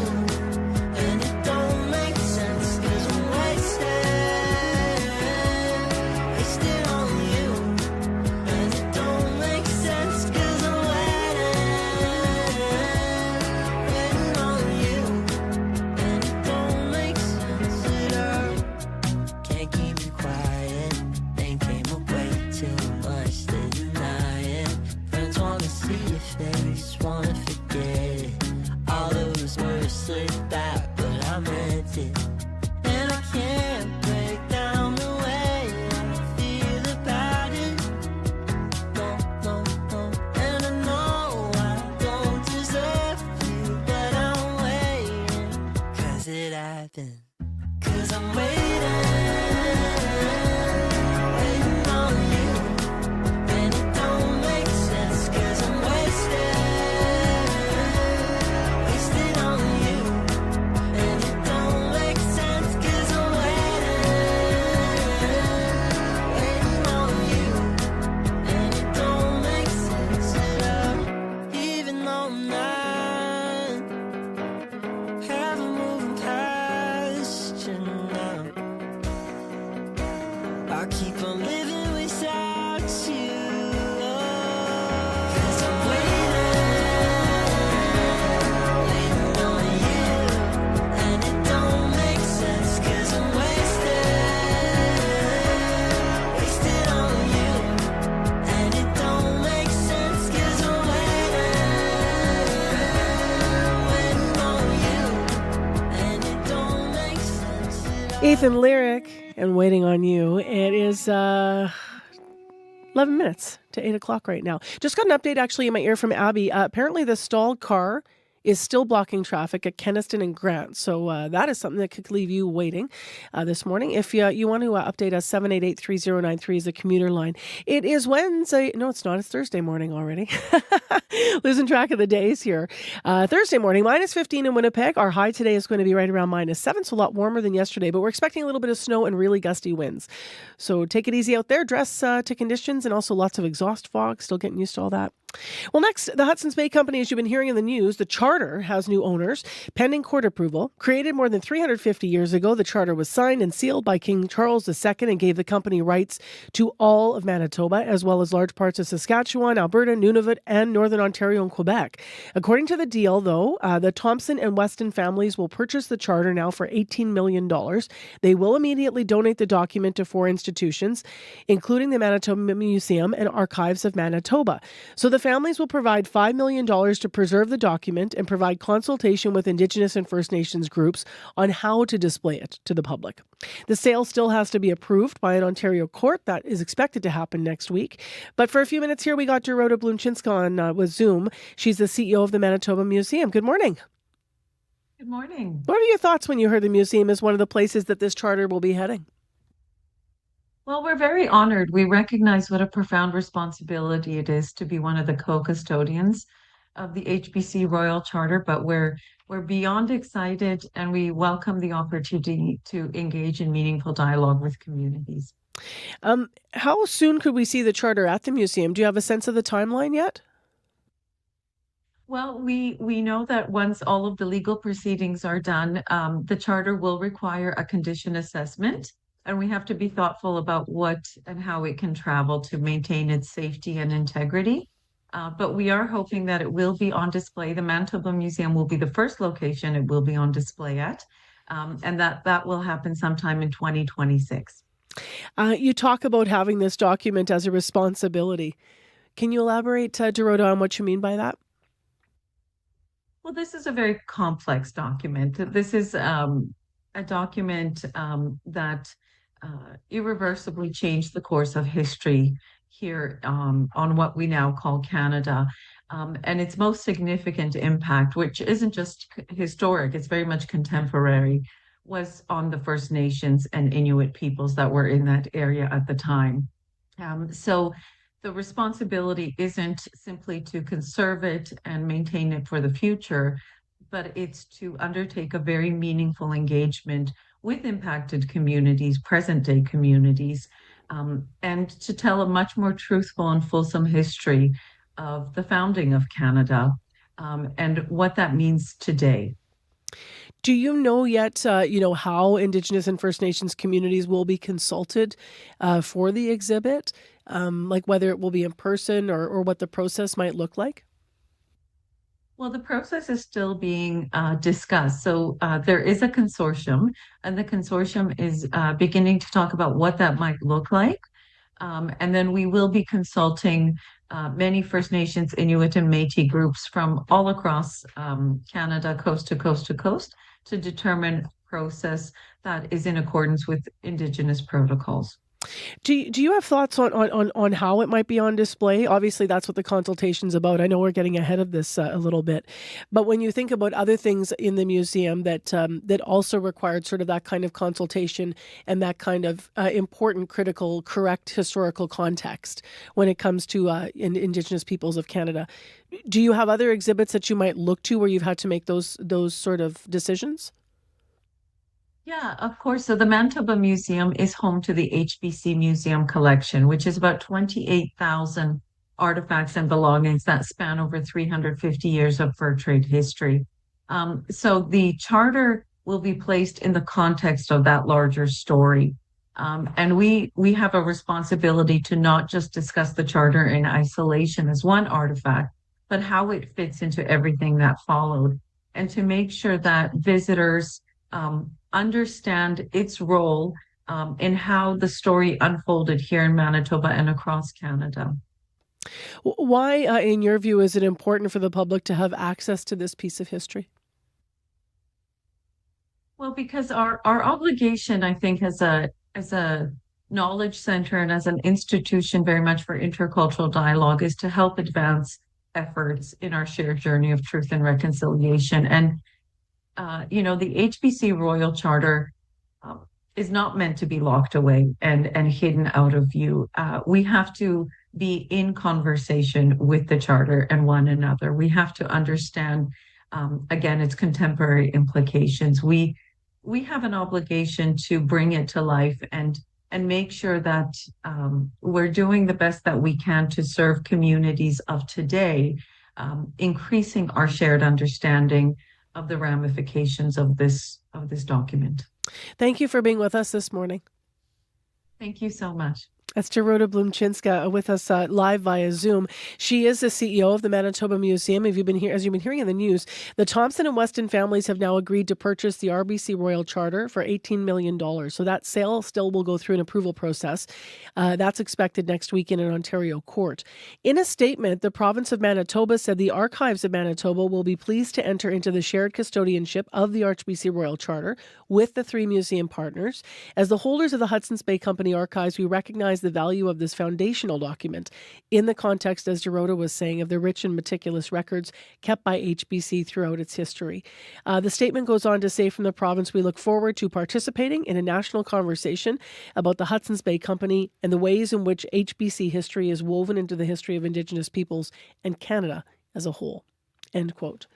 And it don't make sense 'cause I'm wasted on you. And it don't make sense 'cause I'm waiting on you. And it don't make sense at all. Can't keep it quiet. Then came up way too much to deny it. Friends wanna see your face, wanna forget it. All those words slipped out, but I meant it. And I can't break down the way I feel about it. No, no, no. And I know I don't deserve you, but I'm waiting. 'Cause it happened. 'Cause I'm waiting on you. And it don't make sense 'cause I'm wasted on you. And it don't make sense 'cause I'm waiting on you. And it don't make sense at all. Even though I'm not ever moving past you now, I'll keep on living without you. 'Cause I'm waiting on you. And it don't make sense 'cause I'm wasted on you. And it don't make sense 'cause I'm waiting on you. And it don't make sense at all. Ethan Lyric and Waiting on You. It is 11 minutes to 8 o'clock right now. Just got an update actually in my ear from Abby. Apparently the stalled car is still blocking traffic at Kenniston and Grant. So that is something that could leave you waiting this morning. If you want to update us, 788-3093 is a commuter line. It is Wednesday. No, it's not. It's Thursday morning already. Losing track of the days here. Thursday morning, minus 15 in Winnipeg. Our high today is going to be right around minus 7, so a lot warmer than yesterday. But we're expecting a little bit of snow and really gusty winds. So take it easy out there. Dress to conditions, and also lots of exhaust fog. Still getting used to all that. Well, next, the Hudson's Bay Company, as you've been hearing in the news, the charter has new owners, pending court approval. Created more than 350 years ago, the charter was signed and sealed by King Charles II and gave the company rights to all of Manitoba, as well as large parts of Saskatchewan, Alberta, Nunavut, and Northern Ontario and Quebec. According to the deal, though, the Thompson and Weston families will purchase the charter now for $18 million. They will immediately donate the document to 4 institutions, including the Manitoba Museum and Archives of Manitoba. So the families will provide $5 million to preserve the document and provide consultation with Indigenous and First Nations groups on how to display it to the public. The sale still has to be approved by an Ontario court. That is expected to happen next week. But for a few minutes here, we got Dorota Blumchinska on with Zoom. She's the CEO of the Manitoba Museum. Good morning. Good morning. What are your thoughts when you heard the museum is one of the places that this charter will be heading? Well, we're very honored. We recognize what a profound responsibility it is to be one of the co-custodians of the HBC Royal Charter, but we're beyond excited, and we welcome the opportunity to engage in meaningful dialogue with communities. How soon could we see the charter at the museum? Do you have a sense of the timeline yet? Well, we know that once all of the legal proceedings are done, the charter will require a condition assessment, and we have to be thoughtful about what and how it can travel to maintain its safety and integrity. But we are hoping that it will be on display. The Manitoba Museum will be the first location it will be on display at, and that will happen sometime in 2026. You talk about having this document as a responsibility. Can you elaborate, Dorota, on what you mean by that? Well, this is a very complex document. This is a document that irreversibly changed the course of history here on what we now call Canada. And its most significant impact, which isn't just historic, it's very much contemporary, was on the First Nations and Inuit peoples that were in that area at the time. So the responsibility isn't simply to conserve it and maintain it for the future, but it's to undertake a very meaningful engagement with impacted communities, present-day communities, and to tell a much more truthful and fulsome history of the founding of Canada and what that means today. Do you know yet, how Indigenous and First Nations communities will be consulted for the exhibit? Like whether it will be in person or what the process might look like? Well, the process is still being discussed. So there is a consortium, and the consortium is beginning to talk about what that might look like. And then we will be consulting many First Nations, Inuit, and Métis groups from all across Canada, coast to coast to coast, to determine a process that is in accordance with Indigenous protocols. Do you have thoughts on how it might be on display? Obviously, that's what the consultation's about. I know we're getting ahead of this a little bit, but when you think about other things in the museum that also required sort of that kind of consultation and that kind of important, critical, correct historical context when it comes to Indigenous peoples of Canada, do you have other exhibits that you might look to where you've had to make those sort of decisions? Yeah, of course. So the Manitoba Museum is home to the HBC Museum Collection, which is about 28,000 artifacts and belongings that span over 350 years of fur trade history. So the charter will be placed in the context of that larger story. And we have a responsibility to not just discuss the charter in isolation as one artifact, but how it fits into everything that followed, and to make sure that visitors understand its role in how the story unfolded here in Manitoba and across Canada. Why, in your view, is it important for the public to have access to this piece of history? Well, because our obligation, I think, as a knowledge center and as an institution very much for intercultural dialogue, is to help advance efforts in our shared journey of truth and reconciliation. And the HBC Royal Charter is not meant to be locked away and hidden out of view. We have to be in conversation with the Charter and one another. We have to understand, again, its contemporary implications. We have an obligation to bring it to life and make sure that we're doing the best that we can to serve communities of today, increasing our shared understanding of the ramifications of this document. Thank you for being with us this morning. Thank you so much. That's Dorota Blumchinska with us live via Zoom. She is the CEO of the Manitoba Museum. As you've been hearing in the news, the Thompson and Weston families have now agreed to purchase the RBC Royal Charter for $18 million. So that sale still will go through an approval process. That's expected next week in an Ontario court. In a statement, the province of Manitoba said the Archives of Manitoba will be pleased to enter into the shared custodianship of the RBC Royal Charter with the three museum partners. As the holders of the Hudson's Bay Company Archives, we recognize the value of this foundational document in the context, as Dorota was saying, of the rich and meticulous records kept by HBC throughout its history. The statement goes on to say, from the province, we look forward to participating in a national conversation about the Hudson's Bay Company and the ways in which HBC history is woven into the history of Indigenous peoples and Canada as a whole. End quote.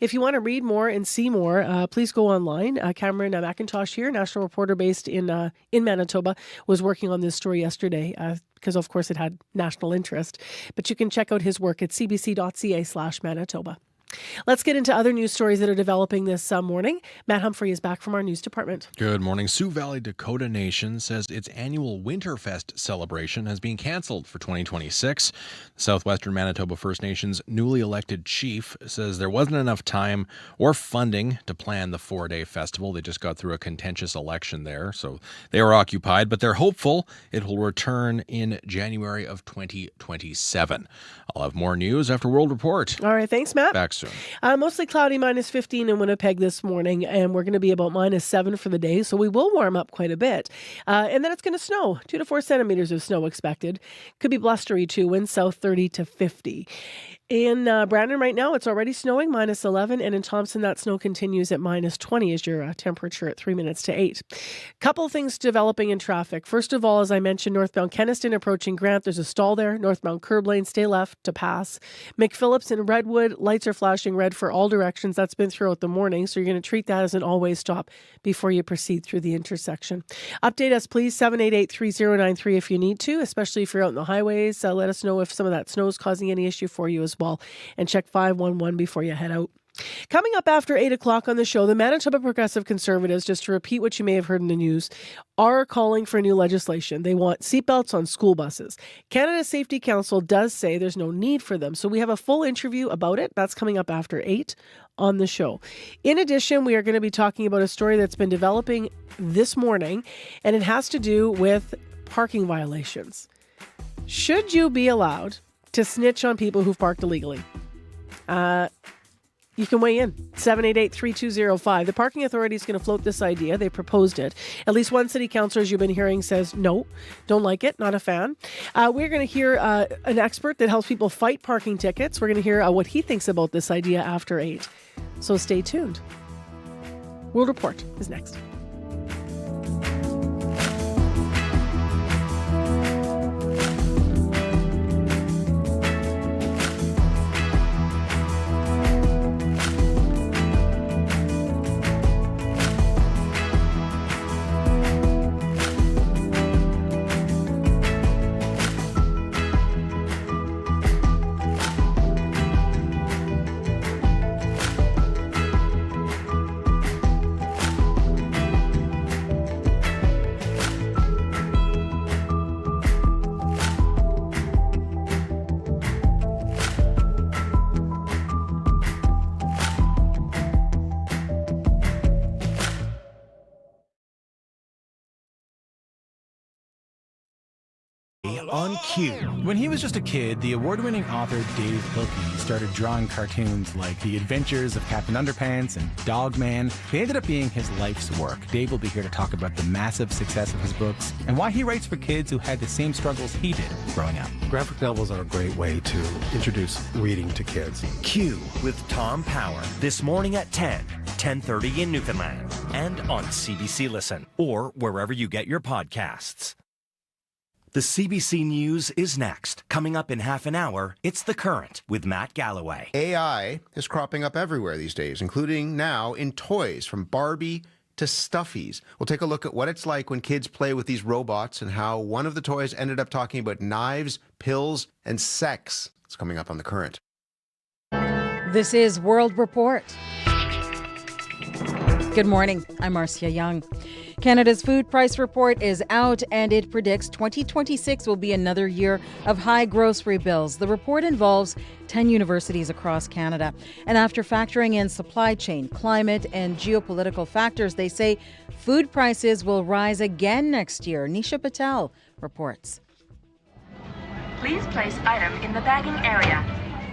If you want to read more and see more, please go online. Cameron McIntosh here, national reporter based in Manitoba, was working on this story yesterday because, of course, it had national interest. But you can check out his work at cbc.ca/Manitoba. Let's get into other news stories that are developing this morning. Matt Humphrey is back from our news department. Good morning. Sioux Valley Dakota Nation says its annual Winterfest celebration has been canceled for 2026. Southwestern Manitoba First Nations newly elected chief says there wasn't enough time or funding to plan the 4-day festival. They just got through a contentious election there, so they were occupied, but they're hopeful it will return in January of 2027. I'll have more news after World Report. All right, thanks, Matt. Back soon. Mostly cloudy, -15 in Winnipeg this morning, and we're going to be about -7 for the day, so we will warm up quite a bit. And then it's going to snow, 2 to 4 centimeters of snow expected. Could be blustery too, wind south 30 to 50. In Brandon right now, it's already snowing, -11, and in Thompson, that snow continues at -20 as your temperature at 3 minutes to 8. Couple of things developing in traffic. First of all, as I mentioned, northbound Kenniston approaching Grant, there's a stall there. Northbound curb lane, stay left to pass. McPhillips and Redwood, lights are flashing red for all directions. That's been throughout the morning, so you're going to treat that as an always stop before you proceed through the intersection. Update us, please, 788-3093 if you need to, especially if you're out in the highways. Let us know if some of that snow is causing any issue for you as well. And check 511 before you head out. Coming up after 8 o'clock on the show, the Manitoba Progressive Conservatives, just to repeat what you may have heard in the news, are calling for new legislation. They want seatbelts on school buses. Canada Safety Council does say there's no need for them. So we have a full interview about it. That's coming up after 8 on the show. In addition, we are going to be talking about a story that's been developing this morning, and it has to do with parking violations. Should you be allowed to snitch on people who've parked illegally? You can weigh in. 788-3205. The Parking Authority is going to float this idea. They proposed it. At least one city councillor, as you've been hearing, says no, don't like it, not a fan. We're going to hear an expert that helps people fight parking tickets. We're going to hear what he thinks about this idea after 8. So stay tuned. World Report is next. On cue. When he was just a kid, the award-winning author Dave Pilkey started drawing cartoons like The Adventures of Captain Underpants and Dog Man. They ended up being his life's work. Dave will be here to talk about the massive success of his books and why he writes for kids who had the same struggles he did growing up. Graphic novels are a great way to introduce reading to kids. Q with Tom Power this morning at 10:30 in Newfoundland, and on CBC Listen or wherever you get your podcasts. The CBC News is next. Coming up in half an hour, it's The Current with Matt Galloway. AI is cropping up everywhere these days, including now in toys, from Barbie to Stuffies. We'll take a look at what it's like when kids play with these robots and how one of the toys ended up talking about knives, pills, and sex. It's coming up on The Current. This is World Report. Good morning. I'm Marcia Young. Canada's food price report is out and it predicts 2026 will be another year of high grocery bills. The report involves 10 universities across Canada. And after factoring in supply chain, climate, and geopolitical factors, they say food prices will rise again next year. Nisha Patel reports. Please place item in the bagging area.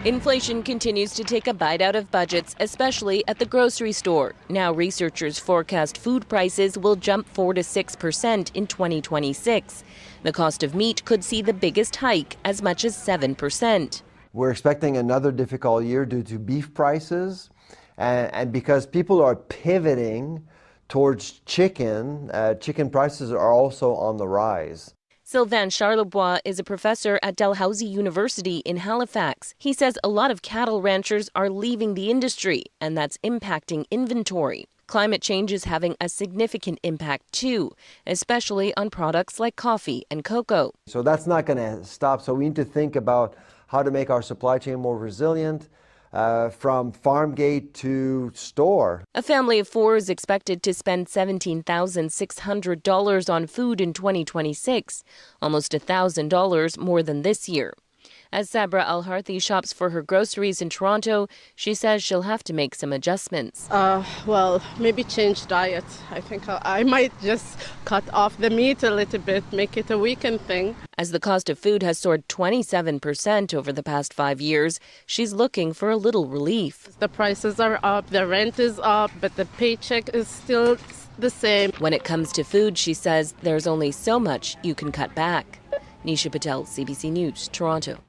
Inflation continues to take a bite out of budgets, especially at the grocery store. Now researchers forecast food prices will jump 4 to 6% in 2026. The cost of meat could see the biggest hike, as much as 7%. We're expecting another difficult year due to beef prices, and because people are pivoting towards chicken, chicken prices are also on the rise. Sylvain Charlebois is a professor at Dalhousie University in Halifax. He says a lot of cattle ranchers are leaving the industry, and that's impacting inventory. Climate change is having a significant impact too, especially on products like coffee and cocoa. So that's not going to stop. So we need to think about how to make our supply chain more resilient, from farm gate to store. A family of 4 is expected to spend $17,600 on food in 2026, almost $1,000 more than this year. As Sabra Al-Harthi shops for her groceries in Toronto, she says she'll have to make some adjustments. Well, maybe change diet. I think I might just cut off the meat a little bit, make it a weekend thing. As the cost of food has soared 27% over the past 5 years, she's looking for a little relief. The prices are up, the rent is up, but the paycheck is still the same. When it comes to food, she says there's only so much you can cut back. Nisha Patel, CBC News, Toronto.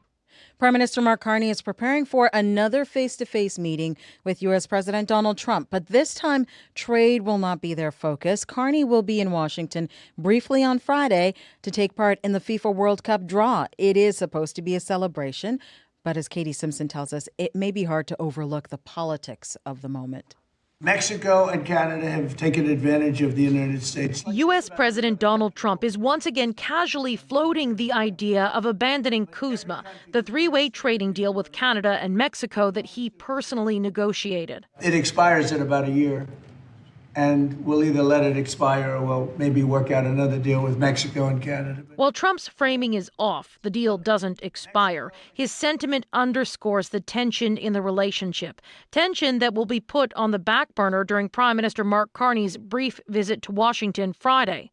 Prime Minister Mark Carney is preparing for another face-to-face meeting with U.S. President Donald Trump. But this time, trade will not be their focus. Carney will be in Washington briefly on Friday to take part in the FIFA World Cup draw. It is supposed to be a celebration, but as Katie Simpson tells us, it may be hard to overlook the politics of the moment. Mexico and Canada have taken advantage of the United States. U.S. President Donald Trump is once again casually floating the idea of abandoning CUSMA, the three-way trading deal with Canada and Mexico that he personally negotiated. It expires in about a year, and we'll either let it expire or we'll maybe work out another deal with Mexico and Canada. While Trump's framing is off, the deal doesn't expire. His sentiment underscores the tension in the relationship, tension that will be put on the back burner during Prime Minister Mark Carney's brief visit to Washington Friday.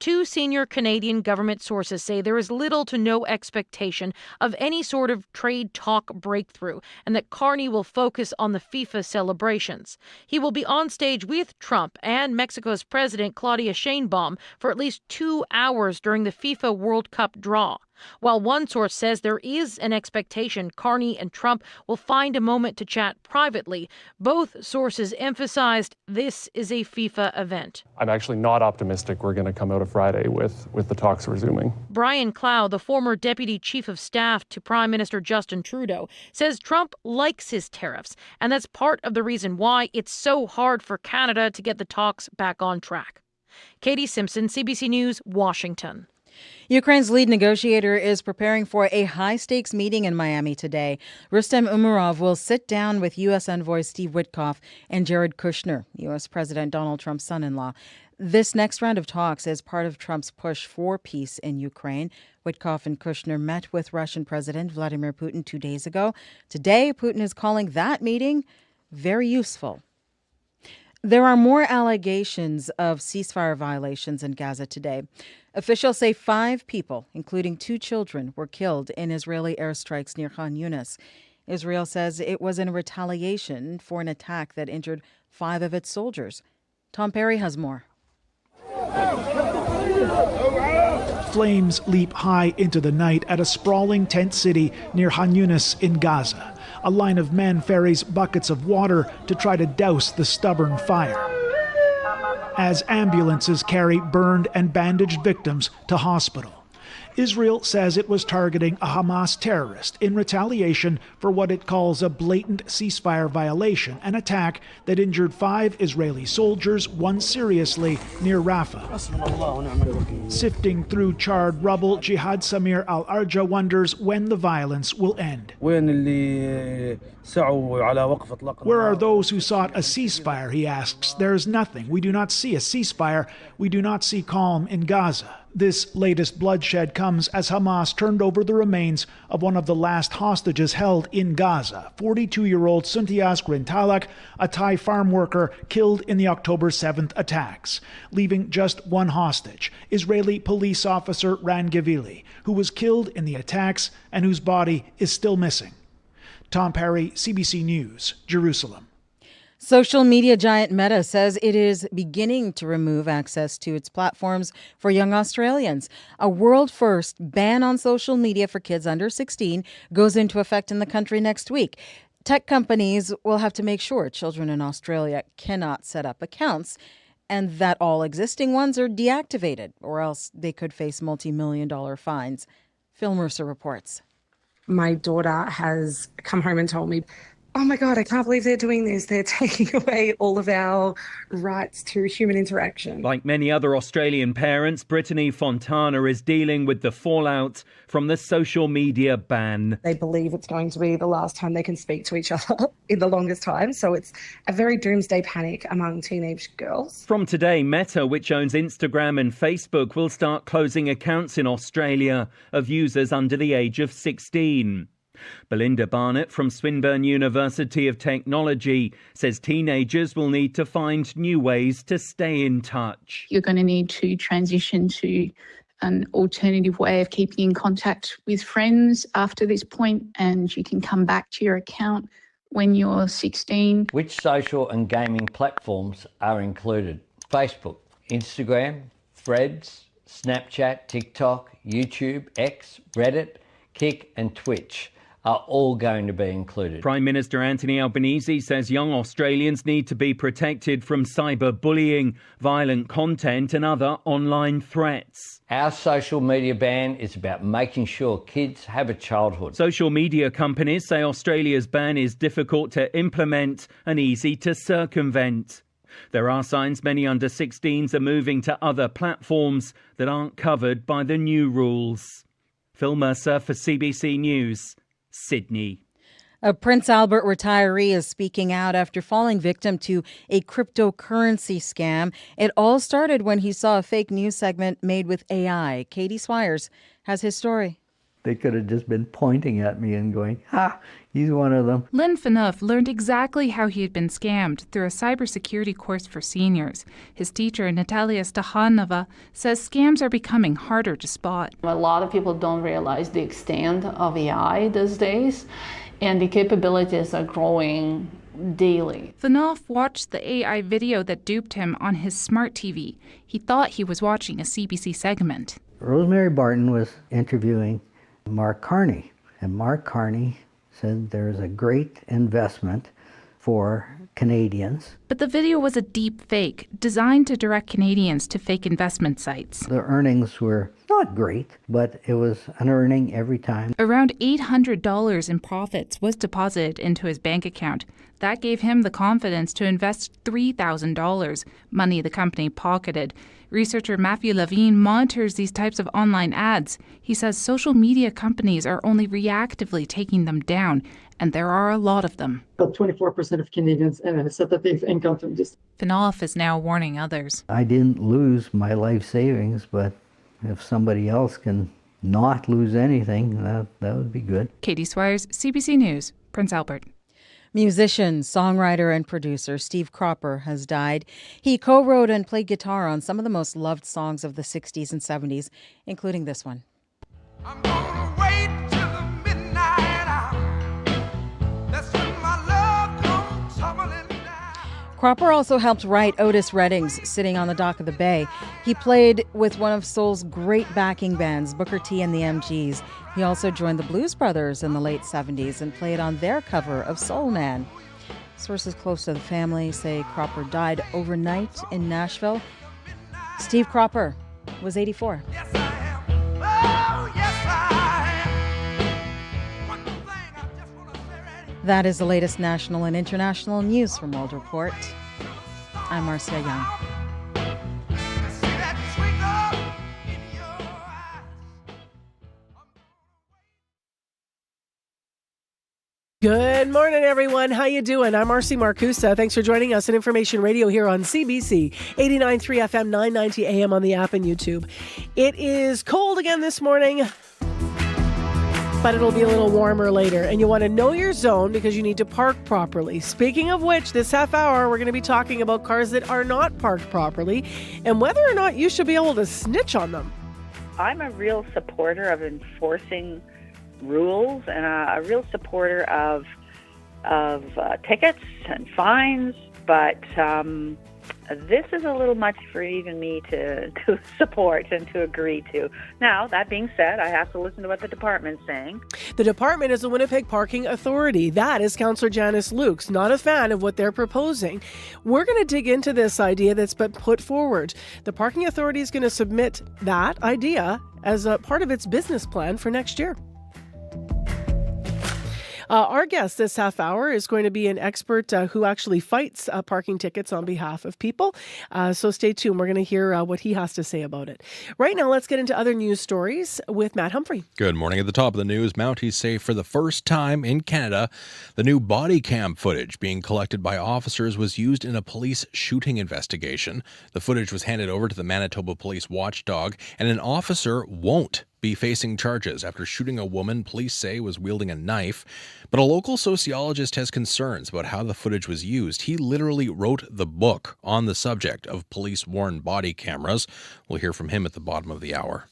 2 senior Canadian government sources say there is little to no expectation of any sort of trade talk breakthrough and that Carney will focus on the FIFA celebrations. He will be on stage with Trump and Mexico's President Claudia Sheinbaum for at least 2 hours during the FIFA World Cup draw. While one source says there is an expectation Carney and Trump will find a moment to chat privately, both sources emphasized this is a FIFA event. I'm actually not optimistic we're going to come out of Friday with the talks resuming. Brian Clow, the former deputy chief of staff to Prime Minister Justin Trudeau, says Trump likes his tariffs, and that's part of the reason why it's so hard for Canada to get the talks back on track. Katie Simpson, CBC News, Washington. Ukraine's lead negotiator is preparing for a high-stakes meeting in Miami today. Rustem Umerov will sit down with U.S. envoy Steve Witkoff and Jared Kushner, U.S. President Donald Trump's son-in-law. This next round of talks is part of Trump's push for peace in Ukraine. Witkoff and Kushner met with Russian President Vladimir Putin 2 days ago. Today, Putin is calling that meeting very useful. There are more allegations of ceasefire violations in Gaza today. Officials say 5 people, including 2 children, were killed in Israeli airstrikes near Khan Yunis. Israel says it was in retaliation for an attack that injured 5 of its soldiers. Tom Perry has more. Flames leap high into the night at a sprawling tent city near Khan Yunis in Gaza. A line of men ferries buckets of water to try to douse the stubborn fire, as ambulances carry burned and bandaged victims to hospital. Israel says it was targeting a Hamas terrorist in retaliation for what it calls a blatant ceasefire violation, an attack that injured 5 Israeli soldiers, one seriously, near Rafah. Sifting through charred rubble, Jihad Samir Al-Arja wonders when the violence will end. Where are those who sought a ceasefire, he asks. There's nothing. We do not see a ceasefire. We do not see calm in Gaza. This latest bloodshed comes as Hamas turned over the remains of one of the last hostages held in Gaza, 42-year-old Suntias Grintalak, a Thai farm worker killed in the October 7th attacks, leaving just one hostage, Israeli police officer Ran Gavili, who was killed in the attacks and whose body is still missing. Tom Perry, CBC News, Jerusalem. Social media giant Meta says it is beginning to remove access to its platforms for young Australians. A world-first ban on social media for kids under 16 goes into effect in the country next week. Tech companies will have to make sure children in Australia cannot set up accounts and that all existing ones are deactivated, or else they could face multi-million-dollar fines. Phil Mercer reports. My daughter has come home and told me, oh my God, I can't believe they're doing this. They're taking away all of our rights to human interaction. Like many other Australian parents, Brittany Fontana is dealing with the fallout from the social media ban. They believe it's going to be the last time they can speak to each other in the longest time. So it's a very doomsday panic among teenage girls. From today, Meta, which owns Instagram and Facebook, will start closing accounts in Australia of users under the age of 16. Belinda Barnett from Swinburne University of Technology says teenagers will need to find new ways to stay in touch. You're going to need to transition to an alternative way of keeping in contact with friends after this point, and you can come back to your account when you're 16. Which social and gaming platforms are included? Facebook, Instagram, Threads, Snapchat, TikTok, YouTube, X, Reddit, Kik and Twitch are all going to be included. Prime Minister Anthony Albanese says young Australians need to be protected from cyberbullying, violent content and other online threats. Our social media ban is about making sure kids have a childhood. Social media companies say Australia's ban is difficult to implement and easy to circumvent. There are signs many under 16s are moving to other platforms that aren't covered by the new rules. Phil Mercer for CBC News, Sydney. A Prince Albert retiree is speaking out after falling victim to a cryptocurrency scam. It all started when he saw a fake news segment made with AI. Katie Swires has his story. They could have just been pointing at me and going, ha, he's one of them. Len Phaneuf learned exactly how he had been scammed through a cybersecurity course for seniors. His teacher, Natalia Stahanova, says scams are becoming harder to spot. A lot of people don't realize the extent of AI these days, and the capabilities are growing daily. Phaneuf watched the AI video that duped him on his smart TV. He thought he was watching a CBC segment. Rosemary Barton was interviewing Mark Carney, and Mark Carney said there's a great investment for Canadians. But the video was a deep fake, designed to direct Canadians to fake investment sites. The earnings were not great, but it was an earning every time. Around $800 in profits was deposited into his bank account. That gave him the confidence to invest $3,000, money the company pocketed. Researcher Matthew Levine monitors these types of online ads. He says social media companies are only reactively taking them down, and there are a lot of them. About 24% of Canadians said that they've encountered this. Phaneuf is now warning others. I didn't lose my life savings, but if somebody else can not lose anything, that would be good. Katie Swires, CBC News, Prince Albert. Musician, songwriter, and producer Steve Cropper has died. He co-wrote and played guitar on some of the most loved songs of the 60s and 70s, including this one. I'm gonna wait till the midnight hour. That's when my love comes tumbling down. Cropper also helped write Otis Redding's Sitting on the Dock of the Bay. He played with one of soul's great backing bands, Booker T and the MGs. He also joined the Blues Brothers in the late 70s and played on their cover of Soul Man. Sources close to the family say Cropper died overnight in Nashville. Steve Cropper was 84. Yes, I am. Oh, That is the latest national and international news from World Report. I'm Marcia Young. Good morning, everyone. How you doing? I'm Marcy Marcusa. Thanks for joining us in Information Radio here on CBC 89.3 FM, 990 AM on the app and YouTube. It is cold again this morning, but it'll be a little warmer later. And you want to know your zone because you need to park properly. Speaking of which, this half hour, we're going to be talking about cars that are not parked properly and whether or not you should be able to snitch on them. I'm a real supporter of enforcing rules and a real supporter of tickets and fines, but this is a little much for even me to support and to agree to. Now, that being said, I have to listen to what the department's saying. The department is the Winnipeg Parking Authority. That is Councillor Janice Lukes, not a fan of what they're proposing. We're going to dig into this idea that's been put forward. The Parking Authority is going to submit that idea as a part of its business plan for next year. Our guest this half hour is going to be an expert who actually fights parking tickets on behalf of people. So stay tuned. We're going to hear what he has to say about it. Right now, let's get into other news stories with Matt Humphrey. Good morning. At the top of the news, Mounties say for the first time in Canada, the new body cam footage being collected by officers was used in a police shooting investigation. The footage was handed over to the Manitoba Police Watchdog, and an officer won't be facing charges after shooting a woman police say was wielding a knife. But a local sociologist has concerns about how the footage was used. He literally wrote the book on the subject of police-worn body cameras. We'll hear from him at the bottom of the hour.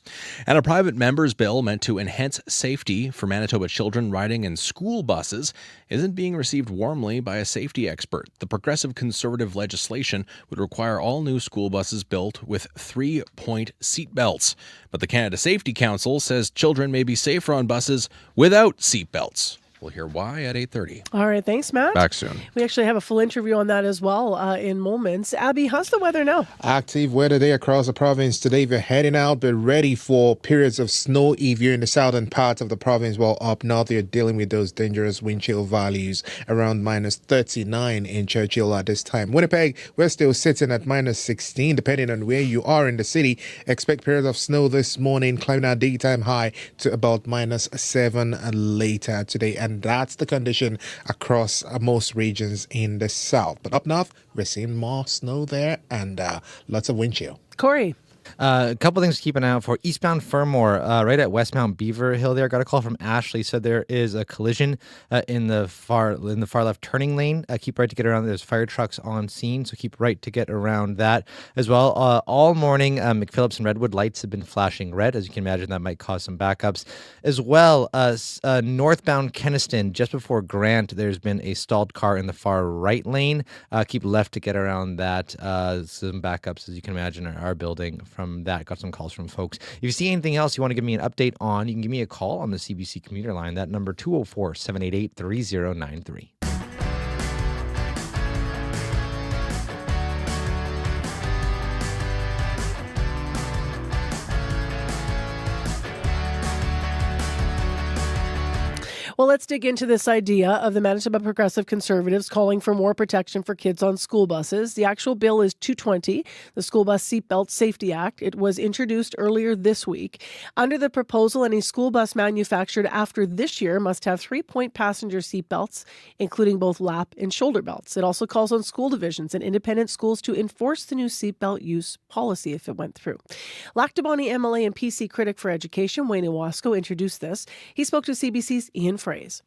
And a private member's bill meant to enhance safety for Manitoba children riding in school buses isn't being received warmly by a safety expert. The progressive conservative legislation would require all new school buses built with 3-point seat belts. But the Canada Safety Council says children may be safer on buses without seat belts. We'll hear why at 8:30. All right. Thanks, Matt. Back soon. We actually have a full interview on that as well in moments. Abby, how's the weather now? Active weather day across the province today. If you're heading out, be ready for periods of snow if you're in the southern parts of the province, while up north you're dealing with those dangerous wind chill values around minus 39 in Churchill at this time. Winnipeg, we're still sitting at minus 16, depending on where you are in the city. Expect periods of snow this morning, climbing our daytime high to about minus 7 later today. And that's the condition across most regions in the south. But up north, we're seeing more snow there and lots of wind chill. Corey. A couple things to keep an eye out for. Eastbound Fermor, right at Westmount Beaver Hill there. Got a call from Ashley. Said there is a collision in the far left turning lane. Keep right to get around. There's fire trucks on scene, so keep right to get around that as well. All morning, McPhillips and Redwood lights have been flashing red. As you can imagine, that might cause some backups. As well, northbound Kenniston, just before Grant, there's been a stalled car in the far right lane. Keep left to get around that. Some backups, as you can imagine, are building from that. Got some calls from folks. If you see anything else you want to give me an update on, you can give me a call on the CBC commuter line. That number 204-788-3093. Well, let's dig into this idea of the Manitoba Progressive Conservatives calling for more protection for kids on school buses. The actual bill is 220, the School Bus Seatbelt Safety Act. It was introduced earlier this week. Under the proposal, any school bus manufactured after this year must have 3-point passenger seatbelts, including both lap and shoulder belts. It also calls on school divisions and independent schools to enforce the new seatbelt use policy if it went through. Lactabani MLA and PC critic for education, Wayne Iwasco, introduced this. He spoke to CBC's Ian Phrase.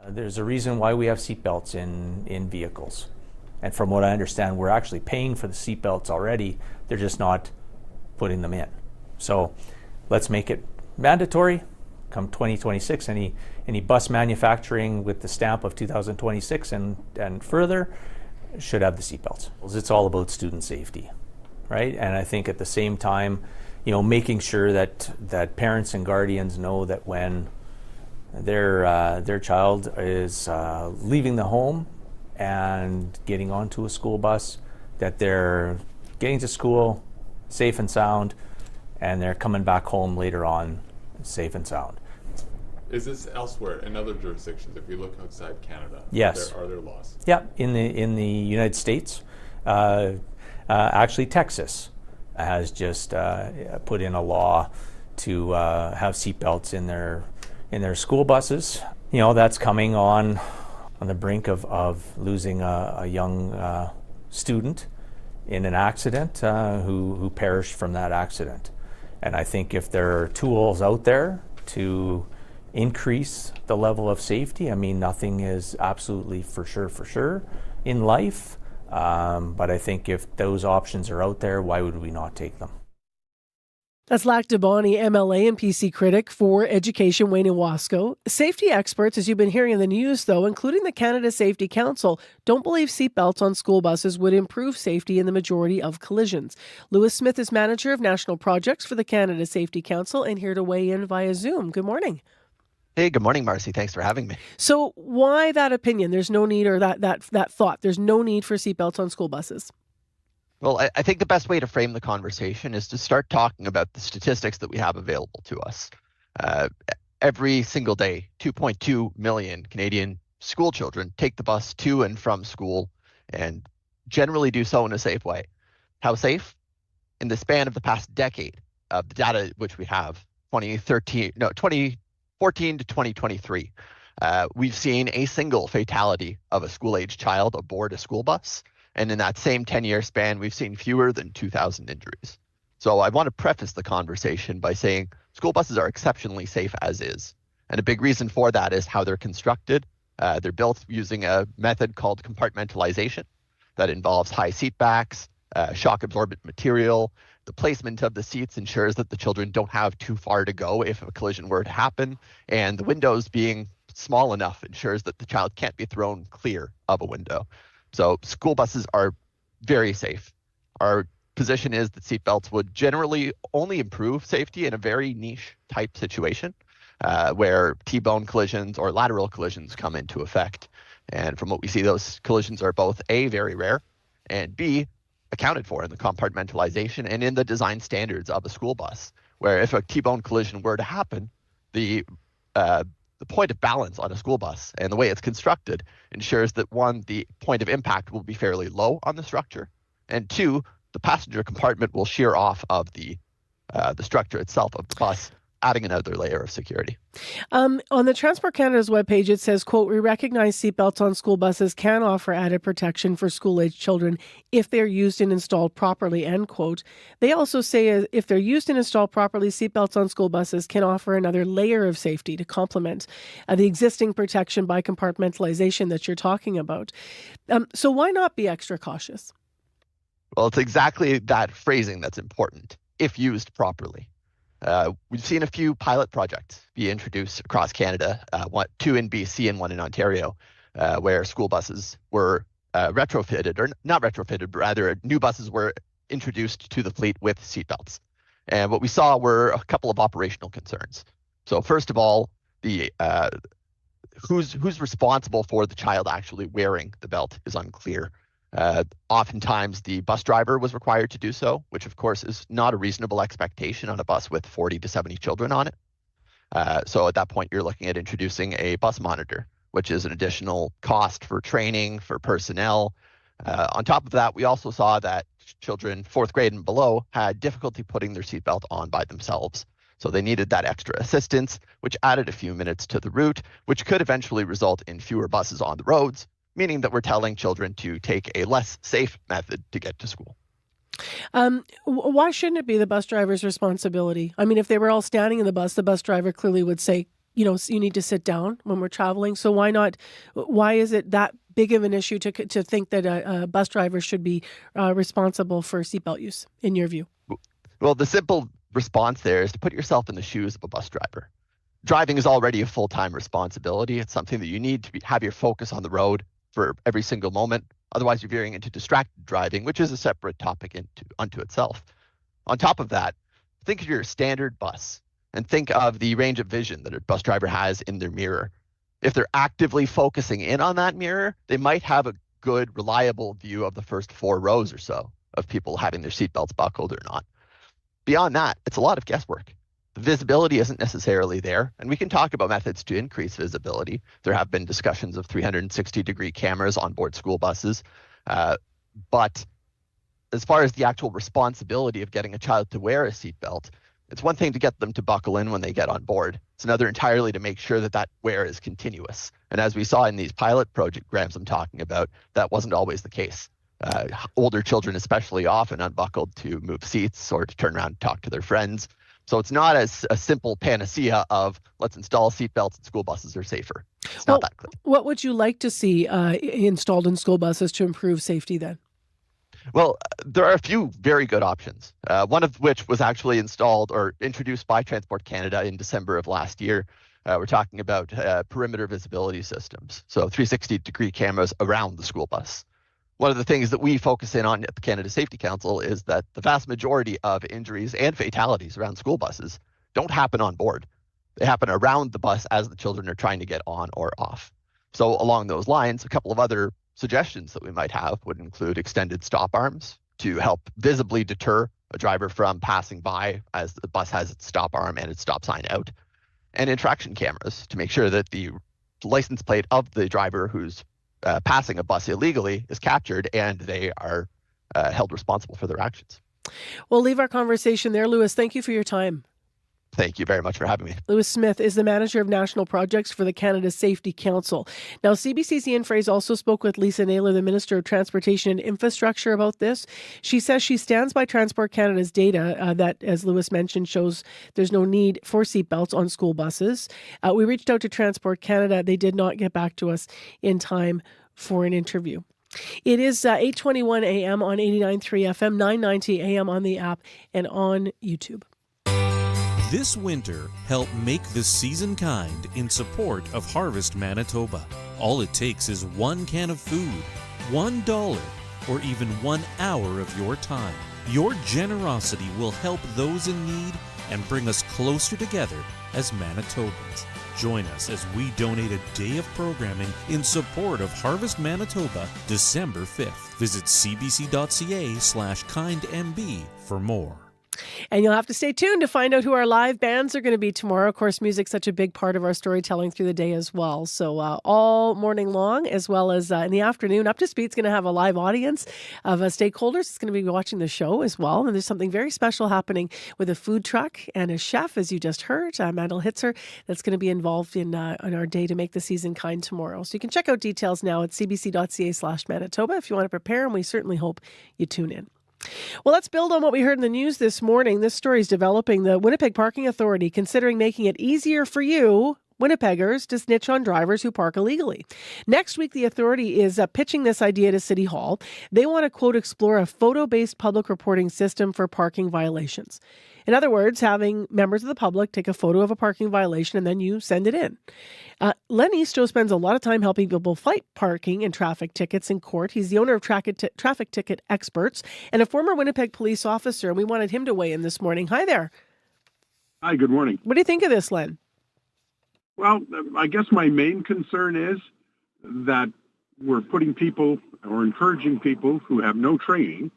There's a reason why we have seatbelts in vehicles. And from what I understand, we're actually paying for the seatbelts already. They're just not putting them in. So let's make it mandatory. Come 2026, any bus manufacturing with the stamp of 2026 and further should have the seatbelts. It's all about student safety, right? And I think at the same time, making sure that parents and guardians know that when their child is leaving the home and getting onto a school bus, that they're getting to school safe and sound, and they're coming back home later on safe and sound. Is this elsewhere in other jurisdictions? If you look outside Canada, yes, are there laws? Yeah, in the United States, actually Texas has just put in a law to have seatbelts in their school buses. You know, that's coming on the brink of losing a young student in an accident who perished from that accident. And I think if there are tools out there to increase the level of safety, I mean, nothing is absolutely for sure in life. But I think if those options are out there, why would we not take them? That's Lac Du Bonny, MLA and PC critic for Education, Wayne Iwasco. Safety experts, as you've been hearing in the news, though, including the Canada Safety Council, don't believe seatbelts on school buses would improve safety in the majority of collisions. Lewis Smith is manager of national projects for the Canada Safety Council and here to weigh in via Zoom. Good morning. Hey, good morning, Marcy. Thanks for having me. So why that opinion? There's no need, or that thought, there's no need for seatbelts on school buses? Well, I think the best way to frame the conversation is to start talking about the statistics that we have available to us. Every single day, 2.2 million Canadian school children take the bus to and from school and generally do so in a safe way. How safe? In the span of the past decade, the data which we have, 2014 to 2023, we've seen a single fatality of a school-age child aboard a school bus. And in that same 10-year span, we've seen fewer than 2,000 injuries. So I want to preface the conversation by saying school buses are exceptionally safe as is. And a big reason for that is how they're constructed. They're built using a method called compartmentalization that involves high seat backs, shock absorbent material. The placement of the seats ensures that the children don't have too far to go if a collision were to happen. And the windows being small enough ensures that the child can't be thrown clear of a window. So school buses are very safe. Our position is that seatbelts would generally only improve safety in a very niche type situation where T-bone collisions or lateral collisions come into effect. And from what we see, those collisions are both A, very rare, and B, accounted for in the compartmentalization and in the design standards of a school bus, where if a T-bone collision were to happen, the point of balance on a school bus and the way it's constructed ensures that, one, the point of impact will be fairly low on the structure, and two, the passenger compartment will shear off of the structure itself of the bus, adding another layer of security. On the Transport Canada's webpage, it says, quote, "We recognize seatbelts on school buses can offer added protection for school-age children if they're used and installed properly," end quote. They also say if they're used and installed properly, seatbelts on school buses can offer another layer of safety to complement the existing protection by compartmentalization that you're talking about. So why not be extra cautious? Well, it's exactly that phrasing that's important, if used properly. We've seen a few pilot projects be introduced across Canada, two in BC and one in Ontario, where school buses were retrofitted, or not retrofitted, but rather new buses were introduced to the fleet with seatbelts. And what we saw were a couple of operational concerns. So first of all, the who's responsible for the child actually wearing the belt is unclear. Oftentimes the bus driver was required to do so, which of course is not a reasonable expectation on a bus with 40 to 70 children on it. So at that point, you're looking at introducing a bus monitor, which is an additional cost for training, for personnel. On top of that, we also saw that children 4th grade and below had difficulty putting their seatbelt on by themselves. So they needed that extra assistance, which added a few minutes to the route, which could eventually result in fewer buses on the roads, meaning that we're telling children to take a less safe method to get to school. Why shouldn't it be the bus driver's responsibility? I mean, if they were all standing in the bus driver clearly would say, you know, you need to sit down when we're traveling. So why not? Why is it that big of an issue to think that a bus driver should be responsible for seatbelt use, in your view? Well, the simple response there is to put yourself in the shoes of a bus driver. Driving is already a full-time responsibility. It's something that you need to have your focus on the road for every single moment. Otherwise, you're veering into distracted driving, which is a separate topic unto itself. On top of that, think of your standard bus and think of the range of vision that a bus driver has in their mirror. If they're actively focusing in on that mirror, they might have a good, reliable view of the first 4 rows or so of people having their seatbelts buckled or not. Beyond that, it's a lot of guesswork. the visibility isn't necessarily there. And we can talk about methods to increase visibility. There have been discussions of 360-degree cameras on board school buses. But as far as the actual responsibility of getting a child to wear a seatbelt, it's one thing to get them to buckle in when they get on board. It's another entirely to make sure that that wear is continuous. And as we saw in these pilot programs I'm talking about, that wasn't always the case. Older children especially often unbuckled to move seats or to turn around and talk to their friends. So it's not as a simple panacea of let's install seatbelts and school buses are safer. It's not that clear. What would you like to see installed in school buses to improve safety then? Well, there are a few very good options, one of which was actually installed or introduced by Transport Canada in December of last year. We're talking about perimeter visibility systems, so 360-degree cameras around the school bus. One of the things that we focus in on at the Canada Safety Council is that the vast majority of injuries and fatalities around school buses don't happen on board. They happen around the bus as the children are trying to get on or off. So along those lines, a couple of other suggestions that we might have would include extended stop arms to help visibly deter a driver from passing by as the bus has its stop arm and its stop sign out, and interaction cameras to make sure that the license plate of the driver who's passing a bus illegally is captured and they are held responsible for their actions. We'll leave our conversation there. Louis, thank you for your time. Thank you very much for having me. Louis Smith is the Manager of National Projects for the Canada Safety Council. Now, CBC's Ian Fraze also spoke with Lisa Naylor, the Minister of Transportation and Infrastructure, about this. She says she stands by Transport Canada's data that, as Louis mentioned, shows there's no need for seatbelts on school buses. We reached out to Transport Canada. They did not get back to us in time for an interview. It is 8:21 a.m. on 89.3 FM, 9:90 a.m. on the app and on YouTube. This winter, help make the season kind in support of Harvest Manitoba. All it takes is one can of food, $1, or even 1 hour of your time. Your generosity will help those in need and bring us closer together as Manitobans. Join us as we donate a day of programming in support of Harvest Manitoba December 5th. Visit cbc.ca/kindmb for more. And you'll have to stay tuned to find out who our live bands are going to be tomorrow. Of course, music's such a big part of our storytelling through the day as well. So all morning long, as well as in the afternoon, Up to Speed's going to have a live audience of stakeholders. It's going to be watching the show as well. And there's something very special happening with a food truck and a chef, as you just heard, Mandel Hitzer, that's going to be involved in our day to make the season kind tomorrow. So you can check out details now at cbc.ca/Manitoba if you want to prepare, and we certainly hope you tune in. Well, let's build on what we heard in the news this morning. This story is developing. The Winnipeg Parking Authority considering making it easier for you, Winnipeggers, to snitch on drivers who park illegally. Next week, the authority is pitching this idea to City Hall. They want to, quote, explore a photo-based public reporting system for parking violations. In other words, having members of the public take a photo of a parking violation and then you send it in. Len Easto spends a lot of time helping people fight parking and traffic tickets in court. He's the owner of Traffic Ticket Experts and a former Winnipeg police officer, and we wanted him to weigh in this morning. Hi there. Hi, good morning. What do you think of this, Len? Well, I guess my main concern is that we're putting people or encouraging people who have no training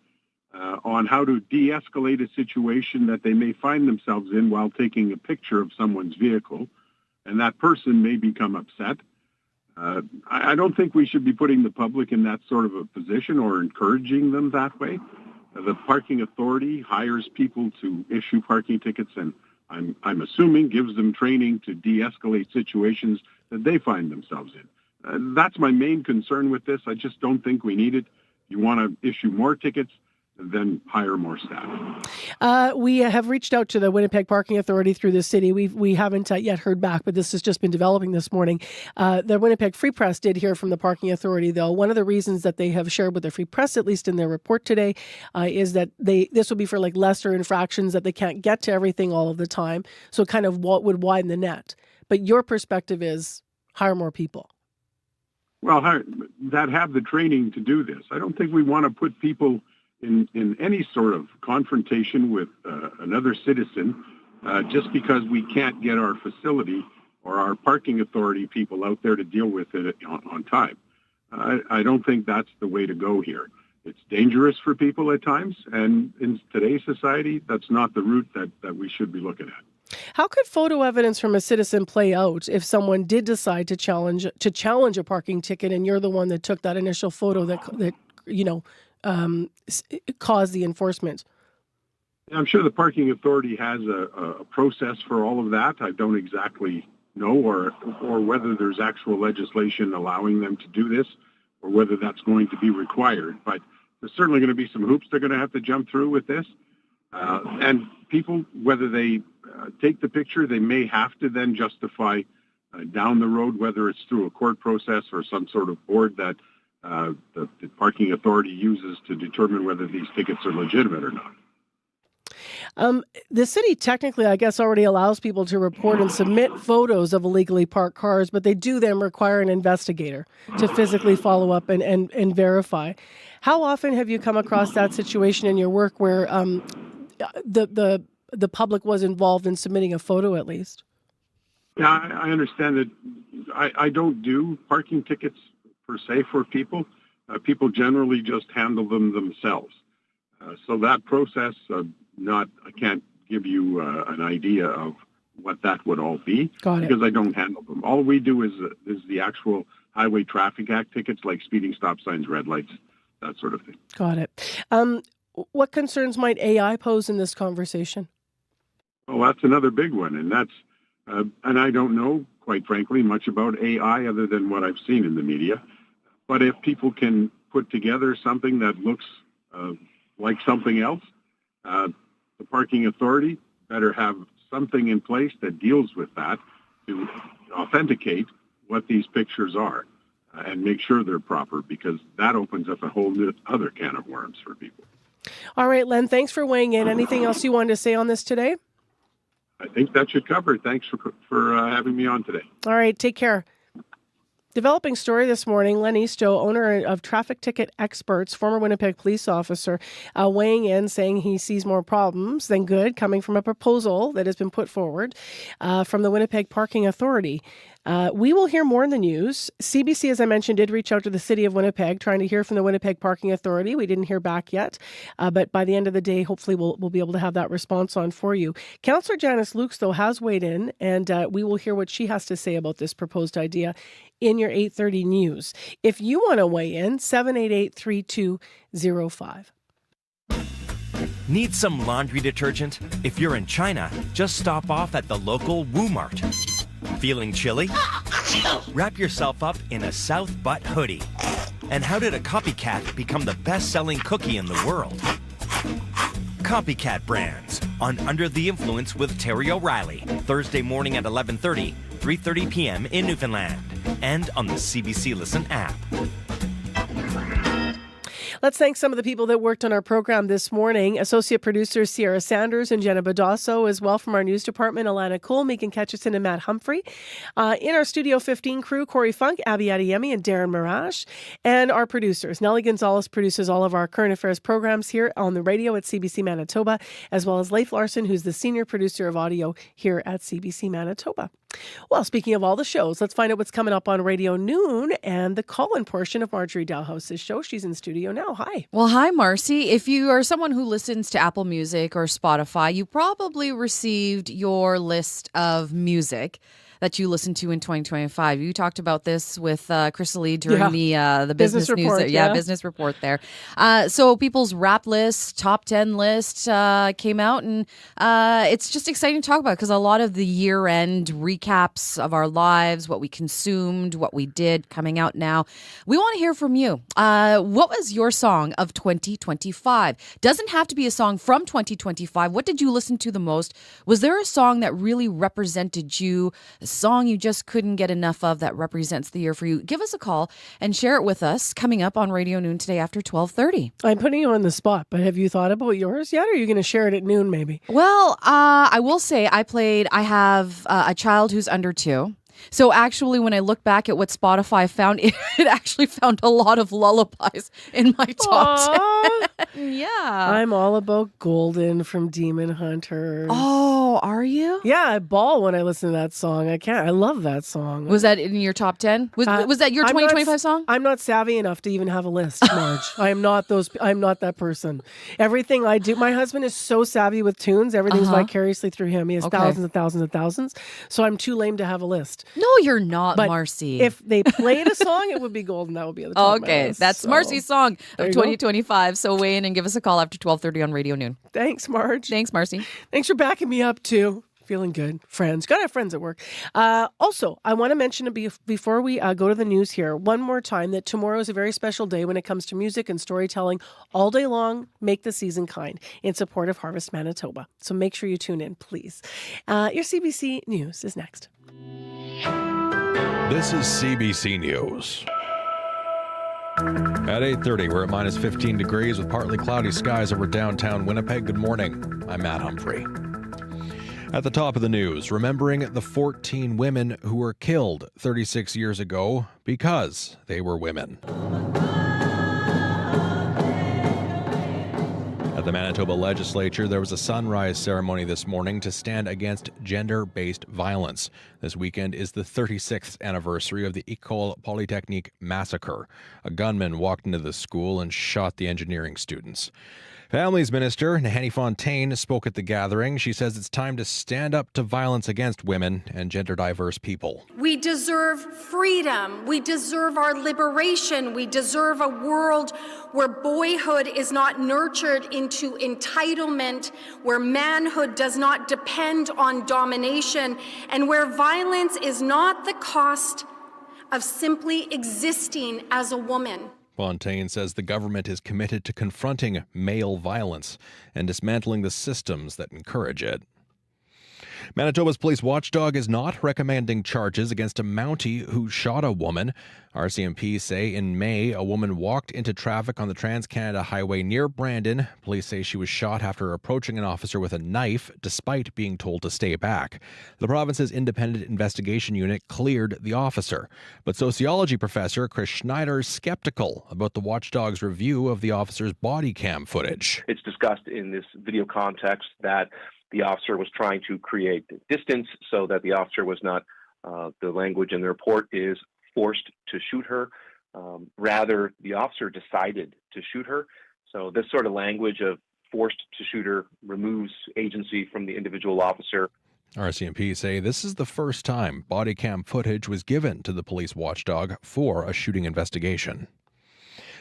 on how to de-escalate a situation that they may find themselves in while taking a picture of someone's vehicle, and that person may become upset. I don't think we should be putting the public in that sort of a position or encouraging them that way. The parking authority hires people to issue parking tickets, and I'm assuming gives them training to de-escalate situations that they find themselves in. That's my main concern with this. I just don't think we need it. You want to issue more tickets, then hire more staff. We have reached out to the Winnipeg Parking Authority through the city. We haven't yet heard back, but this has just been developing this morning. The Winnipeg Free Press did hear from the Parking Authority, though. One of the reasons that they have shared with the Free Press, at least in their report today, is that this would be for like lesser infractions that they can't get to everything all of the time. So it kind of would widen the net. But your perspective is hire more people. Well, that have the training to do this. I don't think we want to put people in any sort of confrontation with another citizen just because we can't get our facility or our parking authority people out there to deal with it on time. I don't think that's the way to go here. It's dangerous for people at times, and in today's society, that's not the route that we should be looking at. How could photo evidence from a citizen play out if someone did decide to challenge a parking ticket, and you're the one that took that initial photo that caused the enforcement? I'm sure the parking authority has a process for all of that. I don't exactly know, or whether there's actual legislation allowing them to do this, or whether that's going to be required. But there's certainly going to be some hoops they're going to have to jump through with this. And people, whether they take the picture, they may have to then justify down the road, whether it's through a court process or some sort of board that the parking authority uses to determine whether these tickets are legitimate or not. The city technically, I guess, already allows people to report and submit photos of illegally parked cars, but they do then require an investigator to physically follow up and verify. How often have you come across that situation in your work where the public was involved in submitting a photo at least? Yeah, I understand that. I don't do parking tickets per se for people. People generally just handle them themselves. So that process, I can't give you an idea of what that would all be because I don't handle them. All we do is the actual Highway Traffic Act tickets, like speeding, stop signs, red lights, that sort of thing. Got it. What concerns might AI pose in this conversation? Well, that's another big one, and and I don't know, quite frankly, much about AI other than what I've seen in the media. But if people can put together something that looks like something else, the parking authority better have something in place that deals with that to authenticate what these pictures are and make sure they're proper, because that opens up a whole other can of worms for people. All right, Len, thanks for weighing in. Anything else you wanted to say on this today? I think that should cover it. Thanks for having me on today. All right, take care. Developing story this morning, Len Eastoe, owner of Traffic Ticket Experts, former Winnipeg police officer, weighing in, saying he sees more problems than good coming from a proposal that has been put forward from the Winnipeg Parking Authority. We will hear more in the news. CBC, as I mentioned, did reach out to the city of Winnipeg, trying to hear from the Winnipeg Parking Authority. We didn't hear back yet, but by the end of the day, hopefully we'll be able to have that response on for you. Councillor Janice Lukes, though, has weighed in, and we will hear what she has to say about this proposed idea in your 8:30 news. If you want to weigh in, 788-3205. Need some laundry detergent? If you're in China, just stop off at the local Walmart. Feeling chilly? Wrap yourself up in a South Butt hoodie. And how did a copycat become the best-selling cookie in the world? Copycat Brands on Under the Influence with Terry O'Reilly, Thursday morning at 11:30, 3:30 p.m. in Newfoundland, and on the CBC Listen app. Let's thank some of the people that worked on our program this morning. Associate producers Sierra Sanders and Jenna Bedosso, as well from our news department, Alana Cole, Megan Ketchison, and Matt Humphrey. In our Studio 15 crew, Corey Funk, Abby Adeyemi, and Darren Marash. And our producers, Nellie Gonzalez produces all of our current affairs programs here on the radio at CBC Manitoba, as well as Leif Larson, who's the senior producer of audio here at CBC Manitoba. Well, speaking of all the shows, let's find out what's coming up on Radio Noon and the call-in portion of Marjorie Dalhouse's show. She's in studio now. Hi. Well, hi, Marcy. If you are someone who listens to Apple Music or Spotify, you probably received your list of music that you listened to in 2025. You talked about this with Crystal during the business report, news. Business report there. So people's rap list, top 10 list came out, and it's just exciting to talk about because a lot of the year-end recaps of our lives, what we consumed, what we did, coming out now. We want to hear from you. What was your song of 2025? Doesn't have to be a song from 2025. What did you listen to the most? Was there a song that really represented you? A song you just couldn't get enough of that represents the year for you? Give us a call and share it with us coming up on Radio Noon today after 12:30. I'm putting you on the spot, but have you thought about yours yet? Or are you going to share it at noon maybe? Well, I will say I have a child who's under 2. So actually, when I look back at what Spotify found, it actually found a lot of lullabies in my top 10. Yeah. I'm all about Golden from Demon Hunters. Oh, are you? Yeah, I bawl when I listen to that song. I love that song. Was that in your top 10? Was that your 2025 song? I'm not savvy enough to even have a list, Marge. I'm not that person. Everything I do, my husband is so savvy with tunes. Everything's vicariously through him. He has thousands and thousands and thousands. So I'm too lame to have a list. No, you're not, But Marcy. if they played a song, it would be Golden. That would be at the top of my Okay, list. that's So, Marcy's song there of you go. 2025. So weigh in and give us a call after 12:30 on Radio Noon. Thanks, Marge. Thanks, Marcy. Thanks for backing me up, too. Feeling good. Friends. Gotta have friends at work. Also, I want to mention before we go to the news here, one more time that tomorrow is a very special day when it comes to music and storytelling. All day long, make the season kind in support of Harvest Manitoba. So make sure you tune in, please. Your CBC News is next. This is CBC News. At 8:30, we're at minus 15 degrees with partly cloudy skies over downtown Winnipeg. Good morning. I'm Matt Humphrey. At the top of the news, remembering the 14 women who were killed 36 years ago because they were women. At the Manitoba Legislature, there was a sunrise ceremony this morning to stand against gender-based violence. This weekend is the 36th anniversary of the École Polytechnique massacre. A gunman walked into the school and shot the engineering students. Families Minister Nahanni Fontaine spoke at the gathering. She says it's time to stand up to violence against women and gender-diverse people. We deserve freedom. We deserve our liberation. We deserve a world where boyhood is not nurtured into entitlement, where manhood does not depend on domination, and where violence is not the cost of simply existing as a woman. Fontaine says the government is committed to confronting male violence and dismantling the systems that encourage it. Manitoba's police watchdog is not recommending charges against a Mountie who shot a woman. RCMP say in May, a woman walked into traffic on the Trans-Canada Highway near Brandon. Police say she was shot after approaching an officer with a knife, despite being told to stay back. The province's independent investigation unit cleared the officer. But sociology professor Chris Schneider is skeptical about the watchdog's review of the officer's body cam footage. It's discussed in this video context that the officer was trying to create distance so that the officer was not, the language in the report is forced to shoot her. Rather, the officer decided to shoot her. So this sort of language of forced to shoot her removes agency from the individual officer. RCMP say this is the first time body cam footage was given to the police watchdog for a shooting investigation.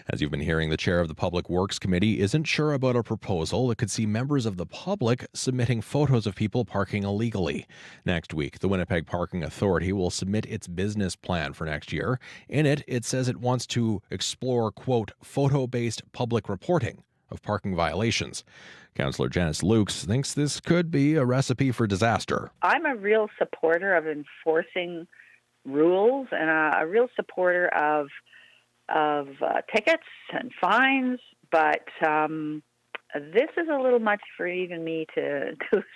As you've been hearing, the chair of the Public Works Committee isn't sure about a proposal that could see members of the public submitting photos of people parking illegally. Next week, the Winnipeg Parking Authority will submit its business plan for next year. In it, it says it wants to explore, quote, photo-based public reporting of parking violations. Councillor Janice Lukes thinks this could be a recipe for disaster. I'm a real supporter of enforcing rules and a real supporter of tickets and fines, but this is a little much for even me to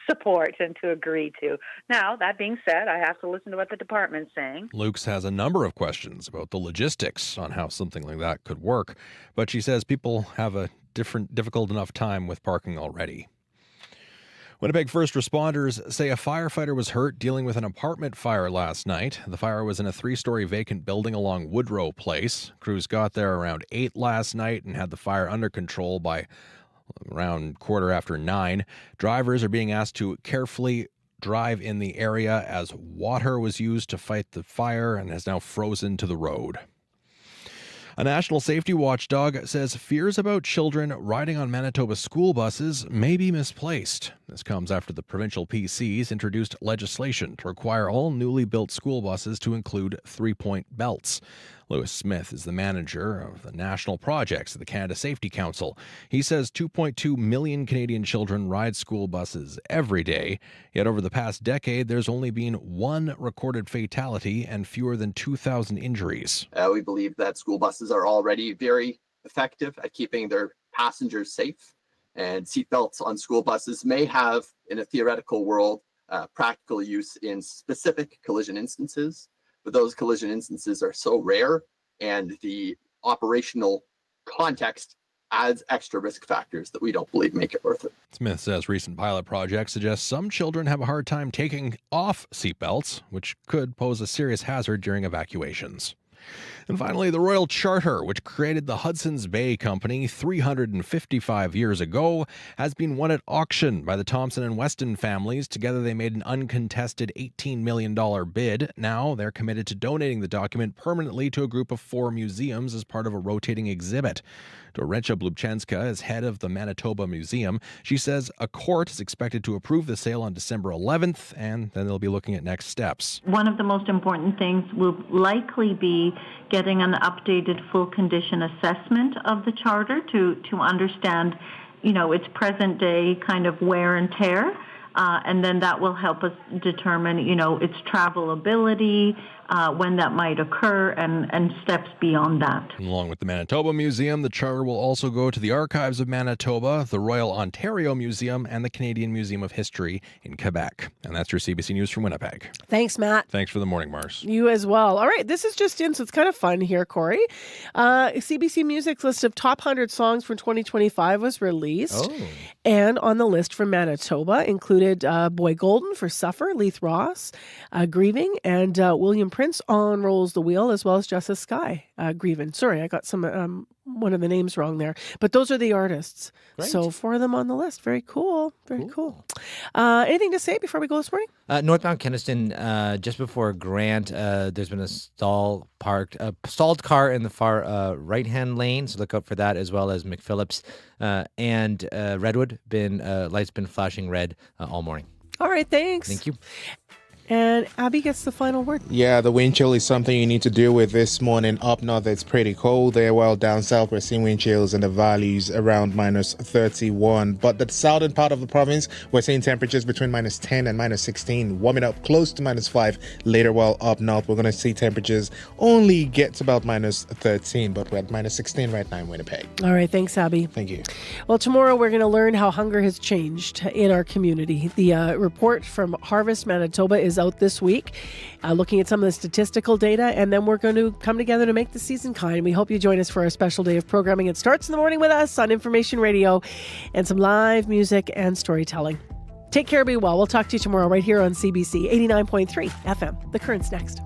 support and to agree to. Now, that being said, I have to listen to what the department's saying. Lukes has a number of questions about the logistics on how something like that could work, but she says people have a difficult enough time with parking already. Winnipeg first responders say a firefighter was hurt dealing with an apartment fire last night. The fire was in a 3-story vacant building along Woodrow Place. Crews got there around 8 last night and had the fire under control by around 9:15. Drivers are being asked to carefully drive in the area as water was used to fight the fire and has now frozen to the road. A national safety watchdog says fears about children riding on Manitoba school buses may be misplaced. This comes after the provincial PCs introduced legislation to require all newly built school buses to include 3-point belts. Lewis Smith is the manager of the national projects at the Canada Safety Council. He says 2.2 million Canadian children ride school buses every day. Yet over the past decade, there's only been 1 recorded fatality and fewer than 2,000 injuries. We believe that school buses are already very effective at keeping their passengers safe. And seatbelts on school buses may have, in a theoretical world, practical use in specific collision instances, but those collision instances are so rare and the operational context adds extra risk factors that we don't believe make it worth it. Smith says recent pilot projects suggest some children have a hard time taking off seatbelts, which could pose a serious hazard during evacuations. And finally, the Royal Charter, which created the Hudson's Bay Company 355 years ago, has been won at auction by the Thompson and Weston families. Together, they made an uncontested $18 million bid. Now, they're committed to donating the document permanently to a group of 4 museums as part of a rotating exhibit. Dorecha Blubchenska is head of the Manitoba Museum. She says a court is expected to approve the sale on December 11th, and then they'll be looking at next steps. One of the most important things will likely be getting an updated full condition assessment of the charter to understand, its present day kind of wear and tear. And then that will help us determine, its travelability, when that might occur, and steps beyond that. Along with the Manitoba Museum, the charter will also go to the Archives of Manitoba, the Royal Ontario Museum, and the Canadian Museum of History in Quebec. And that's your CBC News from Winnipeg. Thanks, Matt. Thanks for the morning, Mars. You as well. All right, this is just in, so it's kind of fun here, Corey. CBC Music's list of top 100 songs from 2025 was released. Oh. And on the list from Manitoba included Boy Golden for Suffer, Leith Ross, Grieving, and William Prince on Rolls the Wheel, as well as Justice Sky, Grieving. Sorry, I got one of the names wrong there. But those are the artists. Great. So 4 of them on the list. Very cool. Very cool. Anything to say before we go this morning? Northbound Keniston, just before Grant, there's been a stalled car in the far right-hand lane, so look out for that, as well as McPhillips and Redwood. Lights been flashing red all morning. All right, thanks. Thank you. And Abby gets the final word. Yeah, the wind chill is something you need to deal with this morning. Up north, it's pretty cold there, while down south, we're seeing wind chills in the valleys around minus 31. But the southern part of the province, we're seeing temperatures between minus 10 and minus 16, warming up close to minus 5 later, while up north, we're going to see temperatures only get to about minus 13, but we're at minus 16 right now in Winnipeg. All right, thanks, Abby. Thank you. Well, tomorrow we're going to learn how hunger has changed in our community. The report from Harvest Manitoba is out this week, looking at some of the statistical data, and then we're going to come together to make the season kind. We hope you join us for our special day of programming. It starts in the morning with us on Information Radio and some live music and storytelling. Take care, be well. We'll talk to you tomorrow right here on CBC 89.3 FM. The Current's next.